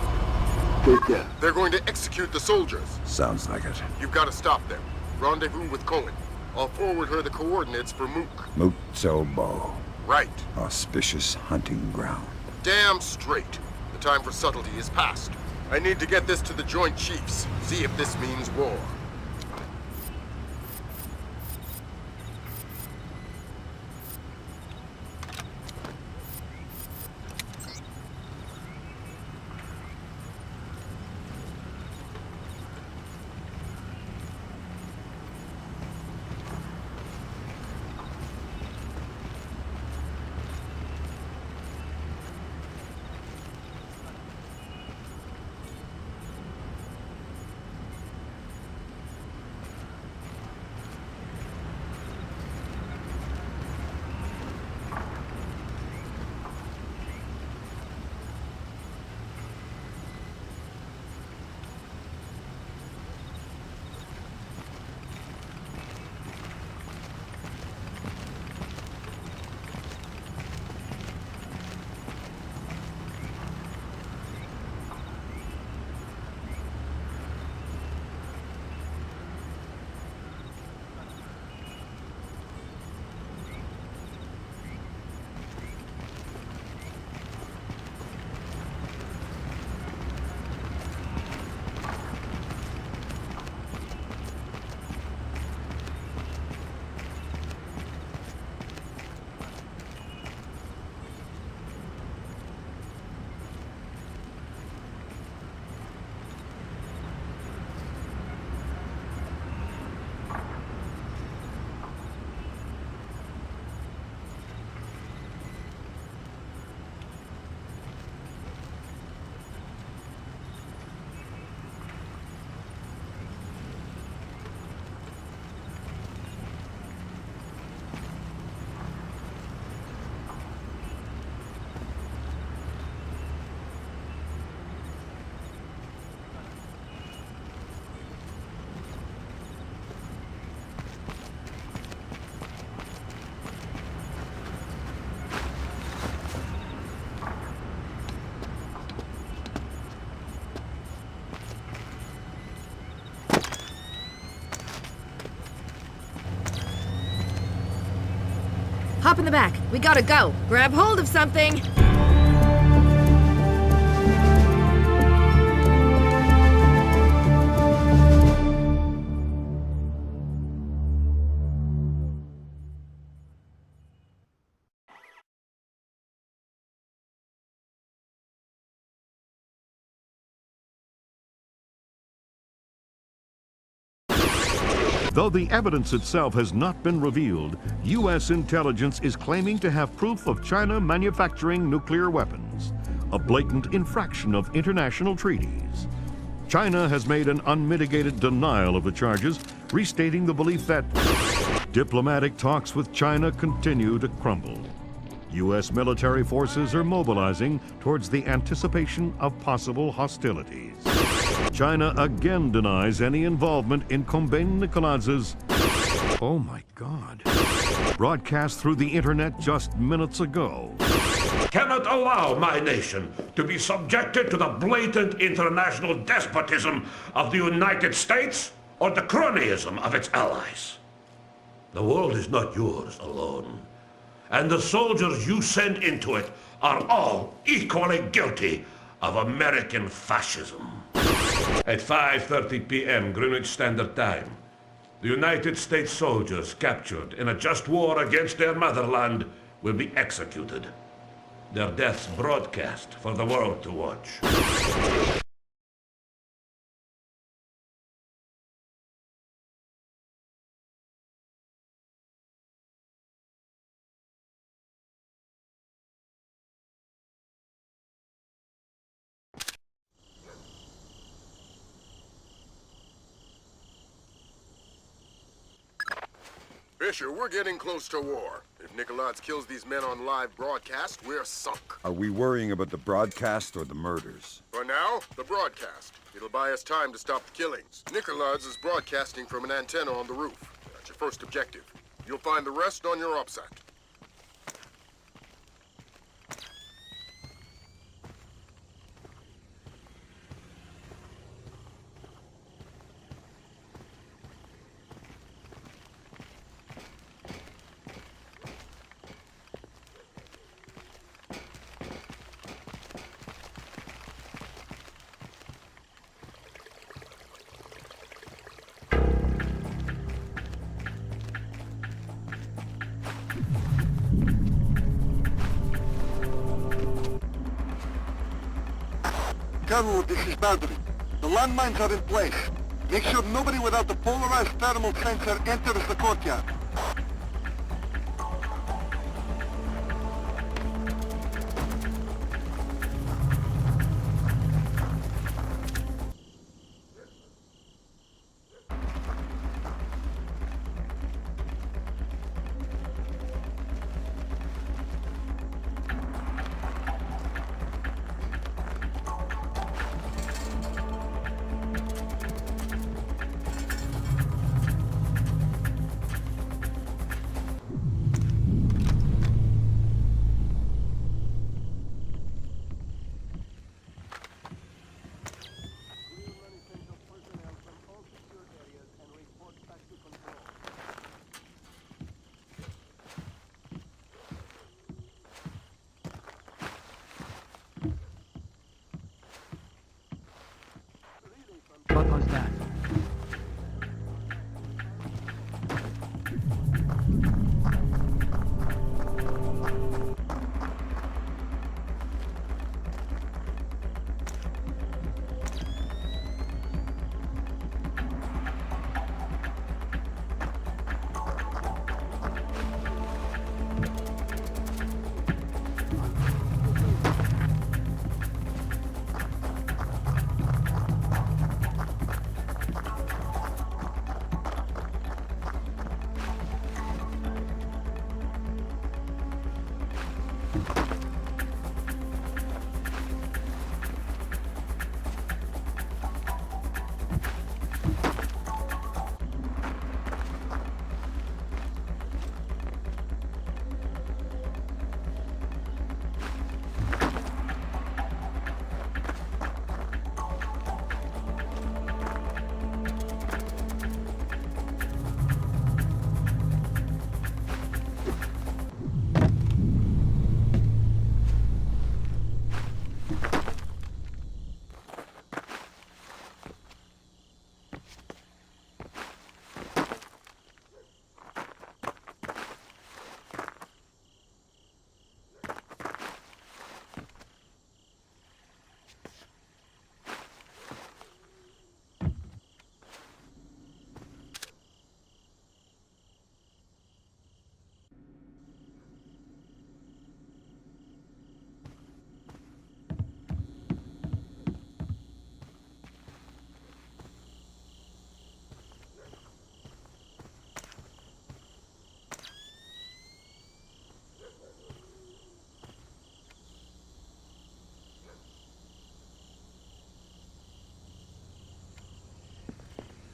Take care. They're going to execute the soldiers. Sounds like it. You've got to stop them. Rendezvous with Cohen. I'll forward her the coordinates for Mook. Mutsobo. Right. Auspicious hunting ground. Damn straight. The time for subtlety is past. I need to get this to the Joint Chiefs. See if this means war. Hop in the back. We gotta go. Grab hold of something. Though the evidence itself has not been revealed, U.S. intelligence is claiming to have proof of China manufacturing nuclear weapons, a blatant infraction of international treaties. China has made an unmitigated denial of the charges, restating the belief that diplomatic talks with China continue to crumble. U.S. military forces are mobilizing towards the anticipation of possible hostilities. China again denies any involvement in Kombain Nikoladz's, oh my God, broadcast through the internet just minutes ago. Cannot allow my nation to be subjected to the blatant international despotism of the United States or the cronyism of its allies. The world is not yours alone, and the soldiers you send into it are all equally guilty of American fascism. At 5:30 p.m. Greenwich Standard Time, the United States soldiers captured in a just war against their motherland will be executed. Their deaths broadcast for the world to watch. Fisher, we're getting close to war. If Nikoladz's kills these men on live broadcast, we're sunk. Are we worrying about the broadcast or the murders? For now, the broadcast. It'll buy us time to stop the killings. Nikoladz's is broadcasting from an antenna on the roof. That's your first objective. You'll find the rest on your OPSAT. Carol, this is Baldry. The landmines are in place. Make sure nobody without the polarized thermal sensor enters the courtyard. What was that?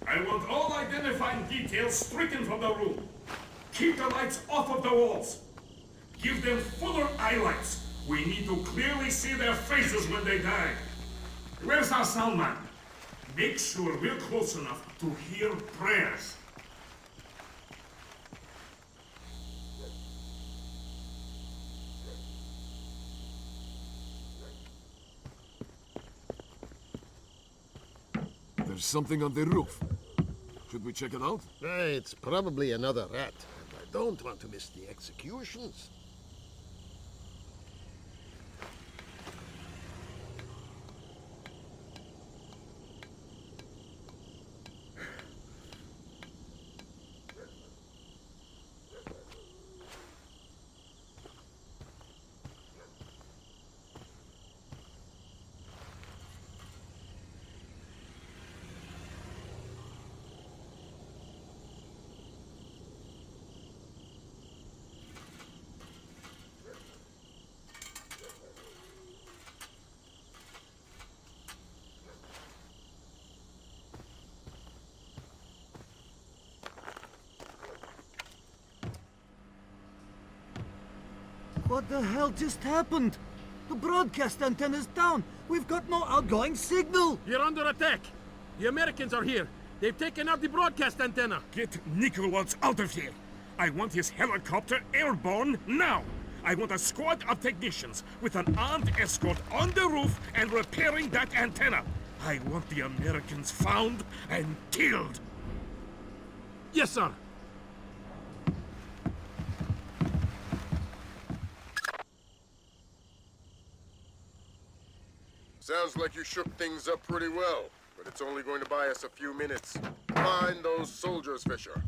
I want all identifying details stricken from the room. Keep the lights off of the walls. Give them fuller highlights. We need to clearly see their faces when they die. Where's our sound man? Make sure we're close enough to hear prayers. There's something on the roof. Should we check it out? It's probably another rat. And I don't want to miss the executions. What the hell just happened? The broadcast antenna's down. We've got no outgoing signal. You're under attack. The Americans are here. They've taken out the broadcast antenna. Get Nicholas out of here. I want his helicopter airborne now. I want a squad of technicians with an armed escort on the roof and repairing that antenna. I want the Americans found and killed. Yes, sir. Sounds like you shook things up pretty well, but it's only going to buy us a few minutes. Find those soldiers, Fisher.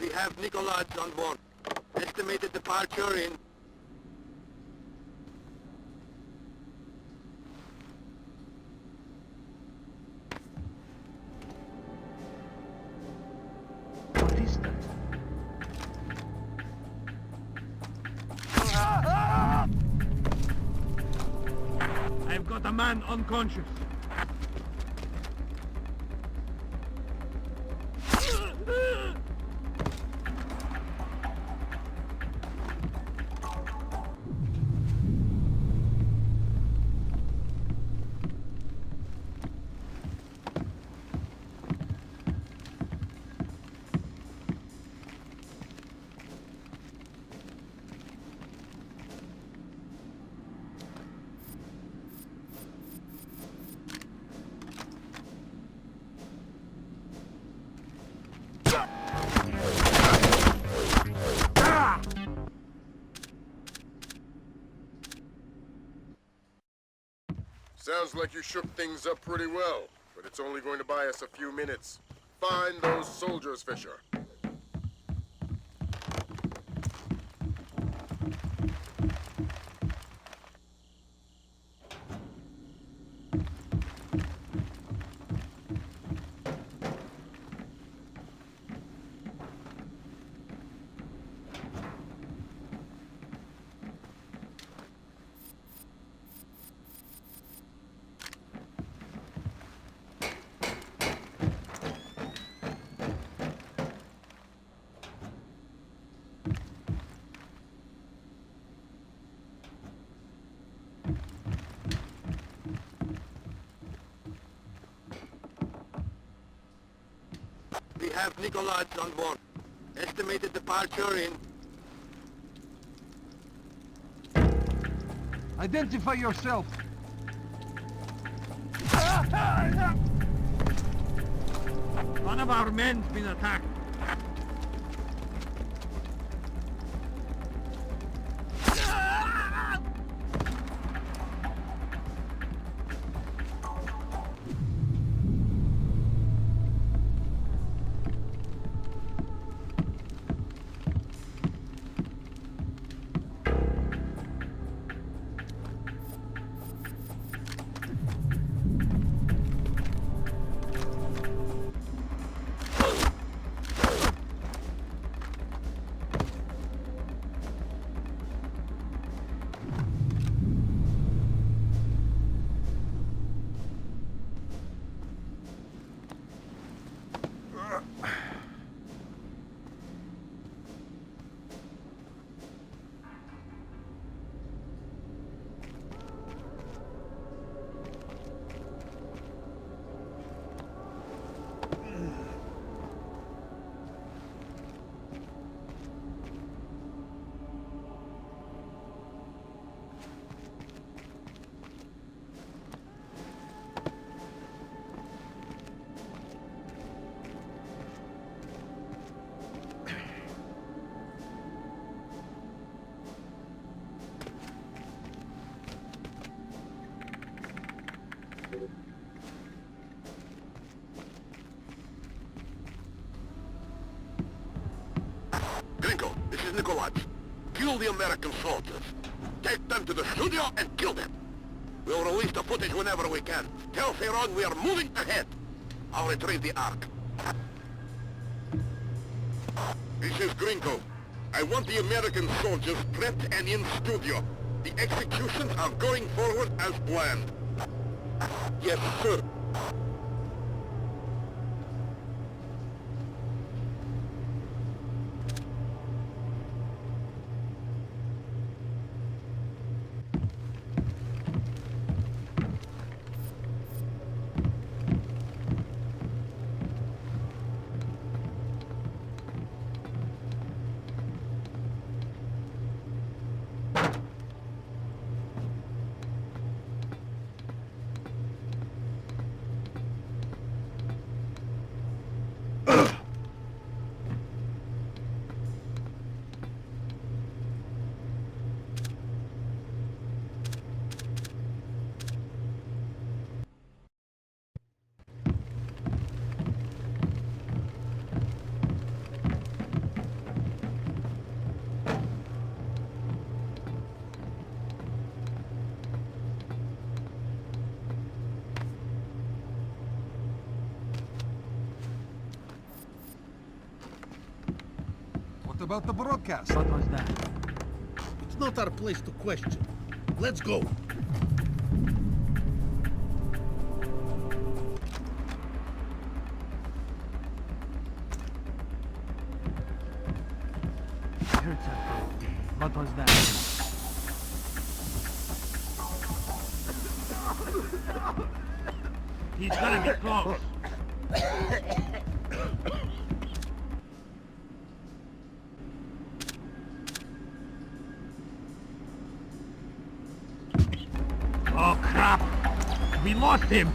We have Nicholas on board. Estimated departure in... What is that? I've got a man unconscious. Sounds like you shook things up pretty well, but it's only going to buy us a few minutes. Find those soldiers, Fisher. We have Nicholas on board. Estimated departure in... Identify yourself. One of our men's been attacked. the American soldiers. Take them to the studio and kill them. We'll release the footage whenever we can. Tell Theron we are moving ahead. I'll retrieve the Ark. This is Gringo. I want the American soldiers prepped and in studio. The executions are going forward as planned. Yes, sir. About the broadcast. What was that? It's not our place to question. Let's go. What was that? He's gonna be close. Oh, crap! We lost him!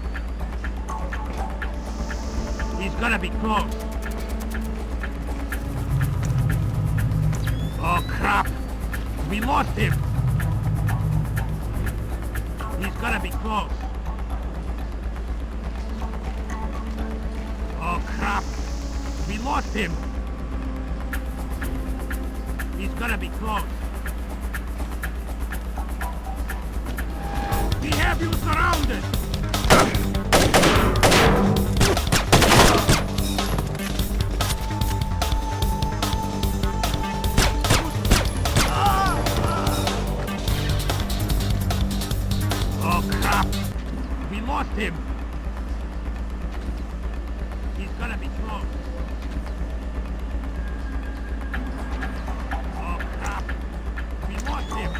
He's gonna be close. Oh, crap! We lost him! He's gonna be close. Oh, crap! We lost him! He's gonna be close. We have you surrounded! Oh, crap! We lost him! He's gonna be close. Oh, crap! We lost him!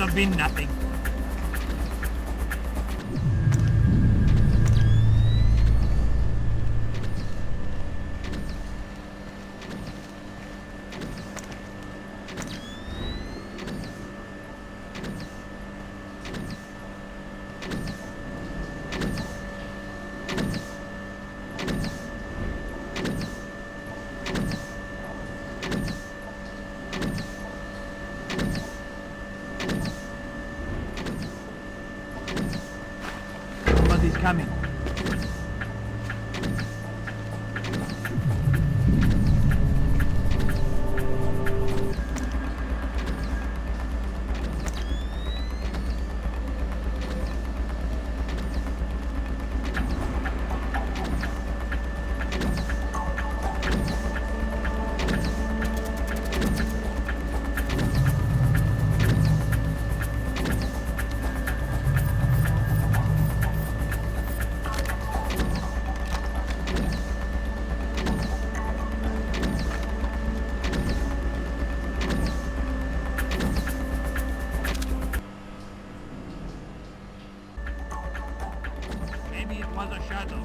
have been nothing. Somebody's coming. Maybe it was a shadow.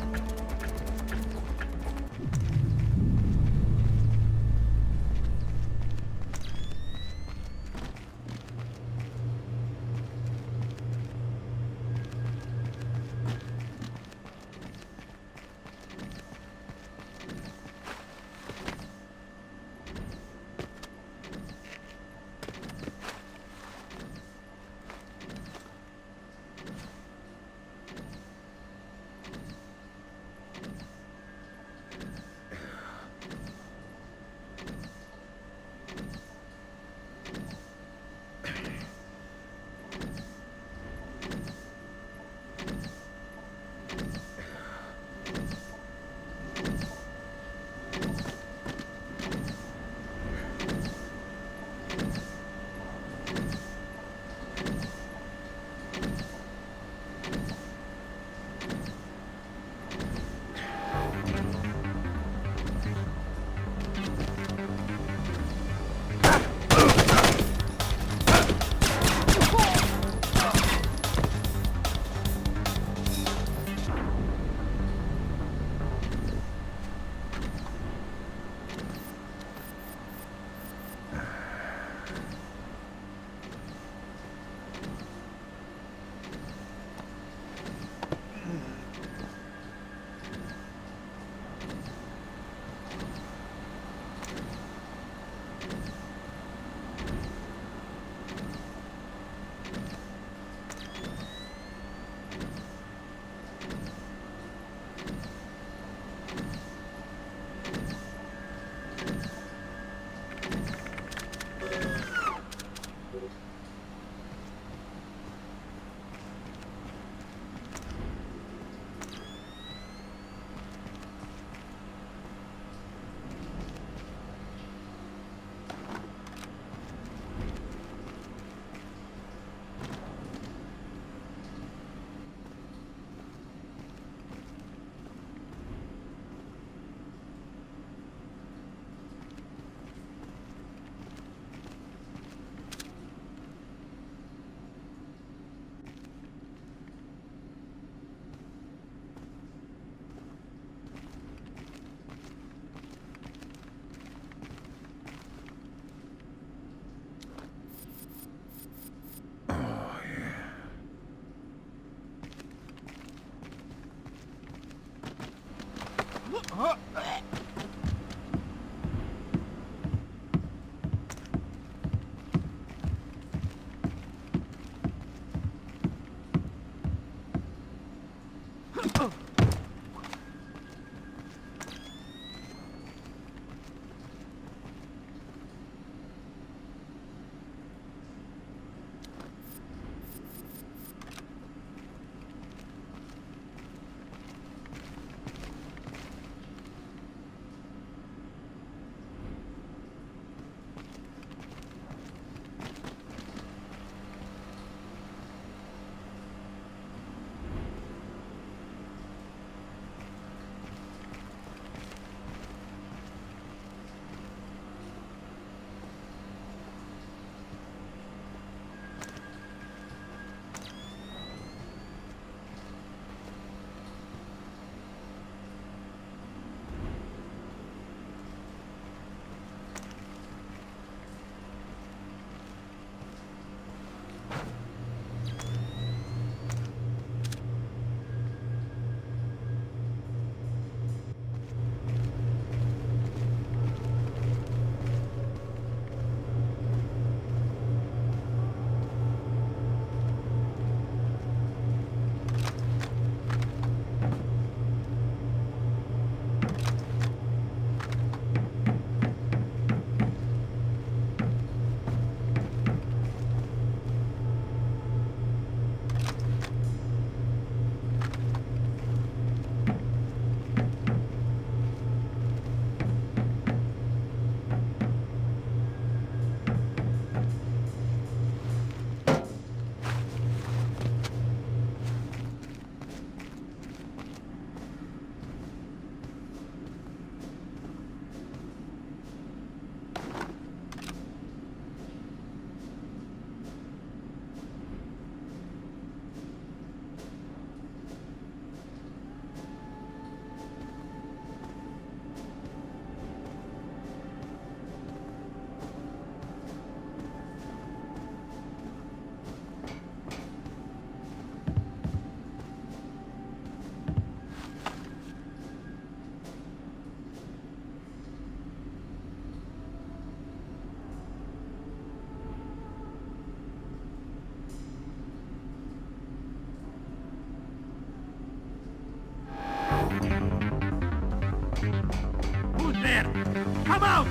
there! Come out!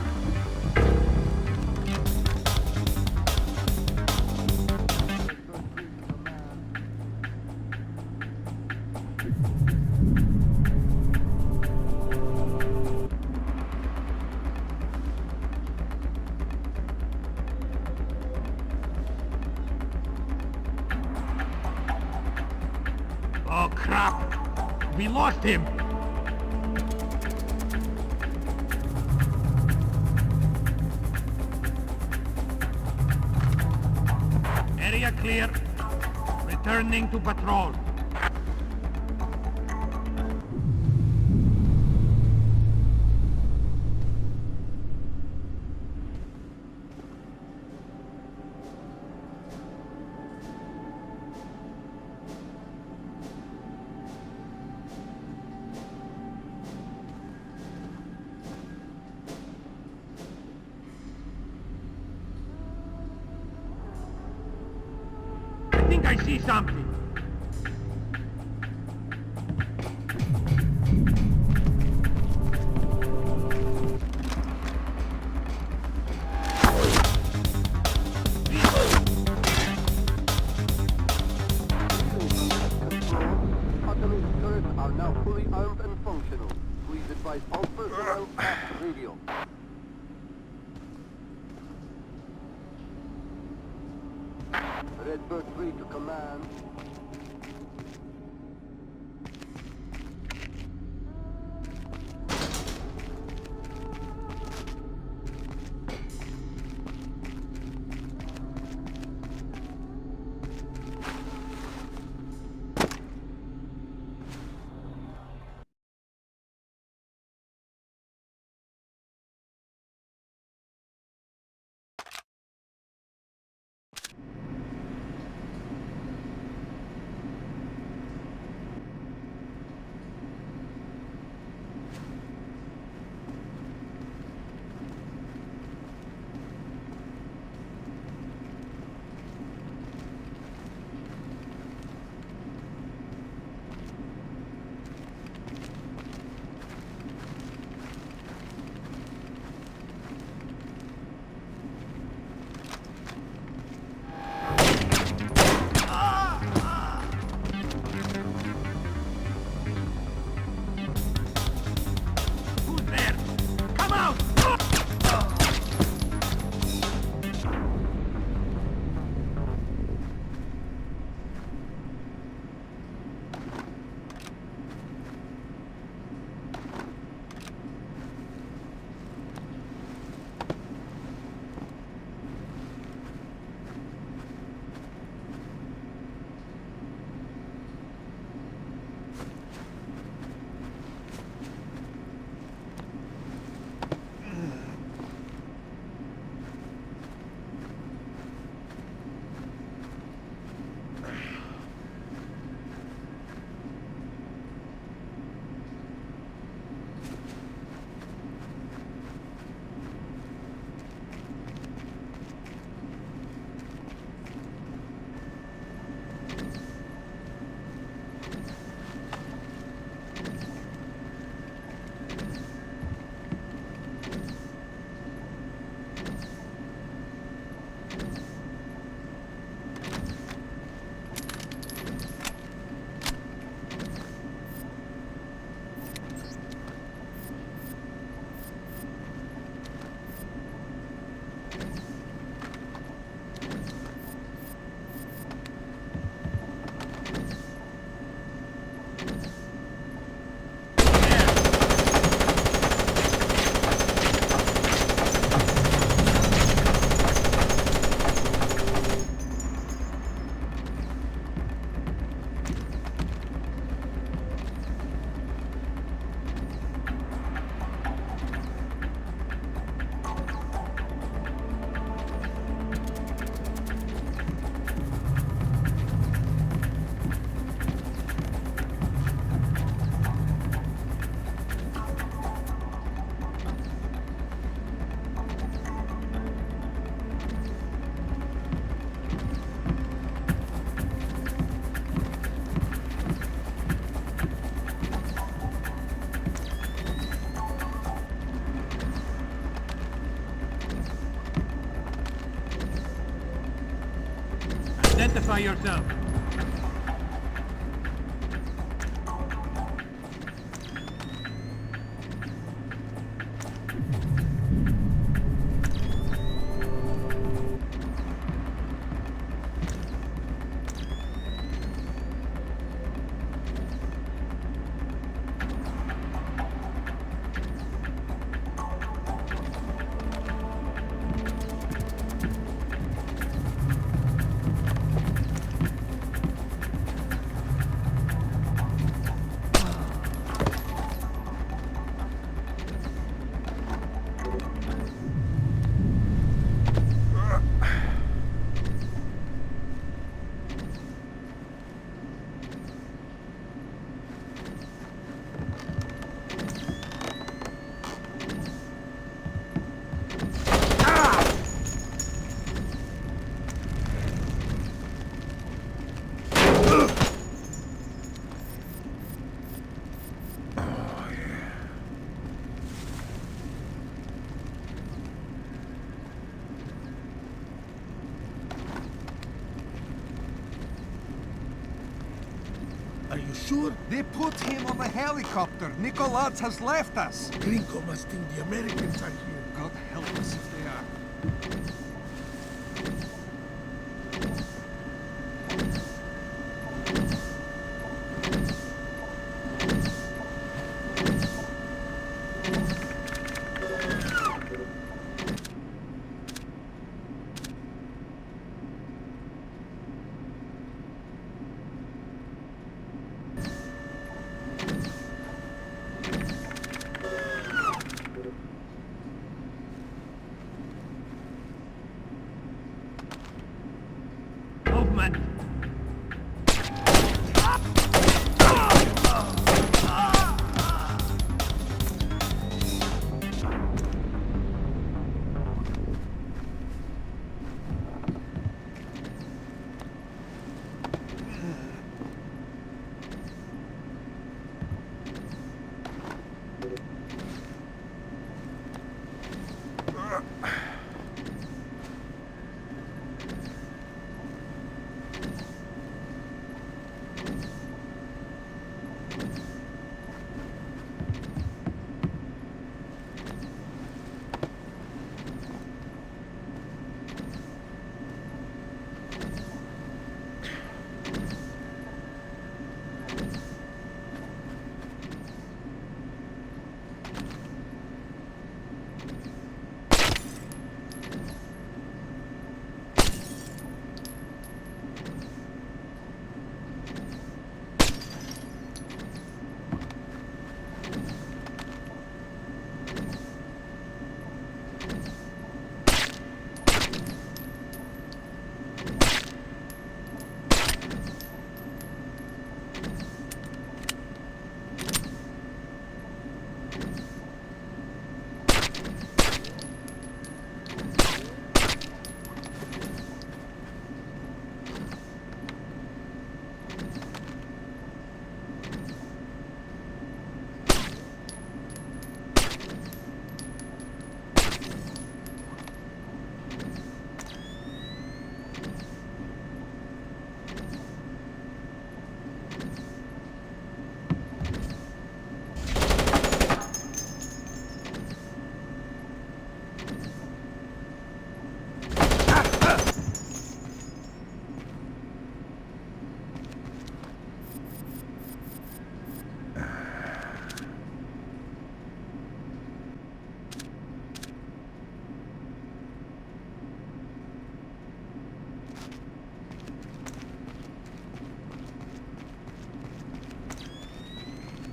Oh, crap! We lost him! Area clear. Returning to patrol. I think I see something. Automated turrets are now fully armed and functional. Please advise all personnel past radio. Redbird 3 to command. fire down. Are you sure? They put him on the helicopter. Nicolaz has left us. Gringo must think the Americans are here. God help us if they are.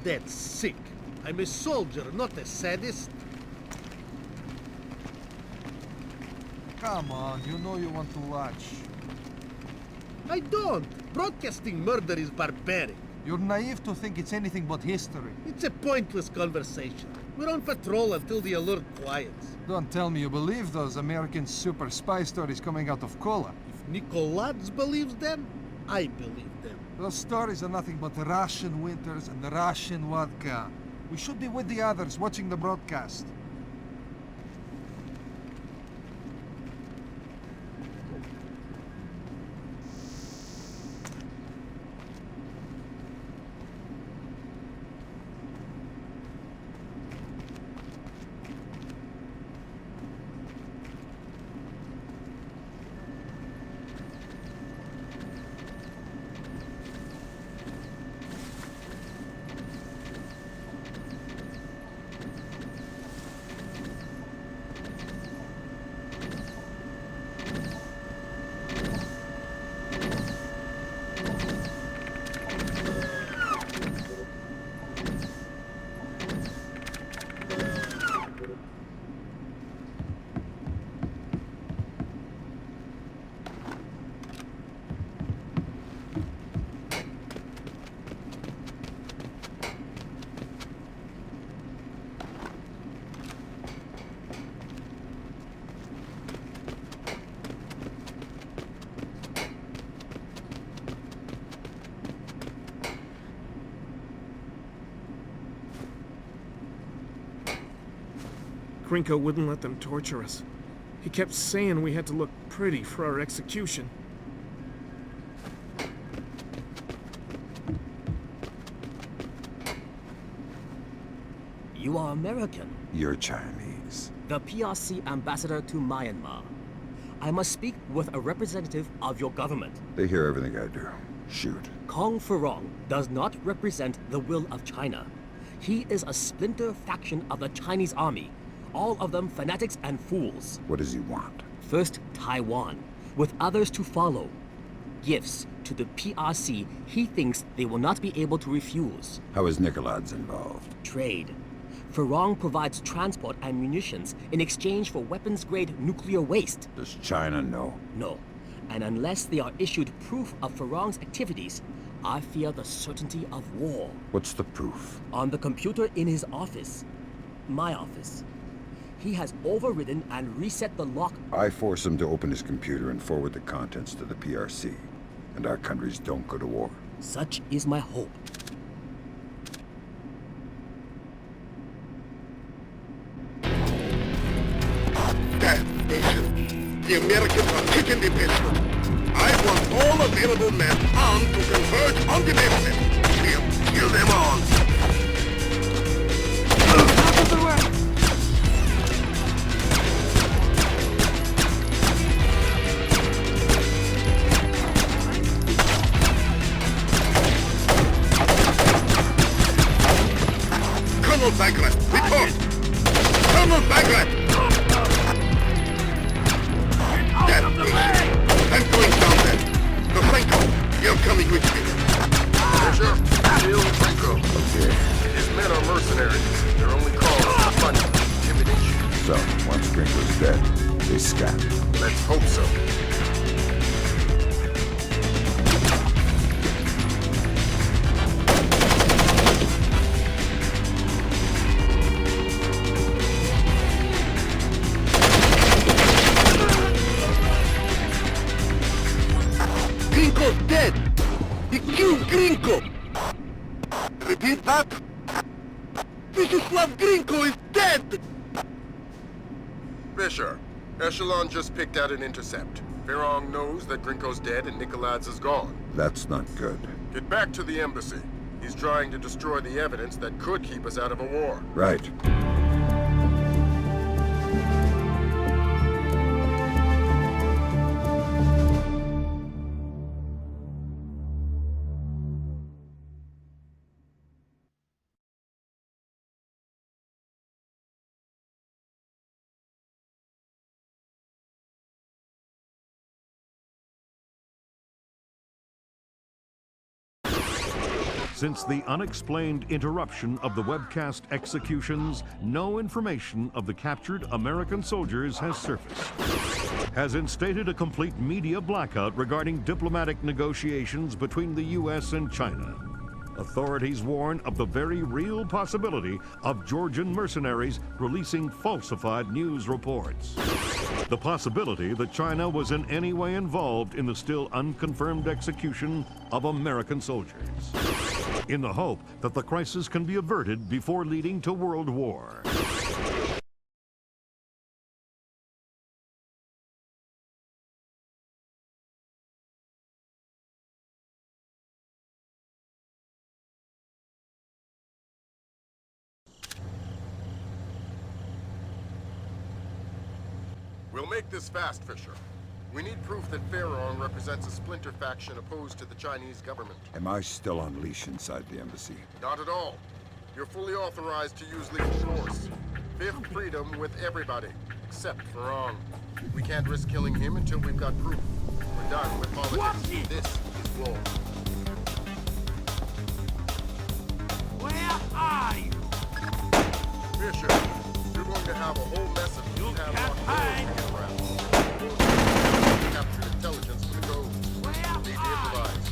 That's sick. I'm a soldier, not a sadist. Come on, you know you want to watch. I don't. Broadcasting murder is barbaric. You're naive to think it's anything but history. It's a pointless conversation. We're on patrol until the alert quiets. Don't tell me you believe those American super spy stories coming out of Kola. If Nicolaz believes them, I believe them. Those stories are nothing but the Russian winters and the Russian vodka. We should be with the others watching the broadcast. Grinko wouldn't let them torture us. He kept saying we had to look pretty for our execution. You are American. You're Chinese. The PRC ambassador to Myanmar. I must speak with a representative of your government. They hear everything I do. Shoot. Kong Furong does not represent the will of China. He is a splinter faction of the Chinese army. All of them fanatics and fools. What does he want? First, Taiwan, with others to follow. Gifts to the PRC he thinks they will not be able to refuse. How is Nicolad's involved? Trade. Furong provides transport and munitions in exchange for weapons-grade nuclear waste. Does China know? No. And unless they are issued proof of Furong's activities, I fear the certainty of war. What's the proof? On the computer in his office. My office. He has overridden and reset the lock. I force him to open his computer and forward the contents to the PRC. And our countries don't go to war. Such is my hope. The Americans are taking the basement. I want all available men armed to converge on the basement. We'll kill them all. Colonel Bagrat, report! Colonel Bagrat! I'm going down there. Franco, you're coming with me. Fisher, kill Franco. Okay. His men are mercenaries. Their only call is for fun, intimidation. So, once Gringo's dead, they scatter. Let's hope so. Gringo's dead! He killed Gringo! Repeat that? Vyshyaslav Gringo is dead! Fisher, Echelon just picked out an intercept. Furong knows that Grinko's dead and Nicolad's is gone. That's not good. Get back to the embassy. He's trying to destroy the evidence that could keep us out of a war. Right. Since the unexplained interruption of the webcast executions, no information of the captured American soldiers has surfaced. Has instated a complete media blackout regarding diplomatic negotiations between the U.S. and China. Authorities warn of the very real possibility of Georgian mercenaries releasing falsified news reports. The possibility that China was in any way involved in the still unconfirmed execution of American soldiers, in the hope that the crisis can be averted before leading to world war. We'll make this fast, Fisher. We need proof that Furong represents a splinter faction opposed to the Chinese government. Am I still on leash inside the embassy? Not at all. You're fully authorized to use lethal force. Fifth freedom with everybody, except Furong. We can't risk killing him until we've got proof. We're done with politics. This is war. Where are you? Fisher, you're going to have a whole mess of you can't hide around. Captured intelligence for the code. Need to improvise.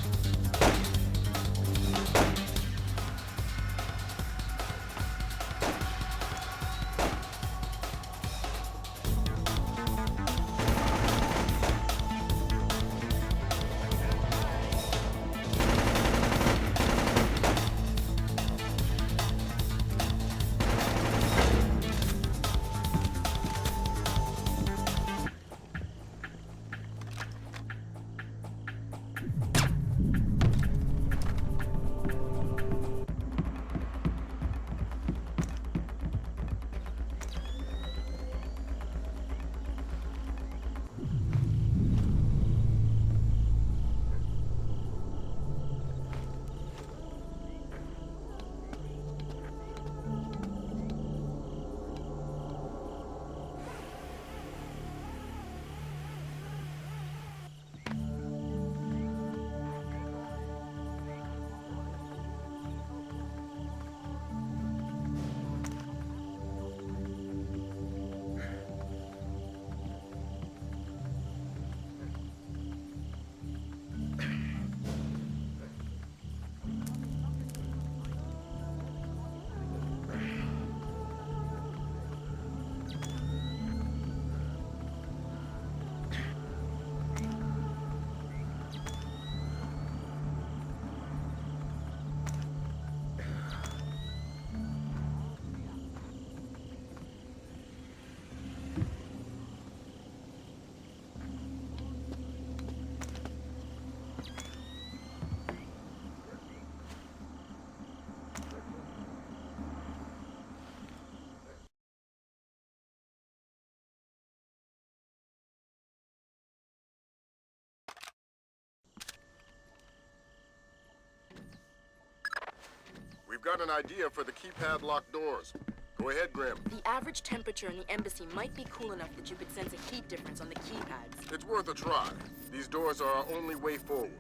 We've got an idea for the keypad locked doors. Go ahead, Grim. The average temperature in the embassy might be cool enough that you could sense a heat difference on the keypads. It's worth a try. These doors are our only way forward.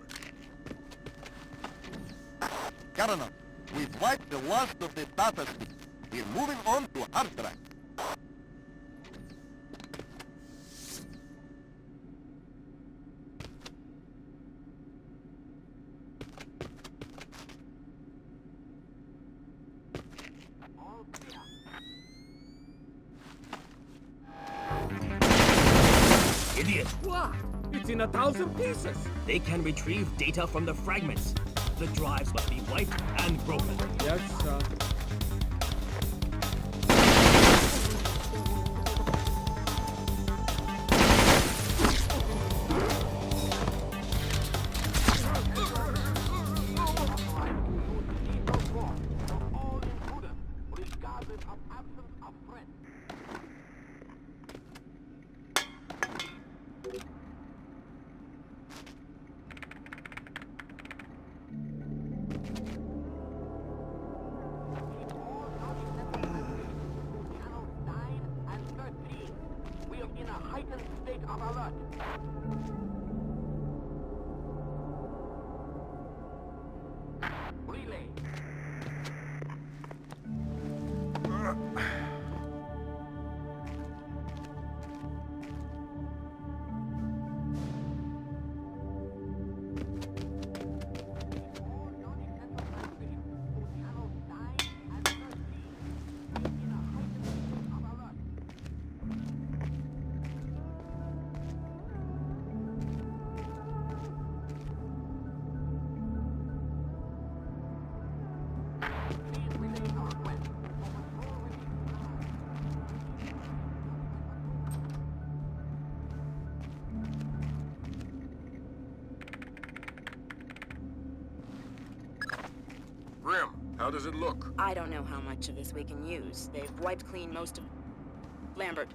Governor, we've wiped the last of the data. We're moving on to hard drive. Idiot! What? It's in 1,000 pieces. They can retrieve data from the fragments. The drives must be wiped and broken. Yes, sir. Grim, how does it look? I don't know how much of this we can use. They've wiped clean most of... Lambert,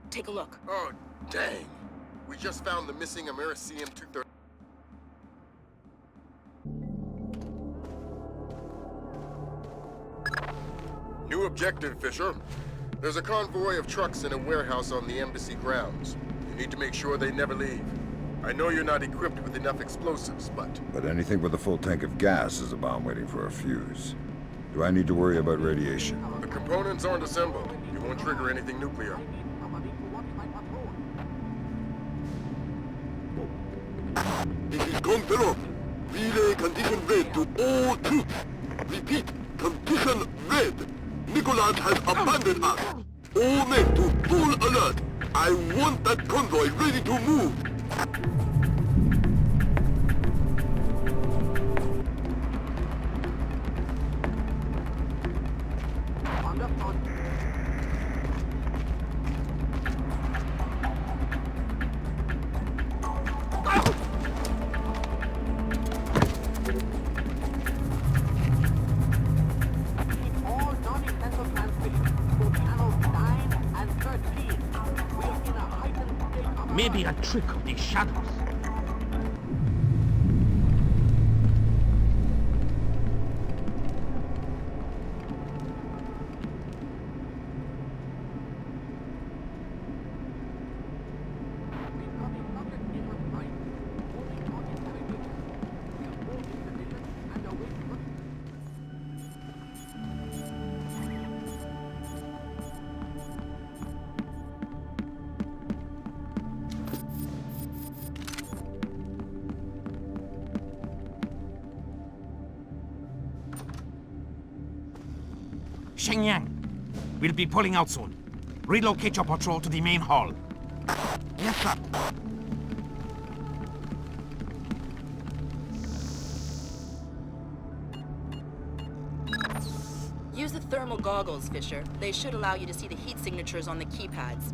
take a look. Oh, dang. We just found the missing Americium-230. New objective, Fisher. There's a convoy of trucks in a warehouse on the embassy grounds. You need to make sure they never leave. I know you're not equipped with enough explosives, but... But anything with a full tank of gas is a bomb waiting for a fuse. Do I need to worry about radiation? The components aren't assembled. You won't trigger anything nuclear. This is Conqueror. Relay condition red to all troops. Repeat, condition red. Nicholas has abandoned us. All men to full alert. I want that convoy ready to move. Maybe a trick of the shadows. Shenyang, we'll be pulling out soon. Relocate your patrol to the main hall. Yes, sir. Use the thermal goggles, Fisher. They should allow you to see the heat signatures on the keypads.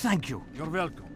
Thank you. You're welcome.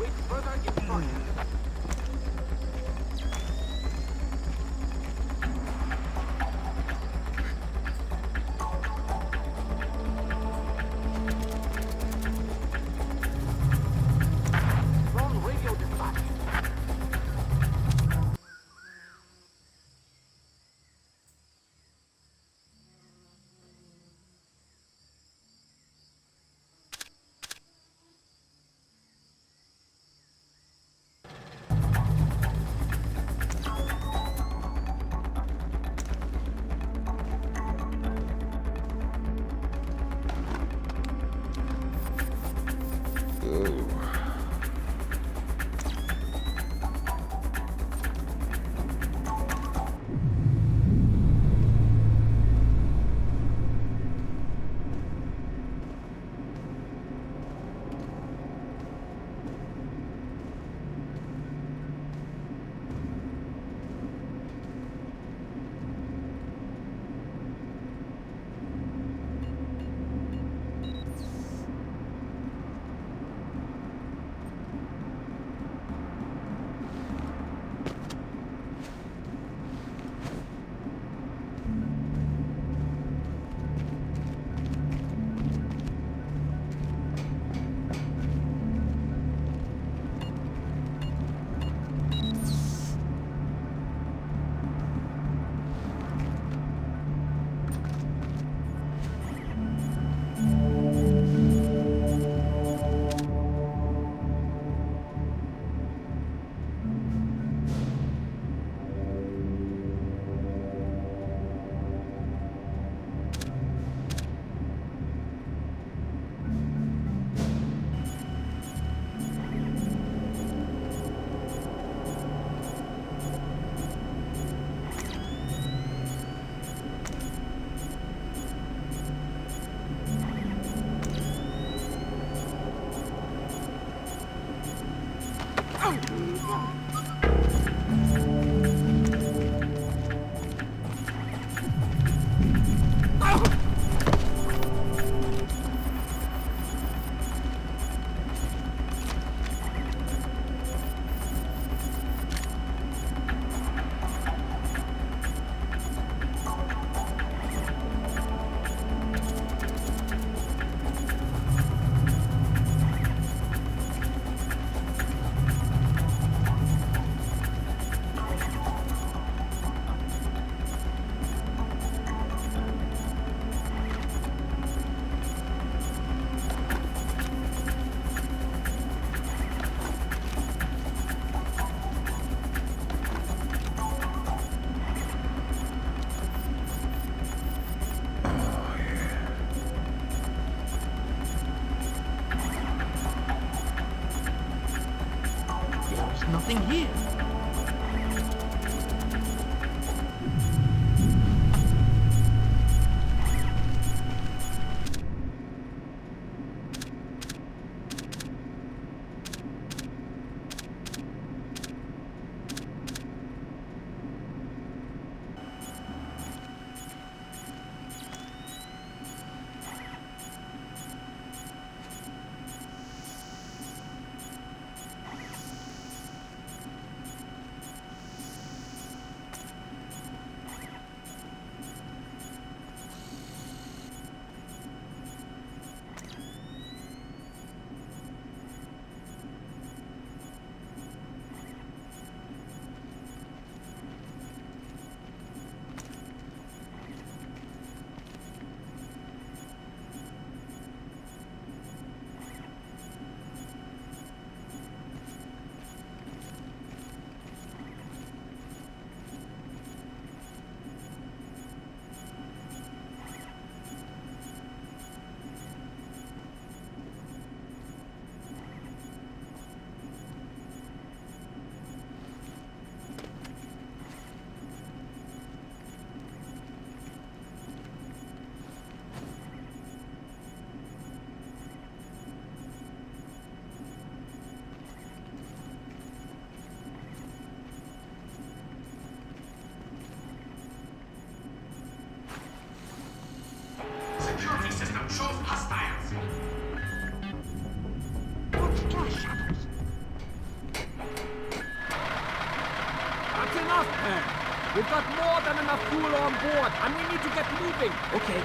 await further instructions. Drone radio dispatch. Nothing here. We've got more than enough fuel on board, and we need to get moving. Okay.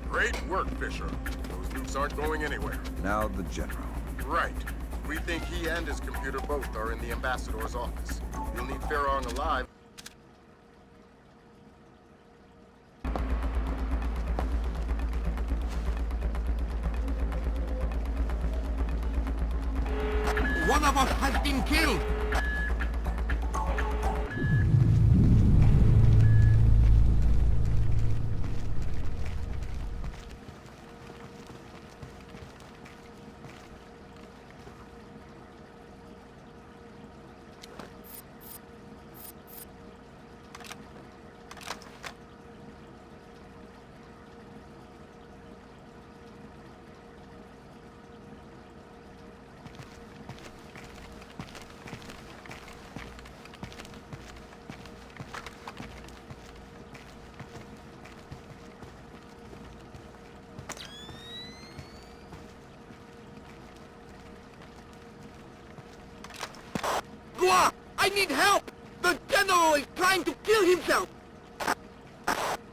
Great work, Fisher. Those nukes aren't going anywhere. Now the General. Right. We think he and his computer both are in the Ambassador's office. You'll need Farron alive. One of us has been killed! I need help! The General is trying to kill himself!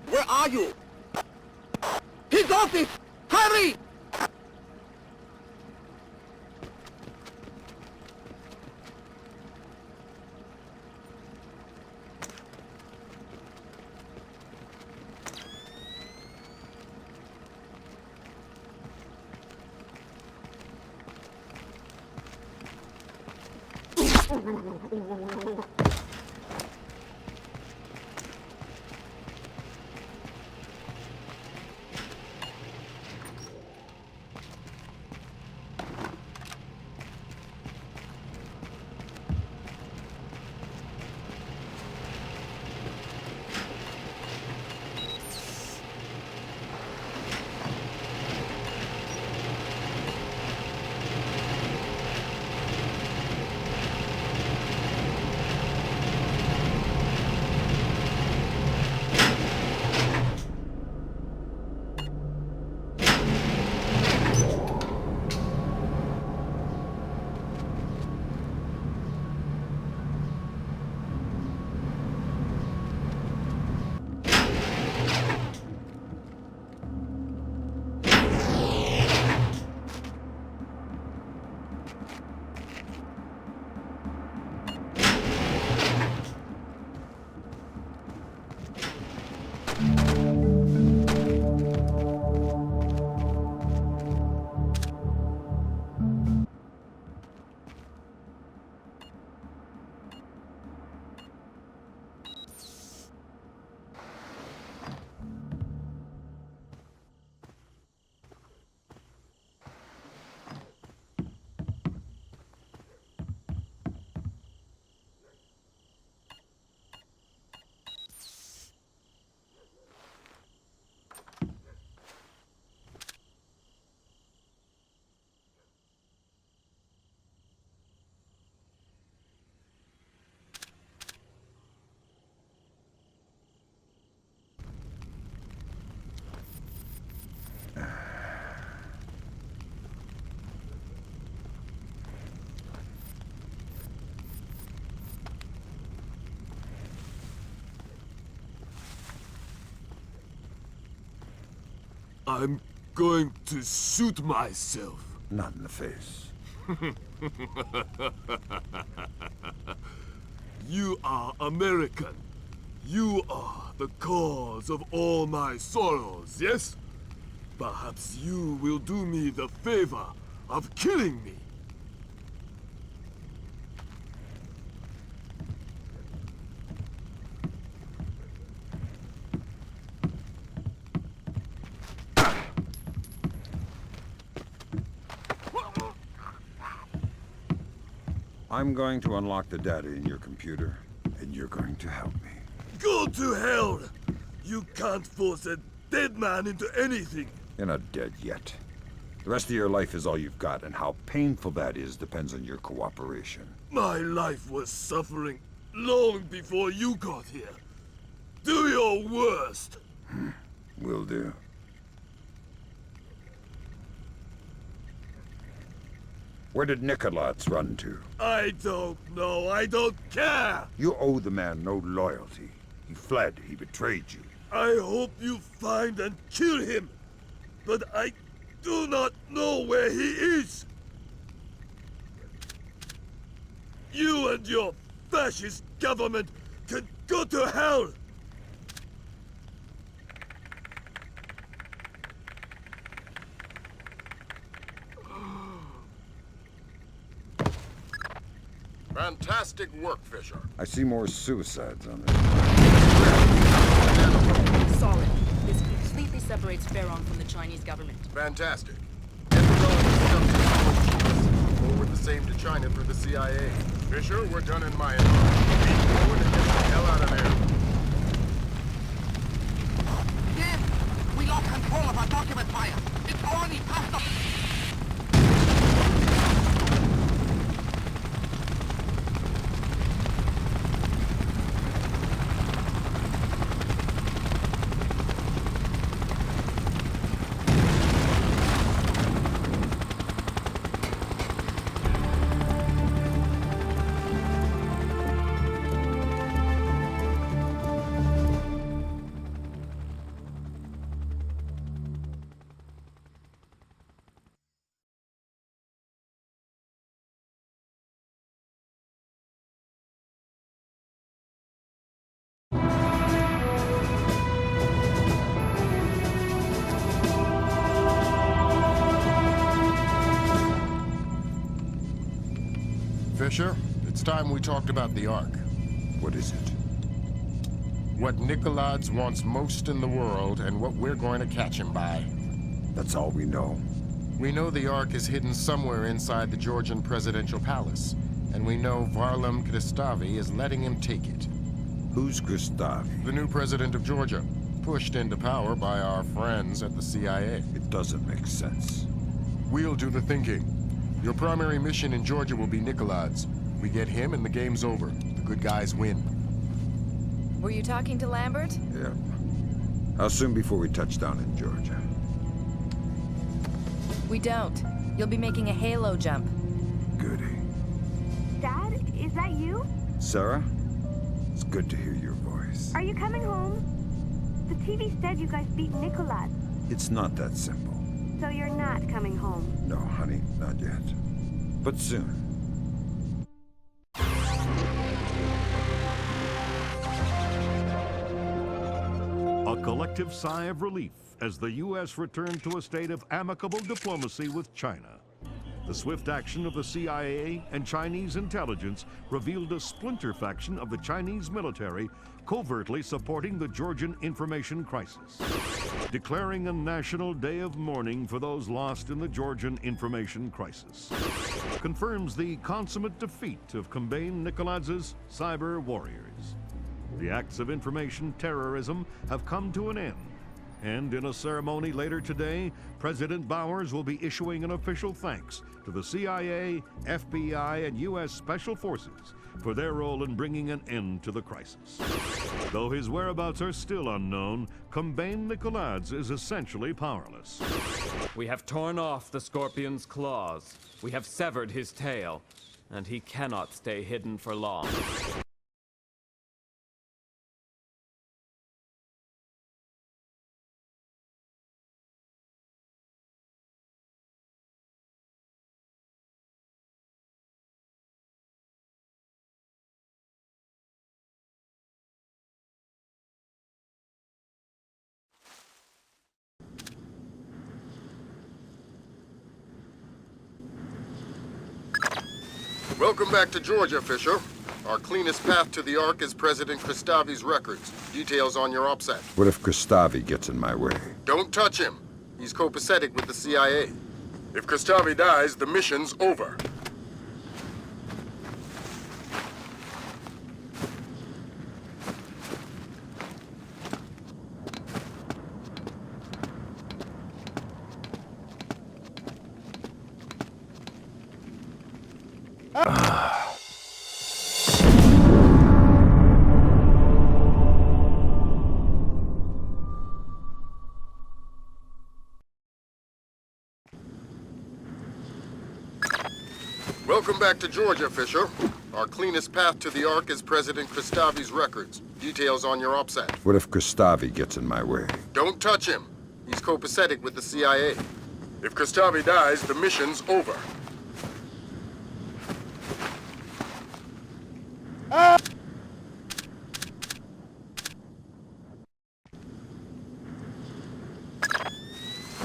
Where are you? His office! Hurry! I'm going to shoot myself. Not in the face. You are American. You are the cause of all my sorrows, yes? Perhaps you will do me the favor of killing me. I'm going to unlock the data in your computer, and you're going to help me. Go to hell! You can't force a dead man into anything. You're not dead yet. The rest of your life is all you've got, and how painful that is depends on your cooperation. My life was suffering long before you got here. Do your worst. Will do. Where did Nikolats run to? I don't know. I don't care. You owe the man no loyalty. He fled. He betrayed you. I hope you find and kill him. But I do not know where he is. You and your fascist government can go to hell. Fantastic work, Fisher. I see more suicides on this. Solid. This completely separates Pharaon from the Chinese government. Fantastic. Get the relevant stuff forward the same to China through the CIA. Fisher, we're done in Myanmar. Lead forward and get the hell out of there. Damn! We lost control of our document fire. It's already past us. Fisher, it's time we talked about the Ark. What is it? What Nikolaides wants most in the world, and what we're going to catch him by. That's all we know. We know the Ark is hidden somewhere inside the Georgian presidential palace, and we know Varlam Kristavi is letting him take it. Who's Kristavi? The new president of Georgia, pushed into power by our friends at the CIA. It doesn't make sense. We'll do the thinking. Your primary mission in Georgia will be Nikolaides. We get him and the game's over. The good guys win. Were you talking to Lambert? Yeah. How soon before we touch down in Georgia? We don't. You'll be making a halo jump. Goody. Dad, is that you? Sarah? It's good to hear your voice. Are you coming home? The TV said you guys beat Nikolaides. It's not that simple. So you're not coming home? No, honey, not yet. But soon. A collective sigh of relief as the U.S. returned to a state of amicable diplomacy with China. The swift action of the CIA and Chinese intelligence revealed a splinter faction of the Chinese military covertly supporting the Georgian information crisis, declaring a national day of mourning for those lost in the Georgian information crisis. Confirms the consummate defeat of Kombain Nikolaides' cyber warriors. The acts of information terrorism have come to an end. And in a ceremony later today, President Bowers will be issuing an official thanks to the CIA, FBI, and U.S. Special Forces for their role in bringing an end to the crisis. Though his whereabouts are still unknown, Kombain Nikolaides is essentially powerless. We have torn off the Scorpion's claws. We have severed his tail, and he cannot stay hidden for long. Welcome back to Georgia, Fisher. Our cleanest path to the Ark is President Kristavi's records. Details on your OPSAT. What if Kristavi gets in my way? Don't touch him. He's copacetic with the CIA. If Kristavi dies, the mission's over. Welcome back to Georgia, Fisher. Our cleanest path to the Ark is President Kristavi's records. Details on your OPSAT. What if Kristavi gets in my way? Don't touch him. He's copacetic with the CIA. If Kristavi dies, the mission's over.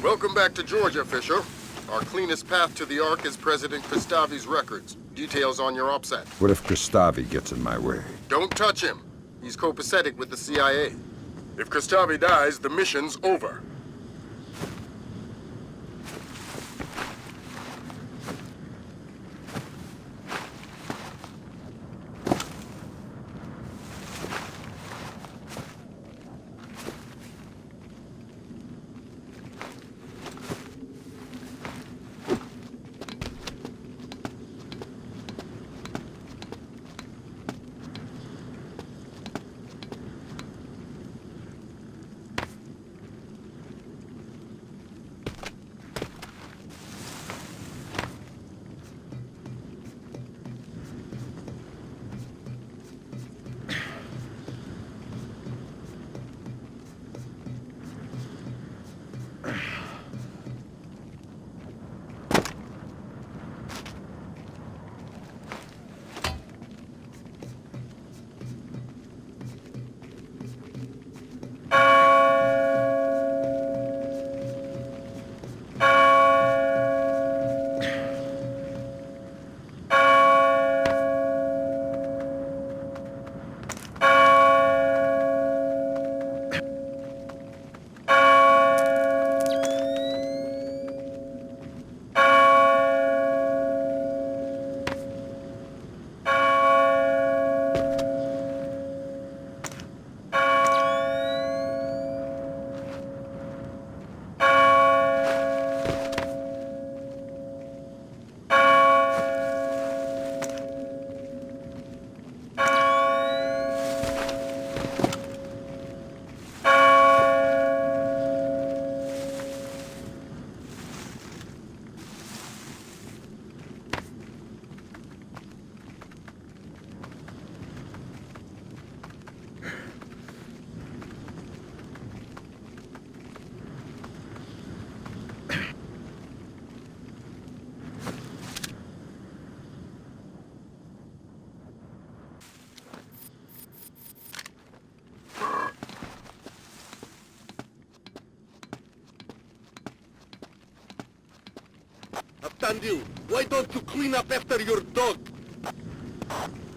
Welcome back to Georgia, Fisher. Our cleanest path to the Ark is President Kristavi's records. Details on your OPSAT. What if Kristavi gets in my way? Don't touch him. He's copacetic with the CIA. If Kristavi dies, the mission's over. You. Why don't you clean up after your dog?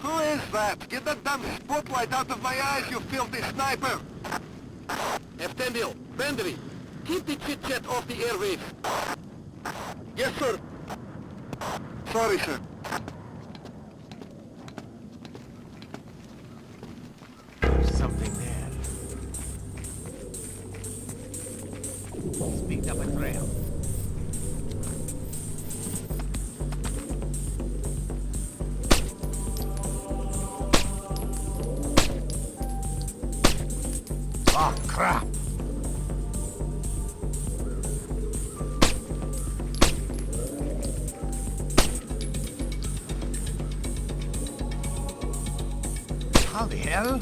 Who is that? Get that damn spotlight out of my eyes, you filthy sniper! Eftendil, Bandri, keep the chit-chat off the airwaves. Yes, sir. Sorry, sir. There's something there. Speed up a trail. Oh, crap! How the hell?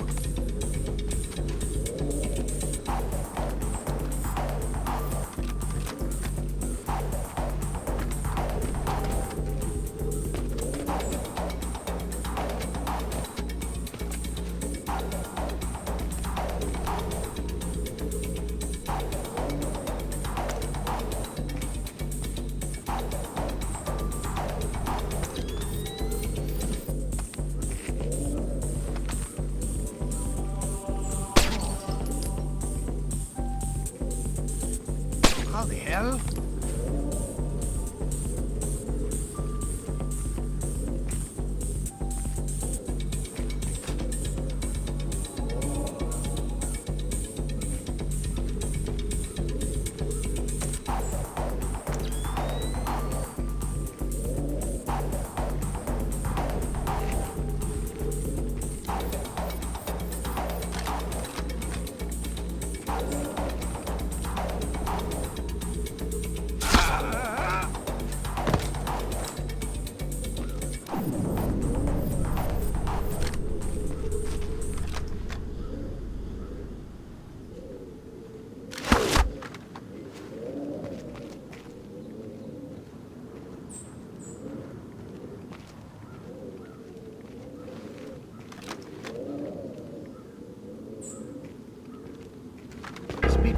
How the hell?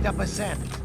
a percent.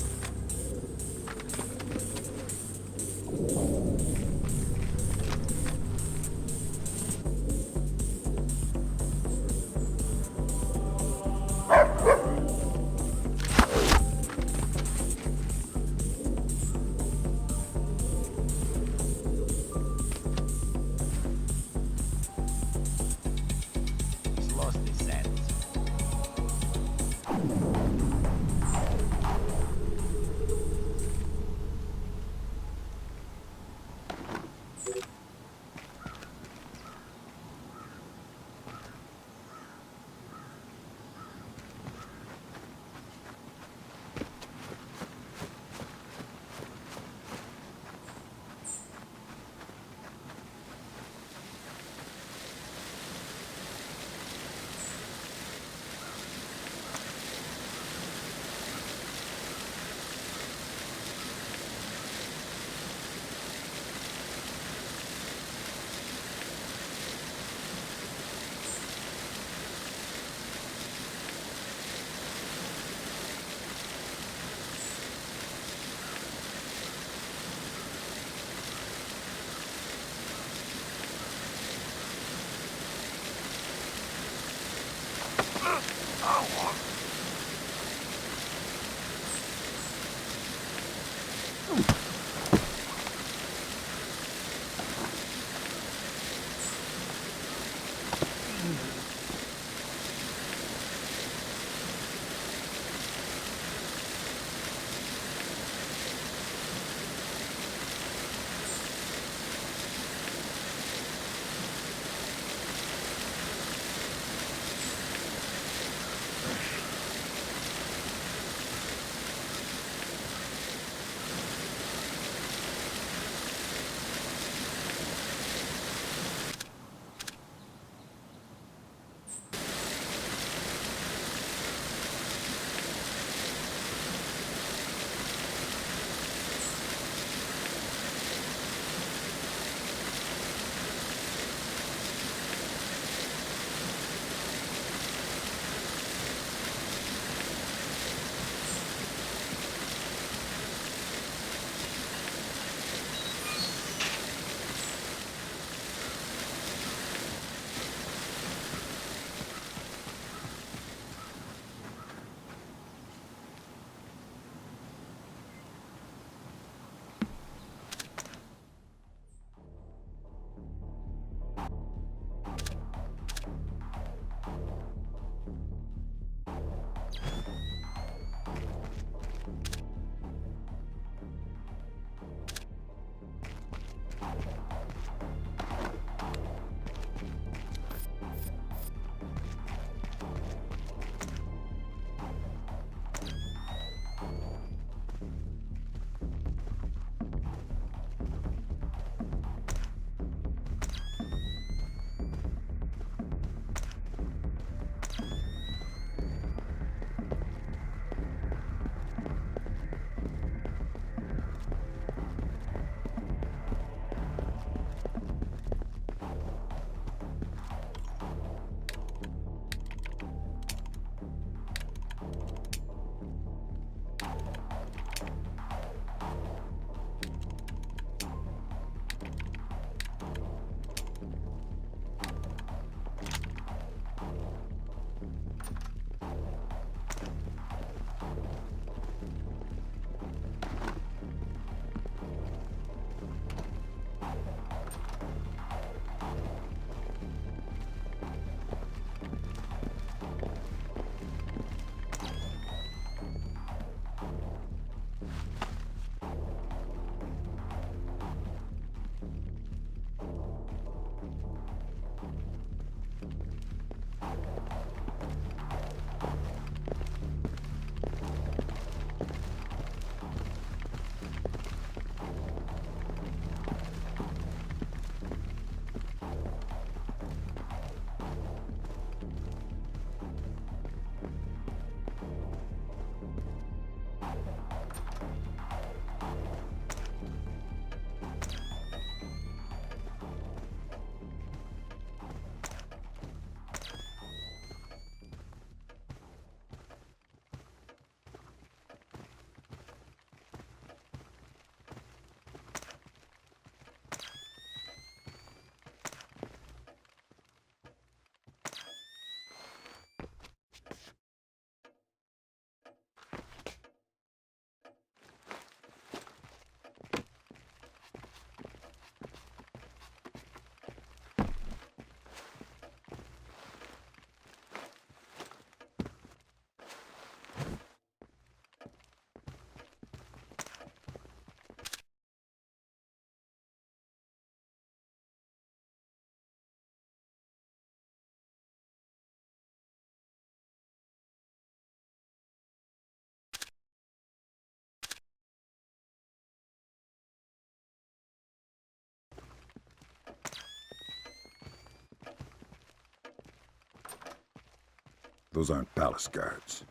Those aren't palace guards.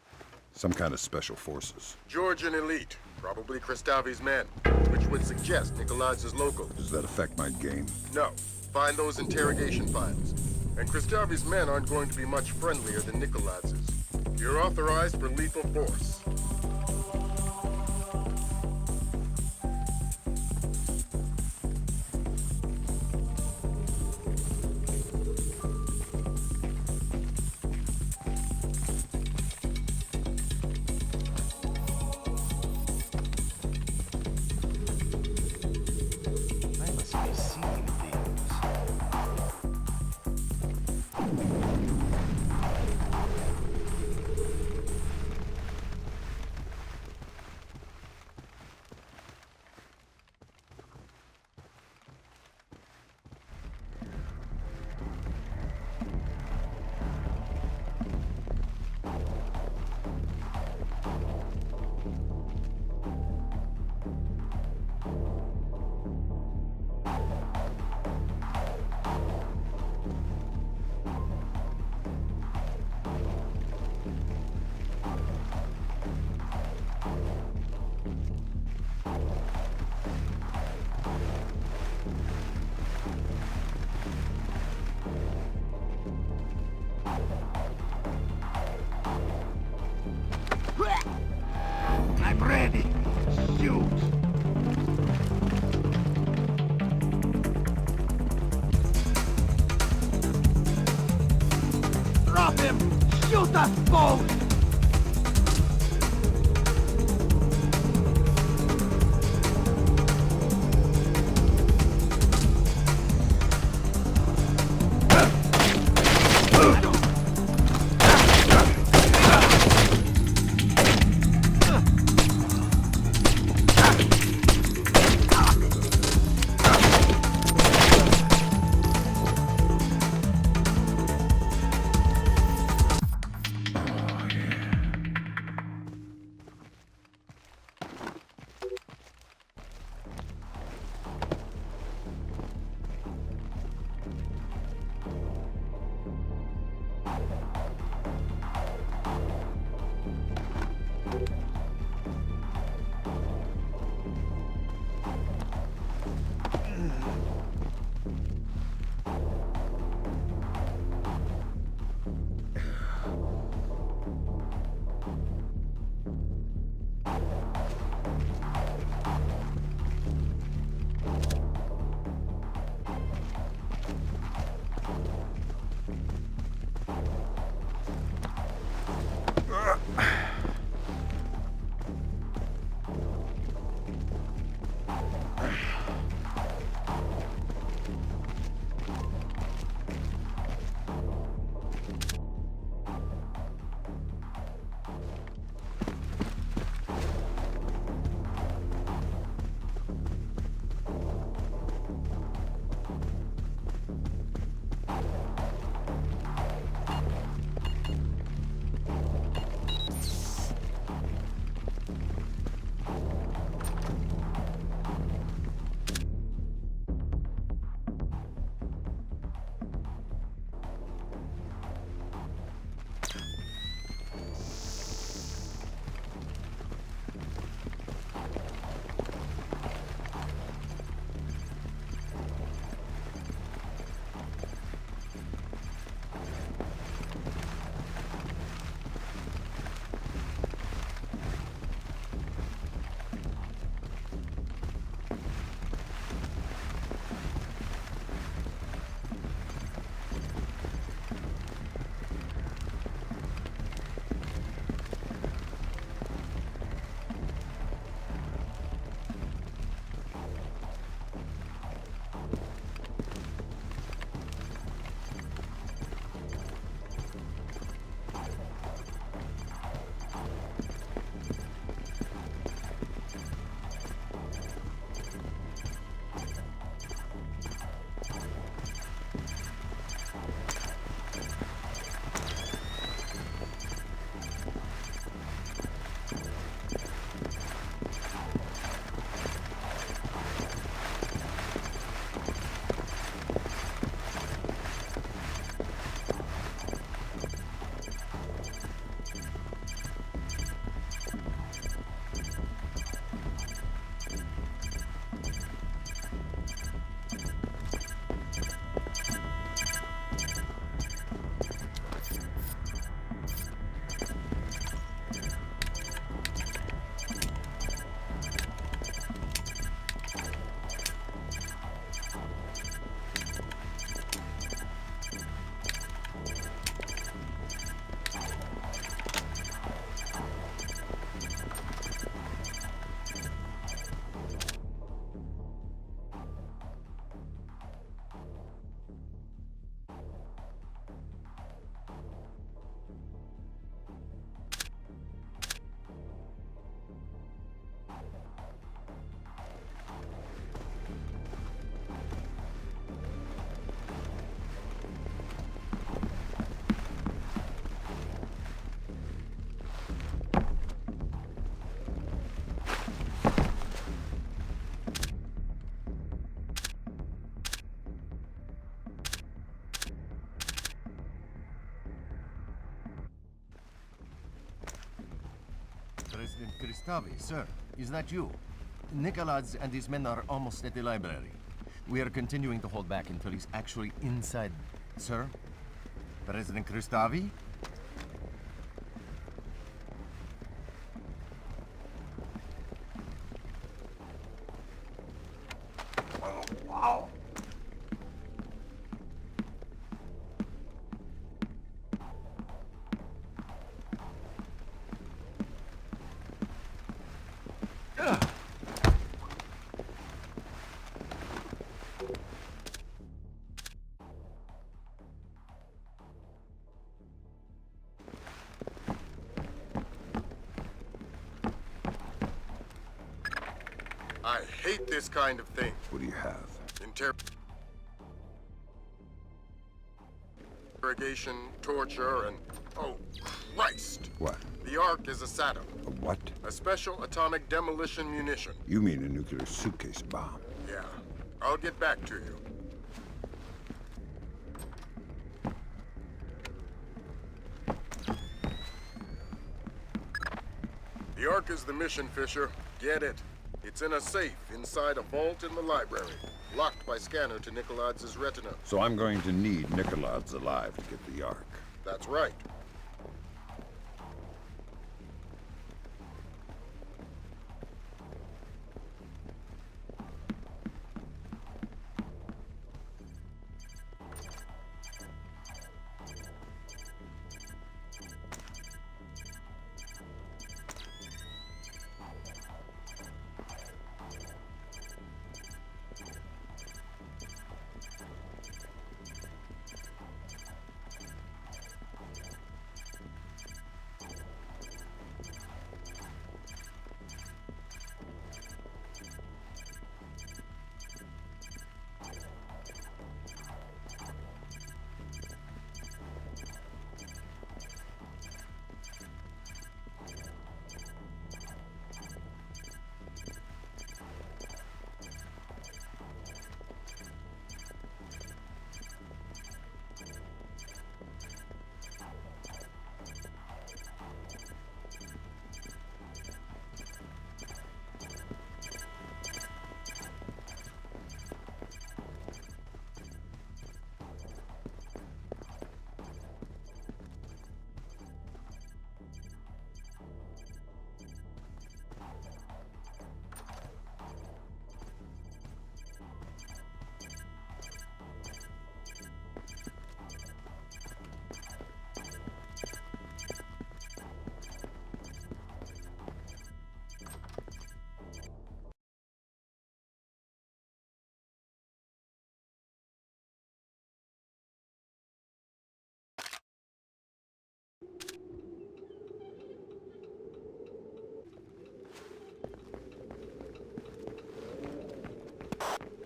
Some kind of special forces. Georgian elite, probably Kristavi's men, which would suggest Nikolai's local. Does that affect my game? No. Find those interrogation files. And Kristavi's men aren't going to be much friendlier than Nikolai's. You're authorized for lethal force. I'm ready. Shoot. Drop him! Shoot us both! Kristavi, sir. Is that you? Nikolaz and his men are almost at the library. We are continuing to hold back until he's actually inside. Sir? President Kristavi? I hate this kind of thing. What do you have? Interrogation, torture, and... oh, Christ! What? The Ark is a SATM. A what? A special atomic demolition munition. You mean a nuclear suitcase bomb? Yeah. I'll get back to you. The Ark is the mission, Fisher. Get it. It's in a safe inside a vault in the library, locked by scanner to Nikolaz's retina. So I'm going to need Nikolaz alive to get the Ark. That's right.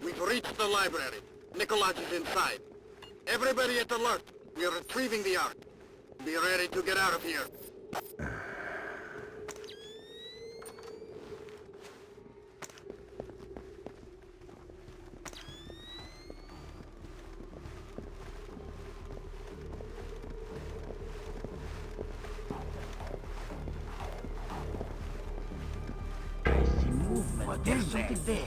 We've reached the library. Nikolaz is inside. Everybody at alert. We are retrieving the Ark. Be ready to get out of here. Movement. There's something there.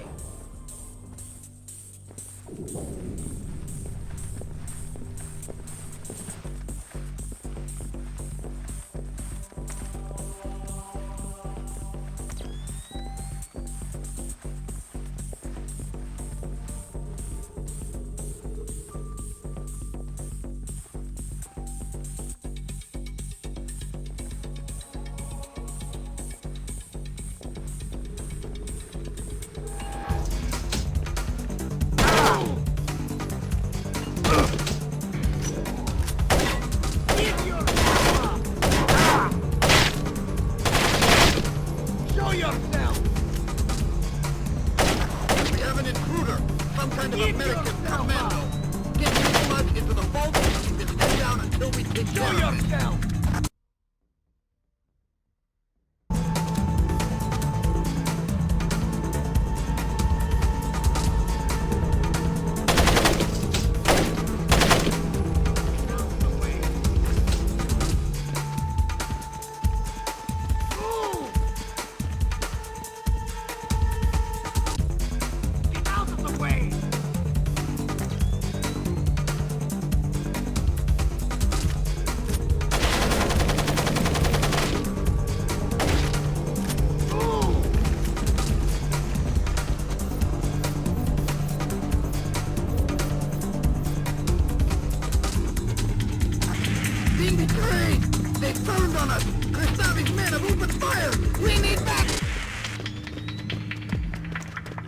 We need back!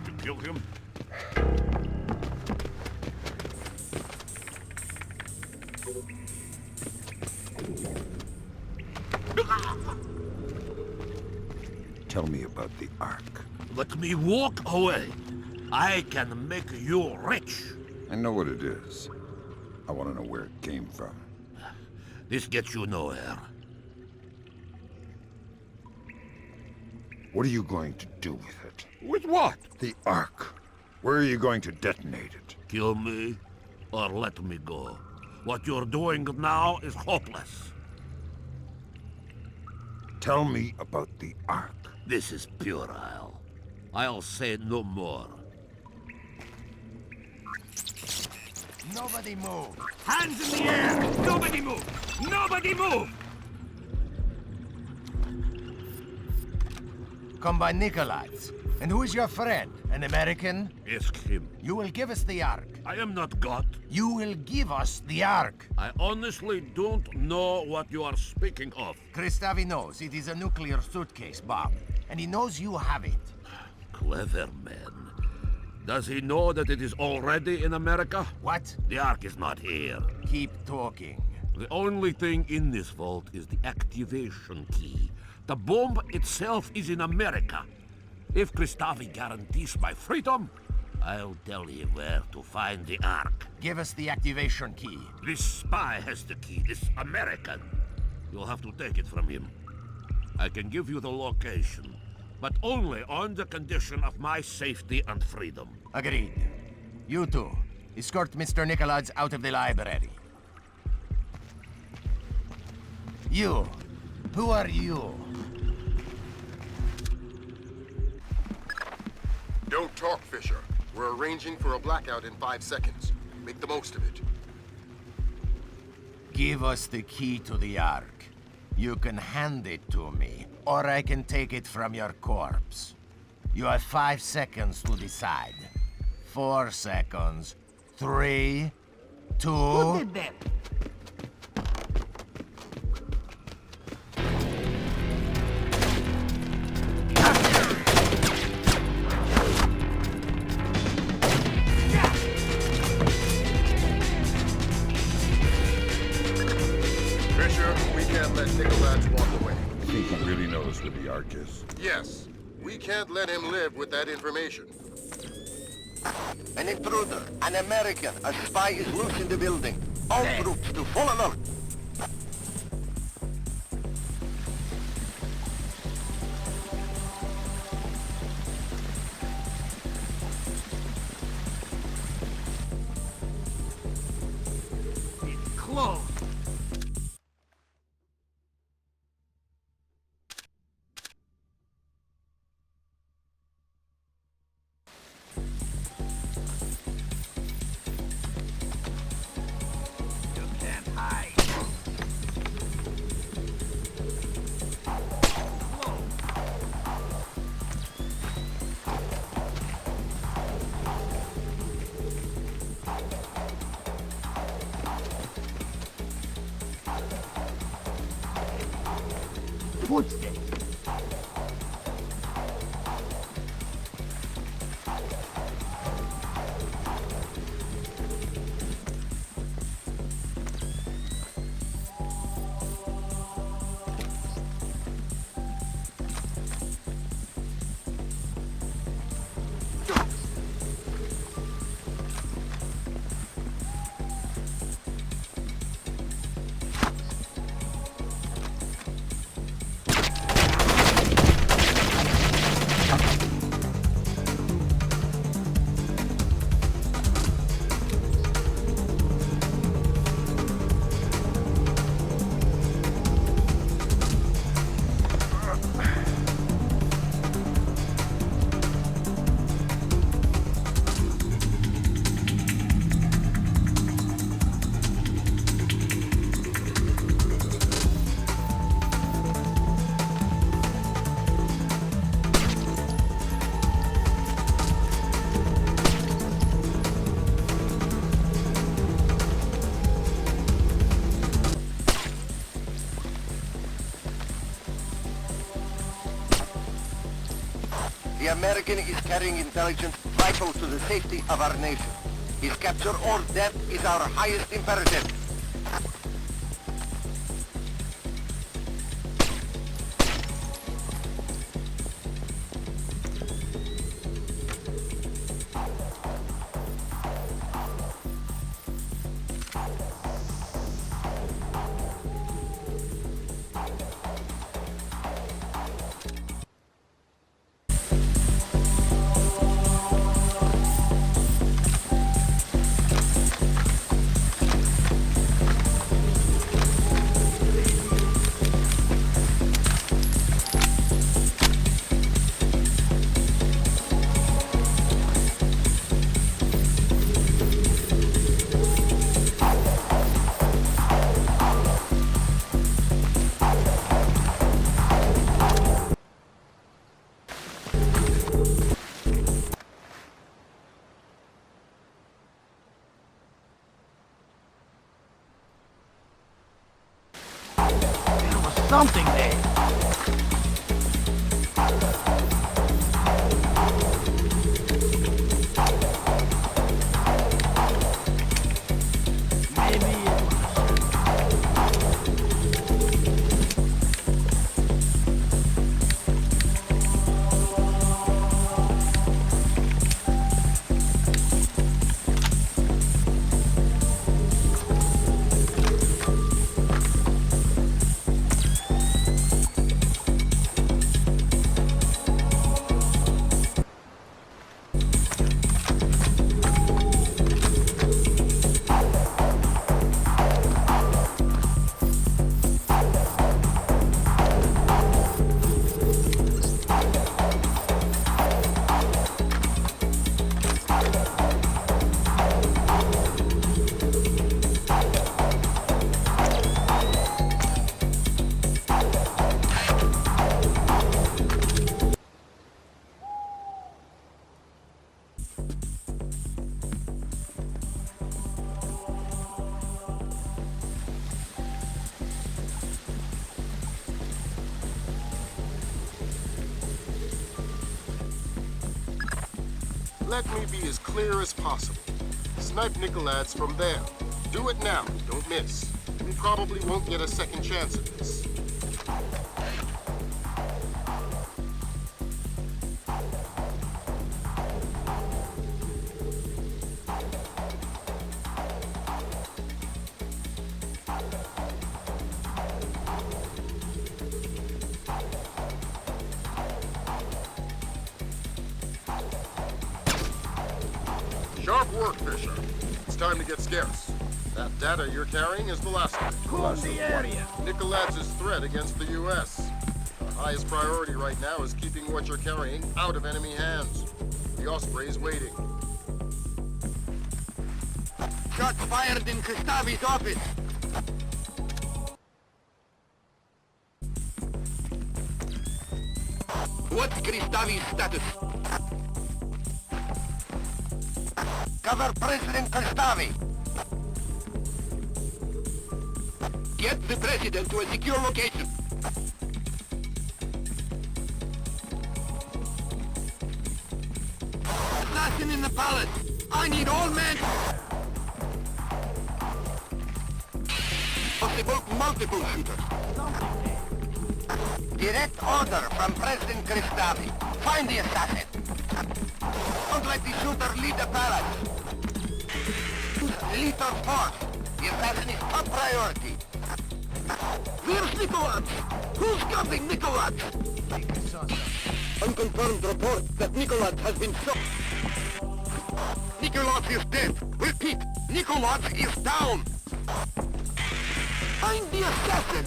Did you kill him? Tell me about the Ark. Let me walk away. I can make you rich. I know what it is. I want to know where it came from. This gets you nowhere. What are you going to do with it? With what? The Ark. Where are you going to detonate it? Kill me, or let me go. What you're doing now is hopeless. Tell me about the Ark. This is puerile. I'll say no more. Nobody move. Hands in the air! Nobody move! Nobody move! Come by Nikolai's. And who is your friend? An American? Ask him. You will give us the Ark. I am not God. You will give us the Ark. I honestly don't know what you are speaking of. Kristavi knows it is a nuclear suitcase, Bob. And he knows you have it. Clever man. Does he know that it is already in America? What? The Ark is not here. Keep talking. The only thing in this vault is the activation key. The bomb itself is in America. If Kristavi guarantees my freedom, I'll tell him where to find the Ark. Give us the activation key. This spy has the key, this American. You'll have to take it from him. I can give you the location, but only on the condition of my safety and freedom. Agreed. You two, escort Mr. Nikolai's out of the library. You, who are you? Don't talk, Fisher. We're arranging for a blackout in 5 seconds. Make the most of it. Give us the key to the Ark. You can hand it to me, or I can take it from your corpse. You have 5 seconds to decide. 4 seconds. 3, 2... Who did that? I think he really knows where the Ark is. Yes. We can't let him live with that information. An intruder, an American, a spy is loose in the building. All troops to full alert. It's closed. You can't hide. The American is carrying intelligence vital to the safety of our nation. His capture or death is our highest imperative. Something there. Let me be as clear as possible. Snipe Nicolads from there. Do it now, don't miss. We probably won't get a second chance at this. Sharp work, Fisher. It's time to get scarce. That data you're carrying is the last of it. Cool the area. Nicolads' threat against the U.S. Our highest priority right now is keeping what you're carrying out of enemy hands. The Osprey's waiting. Shots fired in Kristavi's office. What's Kristavi's status? Cover President Kristavi. Get the president to a secure location. Assassin in the palace. I need all men. Possible multiple shooters. Direct order from President Kristavi. Find the assassin. Don't let the shooter lead the palace. Lethal force. The assassin is top priority. Where's Nicolad? Who's covering Nicolad? Unconfirmed report that Nicolad has been shot. Nicolad is dead. Repeat, Nicolad is down. Find the assassin.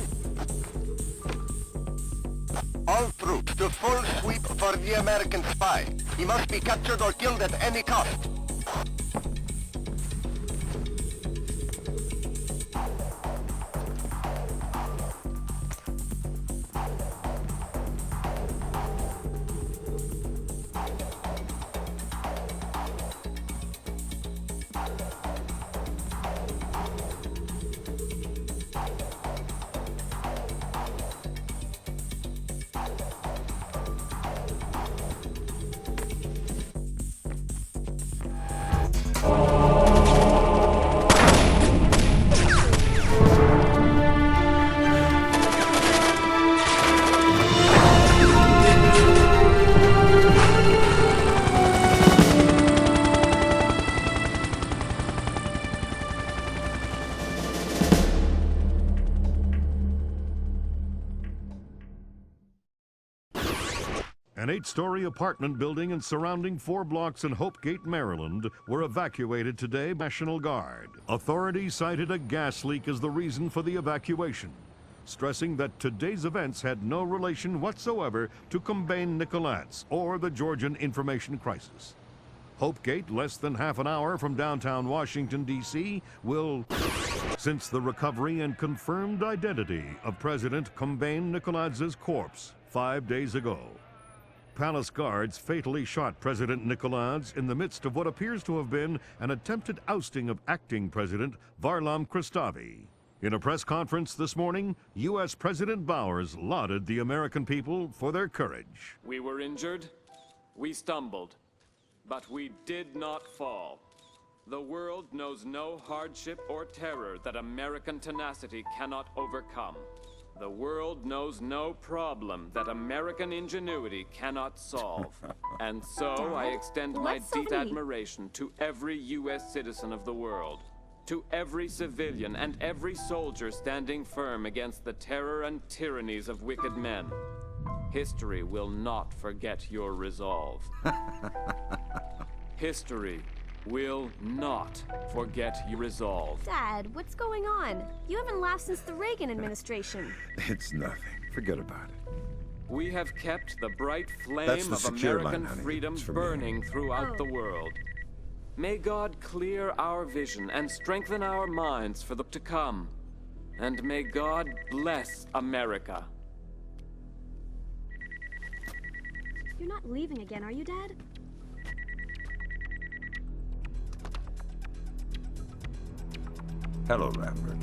All troops to full sweep for the American spy. He must be captured or killed at any cost. 8-story apartment building and surrounding 4 blocks in Hopegate, Maryland, were evacuated today by National Guard. Authorities cited a gas leak as the reason for the evacuation, stressing that today's events had no relation whatsoever to Combine Nicolats or the Georgian information crisis. Hopegate, less than half an hour from downtown Washington, D.C., will, since the recovery and confirmed identity of President Combine Nicolats' corpse 5 days ago. Palace guards fatally shot President Nicolats in the midst of what appears to have been an attempted ousting of acting President Varlam Kristavi. In a press conference this morning, U.S. President Bowers lauded the American people for their courage. We were injured, we stumbled, but we did not fall. The world knows no hardship or terror that American tenacity cannot overcome. The world knows no problem that American ingenuity cannot solve. And so I extend my deep admiration to every U.S. citizen of the world, to every civilian and every soldier standing firm against the terror and tyrannies of wicked men. History will not forget your resolve. History will not forget your resolve. Dad, what's going on? You haven't laughed since the Reagan administration. It's nothing. Forget about it. We have kept the bright That's flame the of secure American line, honey. freedom It's from burning throughout the world. May God clear our vision and strengthen our minds for the to come. And may God bless America. You're not leaving again, are you, Dad? Hello, Lambert.